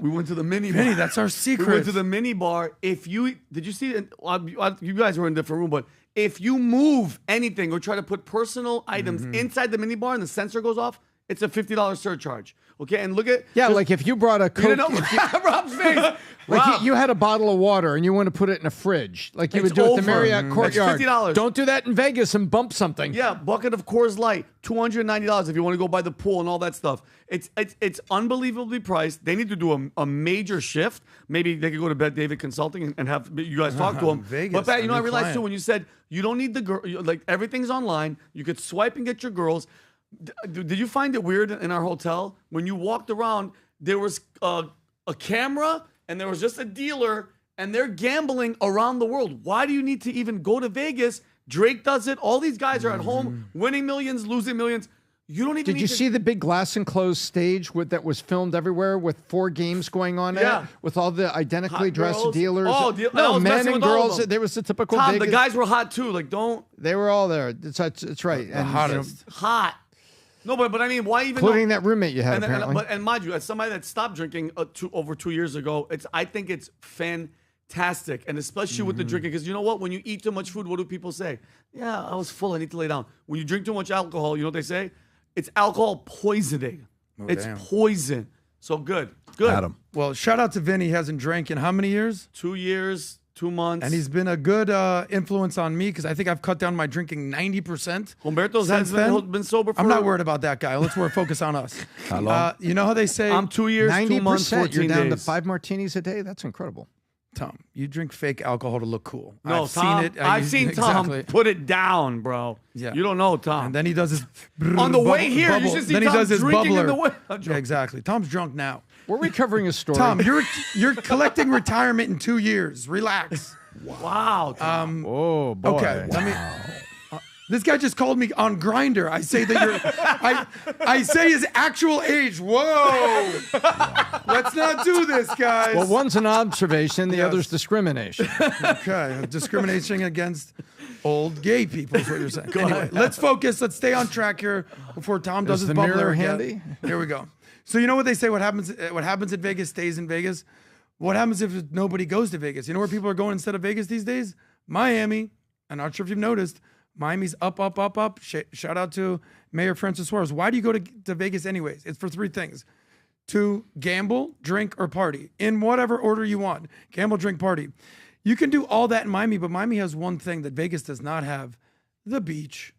we went to the mini bar. Vinny, that's our secret. We went to the mini bar. Did you see it? You guys were in a different room, but if you move anything or try to put personal items inside the mini bar and the sensor goes off, it's a $50 surcharge. Okay, and look at like if you brought a Coke, Rob's face. like Rob. you had a bottle of water and you want to put it in a fridge, like you It's would do at the over. Marriott Courtyard. It's $50. Don't do that in Vegas and bump something. Yeah, bucket of Coors Light, $290 if you want to go by the pool and all that stuff. It's unbelievably priced. They need to do a major shift. Maybe they could go to Bet David Consulting and have you guys talk to them. Vegas, but Pat, you know, I realized client. too when you said you don't need the girl, like everything's online. You could swipe and get your girls. Did you find it weird in our hotel when you walked around? There was a camera and there was just a dealer, and they're gambling around the world. Why do you need to even go to Vegas? Drake does it. All these guys are at home winning millions, losing millions. You don't even. Did you see the big glass enclosed stage that was filmed everywhere with 4 games going on in it, with all the identically dressed dealers? Oh, no, men and girls. There was the typical. Tom, Vegas. the guys were hot too. Like, don't. They were all there. It's right. The hottest. Hot. No, but I mean, why even? Including that roommate you had, apparently. And mind you, as somebody that stopped drinking over 2 years ago, I think it's fantastic, and especially with the drinking, because you know what? When you eat too much food, what do people say? Yeah, I was full. I need to lay down. When you drink too much alcohol, you know what they say? It's alcohol poisoning. It's poison. So good. Adam. Well, shout out to Vinny. He hasn't drank in how many years? 2 years, 2 months. And he's been a good influence on me because I think I've cut down my drinking 90%. Humberto's has been sober for... I'm not worried about that guy. Let's focus on us. How long? You know how they say... I'm 2 years, 2 months, 14 You're down to days. 5 martinis a day? That's incredible. Tom, you drink fake alcohol to look cool. No, I've Tom, seen it. I've seen Tom exactly. put it down, bro. Yeah. You don't know, Tom. And then he does his... On the way here, you should see then Tom he does his drinking bubbler. in the way. Yeah, exactly. Tom's drunk now. We're recovering a story. Tom, you're collecting retirement in 2 years. Relax. Wow. Tom. Oh boy. Okay. Let me. This guy just called me on Grindr. I say that you're. I say his actual age. Whoa. Let's not do this, guys. Well, one's an observation, the Yes. other's discrimination. Okay, discrimination against old gay people is what you're saying. Anyway, let's focus. Let's stay on track here before Tom does Is his the bubbler mirror again. handy? Here we go. So you know what they say? What happens in Vegas stays in Vegas. What happens if nobody goes to Vegas? You know where people are going instead of Vegas these days? Miami. I'm not sure if you've noticed. Miami's up, up, up, up. Shout out to Mayor Francis Suarez. Why do you go to Vegas anyways? It's for 3 things. To gamble, drink, or party. In whatever order you want. Gamble, drink, party. You can do all that in Miami, but Miami has one thing that Vegas does not have. The beach,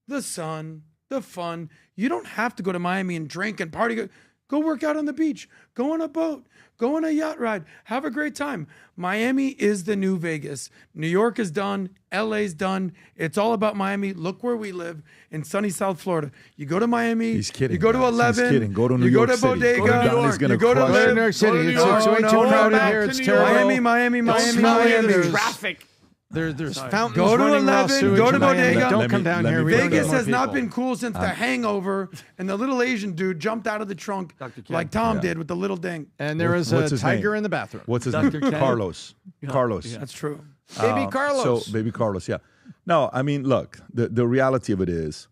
the sun, the fun. You don't have to go to Miami and drink and party. Go work out on the beach. Go on a boat. Go on a yacht ride. Have a great time. Miami is the new Vegas. New York is done. LA's done. It's all about Miami. Look where we live in sunny South Florida. You go to Miami. He's kidding. You go to guys. 11. He's kidding. Go to New you York go to City. Bodega. Go to New York. You go to Crush Live. New York City. Go to It's New York. way too crowded back here. to It's New terrible. York. Miami. There's Traffic. There's fountains Go to running raw 11, sewage go to in Miami. Bodega. Don't Let come me- down let here. me We put don't it Vegas get more has not people. been cool since The Hangover, and the little Asian dude jumped out of the trunk like Tom did with the little ding. And there was What's a his tiger name? in the bathroom. What's his Dr. name? Ken. Carlos. Carlos. That's true. Baby Carlos. So, baby Carlos, yeah. No, I mean, look, the reality of it is,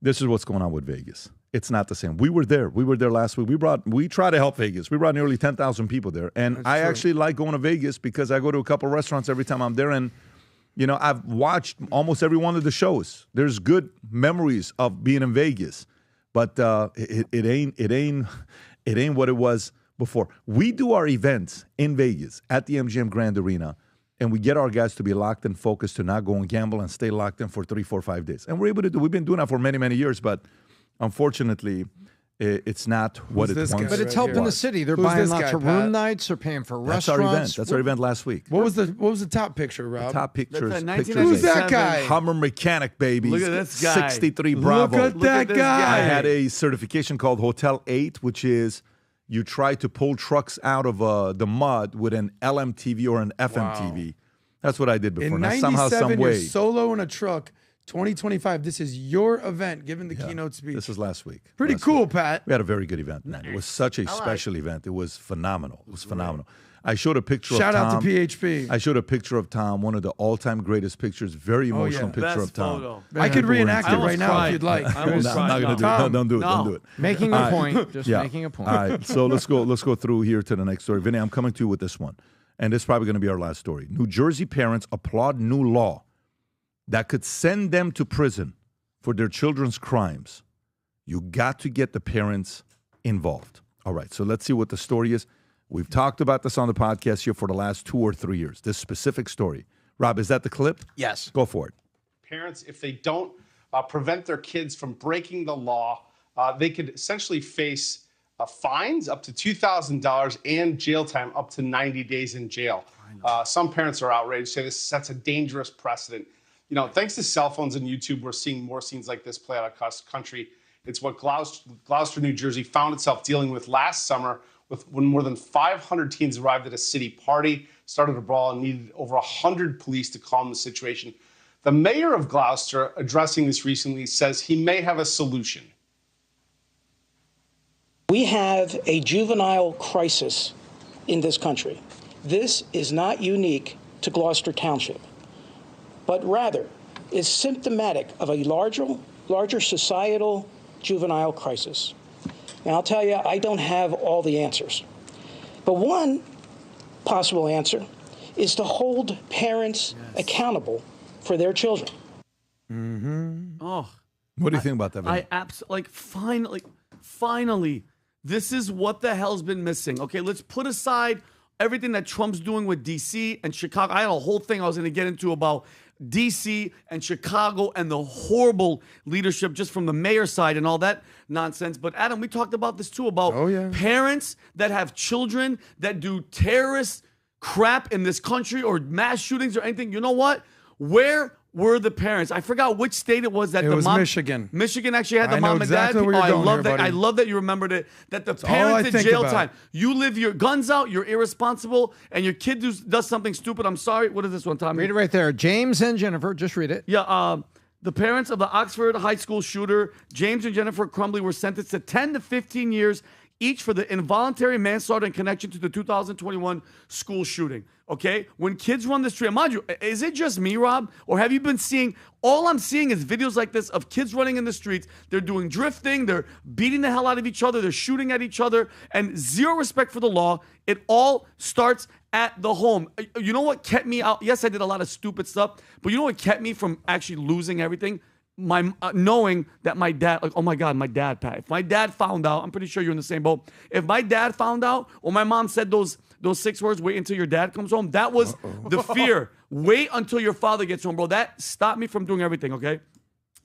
this is what's going on with Vegas. It's not the same. We were there. We were there last week. We try to help Vegas. We brought nearly 10,000 people there. And I actually like going to Vegas because I go to a couple restaurants every time I'm there. And, you know, I've watched almost every one of the shows. There's good memories of being in Vegas. But it ain't what it was before. We do our events in Vegas at the MGM Grand Arena, and we get our guys to be locked and focused to not go and gamble and stay locked in for 3, 4, 5 days. And we're able to do. We've been doing that for many, many years, but unfortunately, it's not what it this once guy? But it's Right helping here. the city. They're Who's buying this lots guy, of Pat? room nights. They're paying for That's our restaurants. event. That's our event last week. What was the top picture, Rob? Top pictures. That's a pictures 1997 Who's that guy? Hummer mechanic, baby. Look at this guy. 63 Bravo. Look at that this guy. guy. I had a certification called Hotel 8, which is you try to pull trucks out of the mud with an LMTV or an FMTV. That's what I did before. In Now, somehow, 97, some you're way. solo in a truck. 2025. This is your event, giving the keynote speech. This was last week. Pretty Last cool, week. Pat. We had a very good event, man. It was such a special event. It was phenomenal. It was phenomenal. I showed a picture Shout of Tom. out to PHP. I showed a picture of Tom, one of the all-time greatest pictures, very emotional yeah. picture Best of Tom. photo. I could reenact it I almost right now cried. if you'd like. I almost I'm cried. not going to do it. Tom, Don't do it. no. Don't do it. Making All a right. point. Just Yeah. making a point. All right, so let's go through here to the next story. Vinny, I'm coming to you with this one, and this is probably going to be our last story. New Jersey parents applaud new law that could send them to prison for their children's crimes. You got to get the parents involved. All right, so let's see what the story is. We've talked about this on the podcast here for the last 2 or 3 years, this specific story. Rob, is that the clip? Yes. Go for it. Parents, if they don't prevent their kids from breaking the law, they could essentially face fines up to $2,000 and jail time up to 90 days in jail. Some parents are outraged, say this sets a dangerous precedent. You know, thanks to cell phones and YouTube, we're seeing more scenes like this play out across the country. It's what Gloucester, New Jersey found itself dealing with last summer when more than 500 teens arrived at a city party, started a brawl, and needed over 100 police to calm the situation. The mayor of Gloucester, addressing this recently, says he may have a solution. We have a juvenile crisis in this country. This is not unique to Gloucester Township, but rather is symptomatic of a larger societal juvenile crisis. And I'll tell you, I don't have all the answers. But one possible answer is to hold parents accountable for their children. Mm-hmm. Oh. What do you think about that, Vin? I absolutely, finally, this is what the hell's been missing. Okay, let's put aside everything that Trump's doing with D.C. and Chicago. I had a whole thing I was going to get into about D.C. and Chicago and the horrible leadership just from the mayor's side and all that nonsense. But Adam, we talked about this too, about parents that have children that do terrorist crap in this country or mass shootings or anything. You know what? Where were the parents? I forgot which state it was that it the was mom. Michigan. Michigan actually had the I mom know and dad. exactly where you're I going love here, that. buddy. I love that you remembered it. That the That's all I parents in think jail about. time. You live your guns out. You're irresponsible, and your kid does something stupid. I'm sorry. What is this one, Tommy? Read it right there. James and Jennifer, just read it. Yeah, the parents of the Oxford High School shooter, James and Jennifer Crumbley, were sentenced to 10 to 15 years each for the involuntary manslaughter in connection to the 2021 school shooting. Okay? When kids run the street, mind you, is it just me, Rob? Or have you been seeing, all I'm seeing is videos like this of kids running in the streets. They're doing drifting. They're beating the hell out of each other. They're shooting at each other. And zero respect for the law. It all starts at the home. You know what kept me out? Yes, I did a lot of stupid stuff. But you know what kept me from actually losing everything? My knowing that my dad, like, oh my God, my dad, Pat. If my dad found out, I'm pretty sure you're in the same boat. If my dad found out, or my mom said those 6 words, wait until your dad comes home, that was the fear. Wait until your father gets home, bro. That stopped me from doing everything, okay?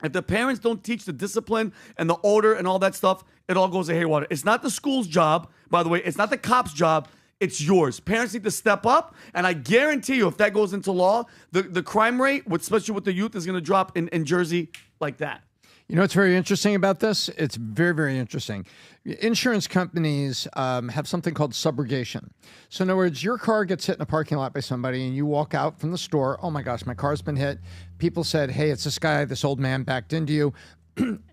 If the parents don't teach the discipline and the order and all that stuff, it all goes to haywire. It's not the school's job, by the way. It's not the cop's job. It's yours. Parents need to step up, and I guarantee you, if that goes into law, the crime rate, especially with the youth, is going to drop in Jersey like that. You know what's very interesting about this? It's very, very interesting. Insurance companies have something called subrogation. So in other words, your car gets hit in a parking lot by somebody and you walk out from the store, oh my gosh, my car's been hit. People said, hey, it's this guy, this old man backed into you.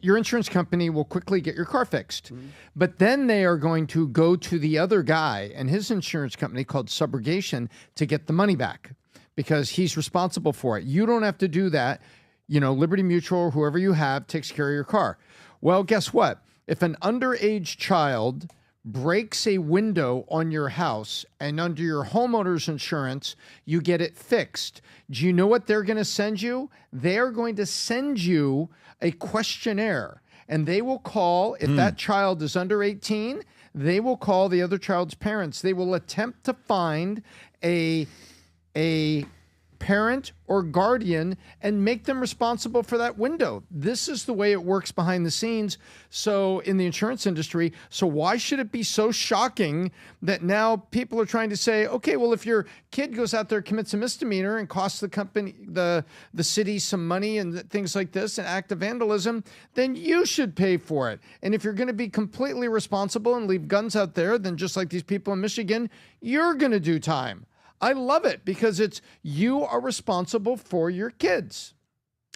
Your insurance company will quickly get your car fixed. Mm-hmm. But then they are going to go to the other guy and his insurance company called subrogation to get the money back because he's responsible for it. You don't have to do that. You know, Liberty Mutual or whoever you have takes care of your car. Well, guess what? If an underage child breaks a window on your house and under your homeowner's insurance, you get it fixed. Do you know what they're going to send you? They're going to send you a questionnaire, and they will call, if that child is under 18, they will call the other child's parents. They will attempt to find a parent or guardian and make them responsible for that window. This is the way it works behind the scenes. So in the insurance industry, so why should it be so shocking that now people are trying to say, okay, well, if your kid goes out there, commits a misdemeanor and costs the company, the city some money and things like this, and act of vandalism, then you should pay for it. And if you're going to be completely responsible and leave guns out there, then just like these people in Michigan, you're going to do time. I love it because it's you are responsible for your kids.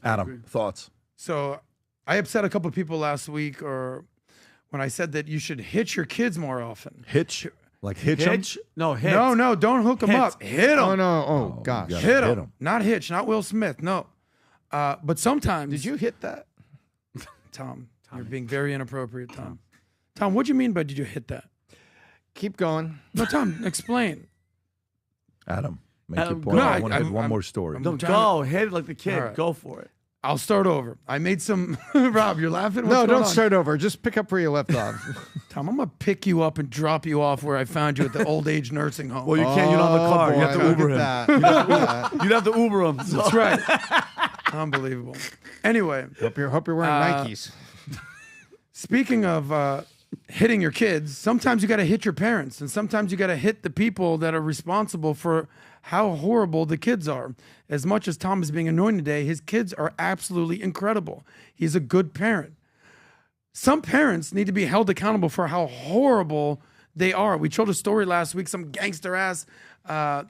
Adam, thoughts? So I upset a couple of people last week or when I said that you should hitch your kids more often. Hitch? Like hitch them? No, hit. No, don't hook them up. Hit them. Oh, no. Oh, gosh. Hit them. Not hitch, not Will Smith. No. But sometimes. Did you hit that? Tom, you're being very inappropriate, Tom. Tom, what do you mean by did you hit that? Keep going. No, Tom, explain. Adam, make your point. I want to hit one more story. Go, hit it like the kid. Right. Go for it. I'll start over. I made some. Rob, you're laughing? No, don't start over. Just pick up where you left off. Tom, I'm going to pick you up and drop you off where I found you at the old age nursing home. Well, you can't. You're on the car. boy, You have to Uber him. You'd have to Uber him. So. That's right. Unbelievable. Anyway. Hope you're wearing Nikes. Speaking of hitting your kids, sometimes you got to hit your parents, and sometimes you got to hit the people that are responsible for how horrible the kids are. As much as Tom is being annoying today, his kids are absolutely incredible. He's a good parent. Some parents need to be held accountable for how horrible they are. We told a story last week, some gangster-ass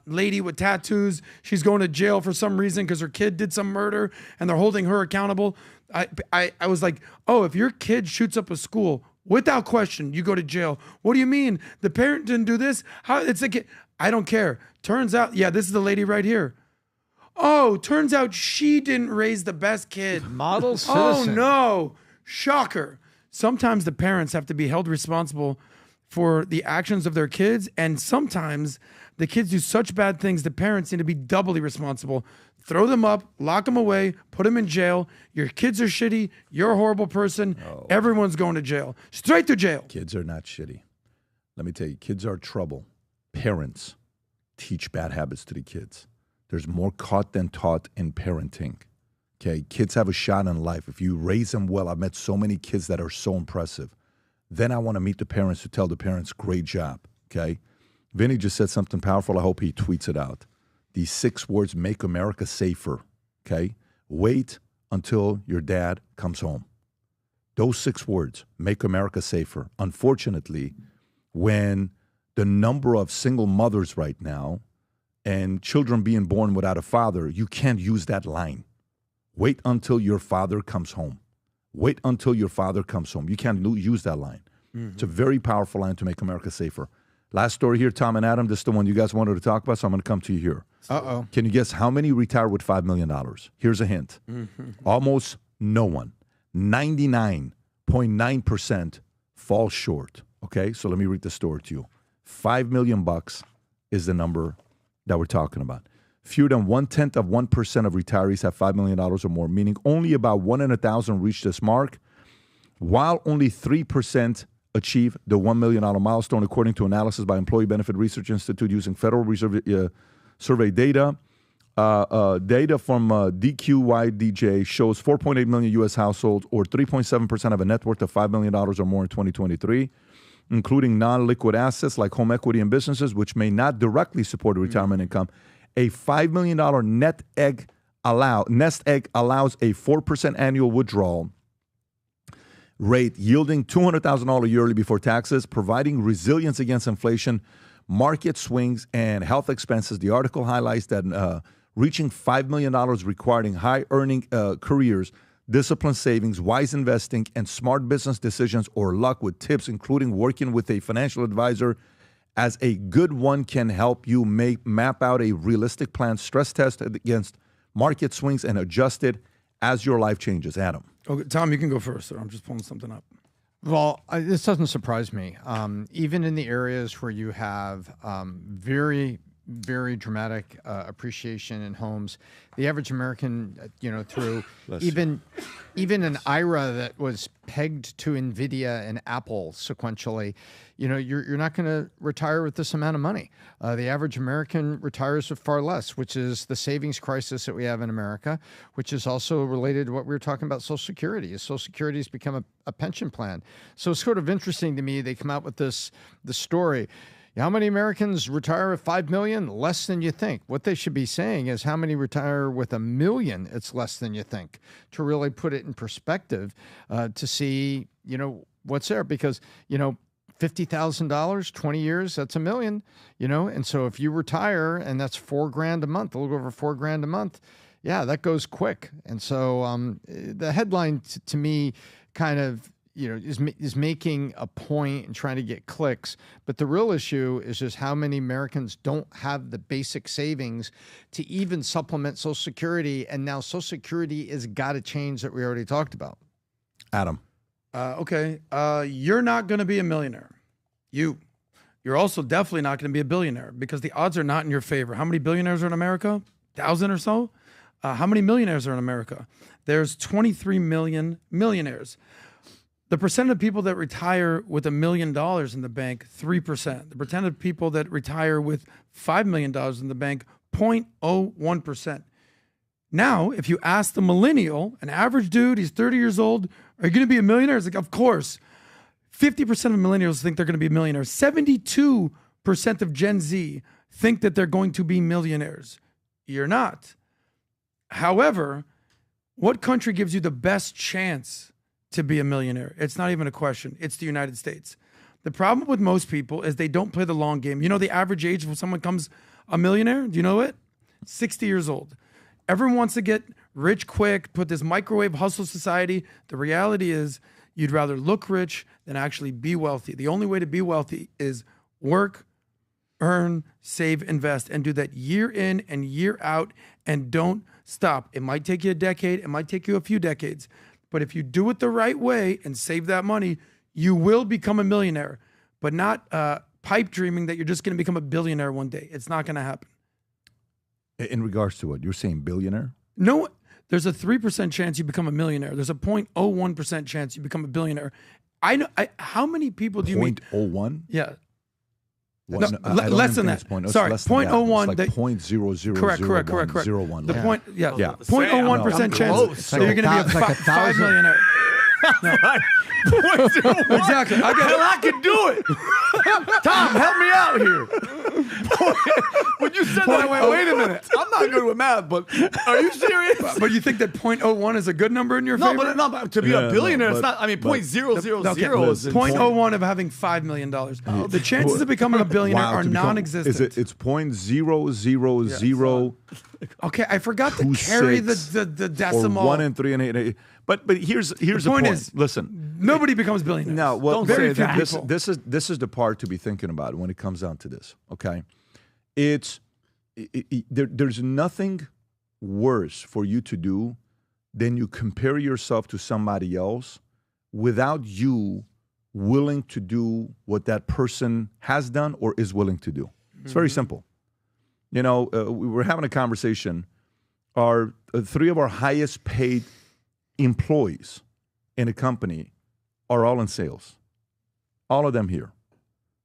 lady with tattoos. She's going to jail for some reason because her kid did some murder, and they're holding her accountable. I was like, oh, if your kid shoots up a school, without question, you go to jail. What do you mean? The parent didn't do this? How? It's like, I don't care. Turns out, yeah, this is the lady right here. Oh, turns out she didn't raise the best kid. Model citizen. Oh, no. Shocker. Sometimes the parents have to be held responsible for the actions of their kids, and sometimes the kids do such bad things, the parents need to be doubly responsible. Throw them up, lock them away, put them in jail. Your kids are shitty. You're a horrible person. Oh. Everyone's going to jail. Straight to jail. Kids are not shitty. Let me tell you, kids are trouble. Parents teach bad habits to the kids. There's more caught than taught in parenting. Okay, kids have a shot in life. If you raise them well, I've met so many kids that are so impressive. Then I want to meet the parents to tell the parents, great job, okay? Vinny just said something powerful. I hope he tweets it out. These 6 words make America safer, okay? Wait until your dad comes home. Those 6 words make America safer. Unfortunately, when the number of single mothers right now and children being born without a father, you can't use that line. Wait until your father comes home. Wait until your father comes home. You can't use that line. Mm-hmm. It's a very powerful line to make America safer. Last story here, Tom and Adam, this is the one you guys wanted to talk about, so I'm going to come to you here. Uh-oh. Can you guess how many retire with $5 million? Here's a hint. Mm-hmm. Almost no one. 99.9% fall short. Okay, so let me read the story to you. $5 million is the number that we're talking about. Fewer than 1/10 of 1% of retirees have $5 million or more, meaning only about 1 in 1,000 reach this mark, while only 3% achieve the $1 million milestone, according to analysis by Employee Benefit Research Institute using Federal Reserve survey data. Data from DQYDJ shows 4.8 million U.S. households, or 3.7% of a net worth of $5 million or more in 2023, including non-liquid assets like home equity and businesses, which may not directly support a retirement income. A $5 million nest egg allows a 4% annual withdrawal rate, yielding $200,000 yearly before taxes, providing resilience against inflation, market swings, and health expenses. The article highlights that reaching $5 million requiring high-earning careers, disciplined savings, wise investing, and smart business decisions or luck with tips, including working with a financial advisor, as a good one can help you map out a realistic plan, stress test against market swings, and adjust it as your life changes. Adam. Okay, Tom, you can go first, sir. I'm just pulling something up. Well, this doesn't surprise me. Even in the areas where you have very, very dramatic appreciation in homes, the average American, through even an IRA that was pegged to NVIDIA and Apple sequentially, you're not going to retire with this amount of money. The average American retires with far less, which is the savings crisis that we have in America, which is also related to what we were talking about Social Security. Social Security has become a pension plan. So it's sort of interesting to me they come out with the story. How many Americans retire with $5 million? Less than you think. What they should be saying is how many retire with $1 million? It's less than you think, to really put it in perspective, to see, what's there. Because, $50,000, 20 years, that's $1 million, And so if you retire and that's $4,000 a month, a little over $4,000 a month, yeah, that goes quick. And so the headline to me kind of, is making a point and trying to get clicks. But the real issue is just how many Americans don't have the basic savings to even supplement Social Security. And now Social Security has got to change that we already talked about. Adam. Okay. You're not going to be a millionaire. You're also definitely not going to be a billionaire because the odds are not in your favor. How many billionaires are in America? 1,000 or so? How many millionaires are in America? There's 23 million millionaires. The percent of people that retire with $1 million in the bank, 3%. The percent of people that retire with $5 million in the bank, 0.01%. Now, if you ask the millennial, an average dude, he's 30 years old, are you going to be a millionaire? It's like, of course. 50% of millennials think they're going to be millionaires. 72% of Gen Z think that they're going to be millionaires. You're not. However, what country gives you the best chance to be a millionaire? It's not even a question. It's the United States. The problem with most people is they don't play the long game. You know the average age when someone becomes a millionaire? Do you know it? 60 years old. Everyone wants to get rich quick, put this microwave hustle society. The reality is you'd rather look rich than actually be wealthy. The only way to be wealthy is work, earn, save, invest, and do that year in and year out, and don't stop. It might take you a decade. It might take you a few decades. But if you do it the right way and save that money, you will become a millionaire, but not pipe dreaming that you're just going to become a billionaire one day. It's not going to happen. In regards to what? You're saying billionaire? No, there's a 3% chance you become a millionaire. There's a 0.01% chance you become a billionaire. I know. How many people do you meet? 0.01? Yeah. What? No, I don't less even than think that. it's point. Sorry, It's less than 0.01. That. It's like 0.000101. Correct. The point, yeah. 0.01% chance Close. that you're going to be a 5 millionaire. No. Exactly. I can do it. Tom, help me out here. When you said that, I went, wait a minute. I'm not good with math, but are you serious? But you think that 0.01 is a good number in your favor? But to be a billionaire, it's not. I mean, 0.000 is 0.01 of having $5 million. The chances of becoming a billionaire are non-existent. It's 0.000. Okay, I forgot to carry the decimal. Or 1 and 3 and 8. But here's the point. Listen, nobody becomes billionaires. No, well, very few people. This is the part to be thinking about when it comes down to this. Okay, there's nothing worse for you to do than you compare yourself to somebody else without you willing to do what that person has done or is willing to do. It's very simple. You know, we were having a conversation. Our 3 of our highest paid employees in a company are all in sales. All of them here.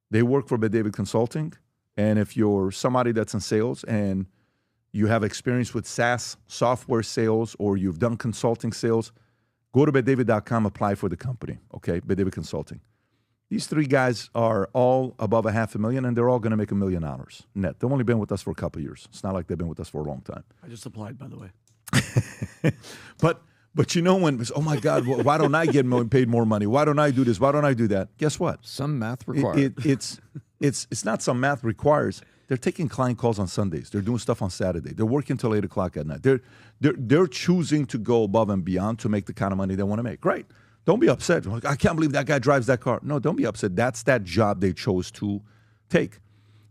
They work for Bet David Consulting. And if you're somebody that's in sales and you have experience with SaaS software sales or you've done consulting sales, go to betdavid.com, apply for the company. Okay, Bet David Consulting. These 3 guys are all above $500,000, and they're all going to make $1 million net. They've only been with us for a couple of years. It's not like they've been with us for a long time. I just applied, by the way. But you know when, oh my God, why don't I get paid more money? Why don't I do this? Why don't I do that? Guess what? Some math required. It's not some math requires. They're taking client calls on Sundays. They're doing stuff on Saturday. They're working till 8 o'clock at night. They're choosing to go above and beyond to make the kind of money they want to make. Great. Don't be upset. I can't believe that guy drives that car. No, don't be upset. That's that job they chose to take.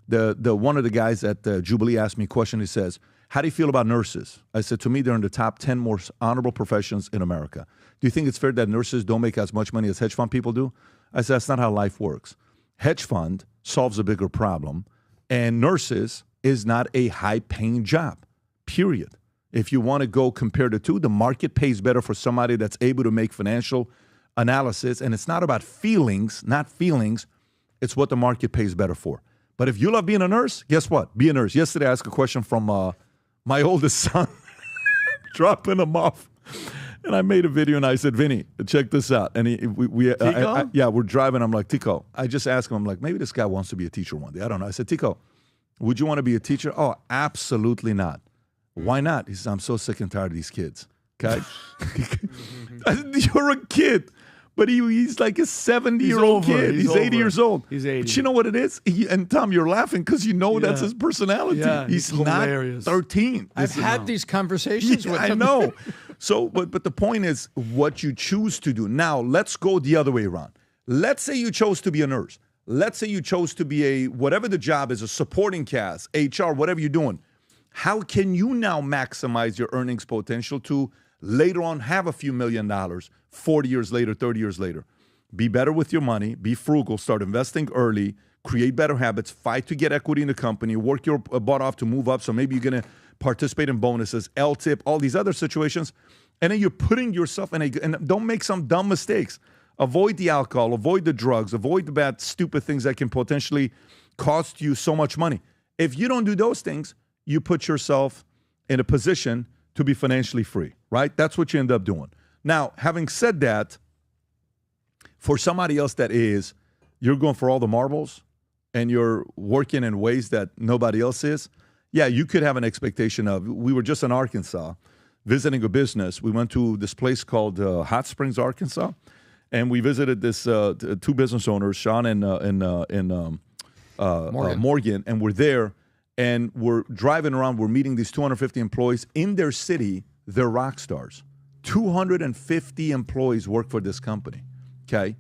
The one of the guys at Jubilee asked me a question. He says, how do you feel about nurses? I said, to me, they're in the top 10 most honorable professions in America. Do you think it's fair that nurses don't make as much money as hedge fund people do? I said, that's not how life works. Hedge fund solves a bigger problem, and nurses is not a high-paying job, period. If you want to go compare the two, the market pays better for somebody that's able to make financial analysis, and it's not about feelings, it's what the market pays better for. But if you love being a nurse, guess what? Be a nurse. Yesterday, I asked a question from my oldest son, dropping him off. And I made a video, and I said, Vinny, check this out. And we're driving. I'm like, Tico, I just asked him, I'm like, maybe this guy wants to be a teacher one day. I don't know. I said, Tico, would you want to be a teacher? Oh, absolutely not. Why not? He says, I'm so sick and tired of these kids. Okay? I said, you're a kid. But he's like a 70-year-old kid. He's 80 years old. He's 80. But you know what it is? And Tom, you're laughing because you know that's his personality. Yeah, he's not hilarious. 13. I've had these conversations with him. I know. So, but the point is what you choose to do. Now, let's go the other way around. Let's say you chose to be a nurse. Let's say you chose to be whatever the job is, a supporting cast, HR, whatever you're doing. How can you now maximize your earnings potential to later on have a few $1 million, 40 years later, 30 years later? Be better with your money, be frugal, start investing early, create better habits, fight to get equity in the company, work your butt off to move up. So maybe you're going to participate in bonuses, LTIP, all these other situations. And then you're putting yourself in and don't make some dumb mistakes. Avoid the alcohol, avoid the drugs, avoid the bad, stupid things that can potentially cost you so much money. If you don't do those things, you put yourself in a position to be financially free, right? That's what you end up doing. Now, having said that, for somebody else that is, you're going for all the marbles and you're working in ways that nobody else is, yeah, you could have an expectation of, we were just in Arkansas visiting a business. We went to this place called Hot Springs, Arkansas, and we visited this two business owners, Sean and Morgan, and we're there, and we're driving around. We're meeting these 250 employees in their city. They're rock stars. 250 employees work for this company. Okay,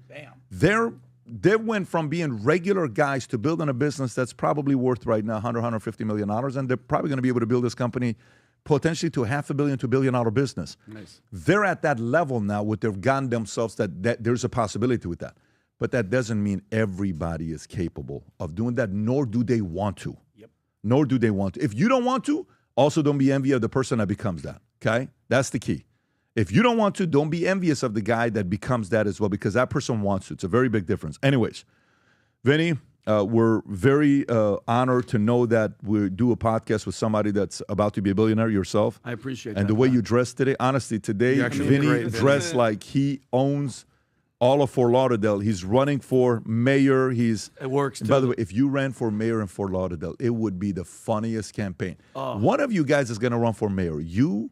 they went from being regular guys to building a business that's probably worth right now $150 million, and they're probably going to be able to build this company potentially to $500 million to $1 billion business. Nice. They're at that level now with they've gotten themselves that there's a possibility with that. But that doesn't mean everybody is capable of doing that, nor do they want to. Yep. Nor do they want to. If you don't want to, also don't be envious of the person that becomes that, okay? That's the key. If you don't want to, don't be envious of the guy that becomes that as well, because that person wants to. It's a very big difference. Anyways, Vinny, we're very honored to know that we do a podcast with somebody that's about to be a billionaire yourself. I appreciate that. And the way you dressed today, honestly, today, Vinny dressed like he owns all of Fort Lauderdale. He's running for mayor. It works, too. By the way, if you ran for mayor in Fort Lauderdale, it would be the funniest campaign. Oh. One of you guys is going to run for mayor. You,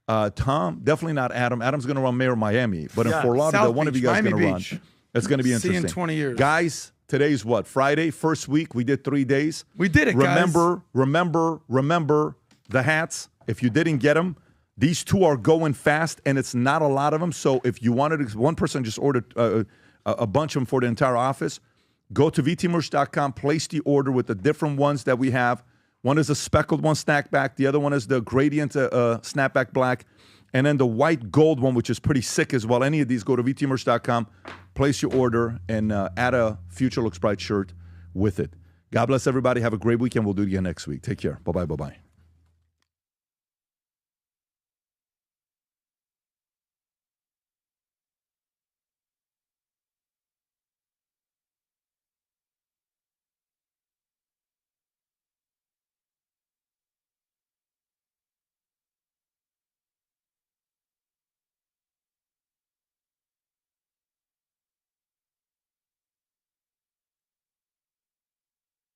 Tom, definitely not Adam. Adam's going to run mayor of Miami. But in Fort Lauderdale, South one Beach, of you guys is going to run. It's going to be interesting. See in 20 years. Guys, today's what? Friday, first week. We did 3 days. We did it, guys. Remember the hats. If you didn't get them, these two are going fast, and it's not a lot of them. So if you wanted to, one person just ordered a bunch of them for the entire office. Go to vtmerch.com, place the order with the different ones that we have. One is a speckled one, snapback. The other one is the gradient snapback black. And then the white gold one, which is pretty sick as well. Any of these, go to vtmerch.com, place your order, and add a Future Looks Bright shirt with it. God bless everybody. Have a great weekend. We'll do it again next week. Take care. Bye-bye. Bye-bye.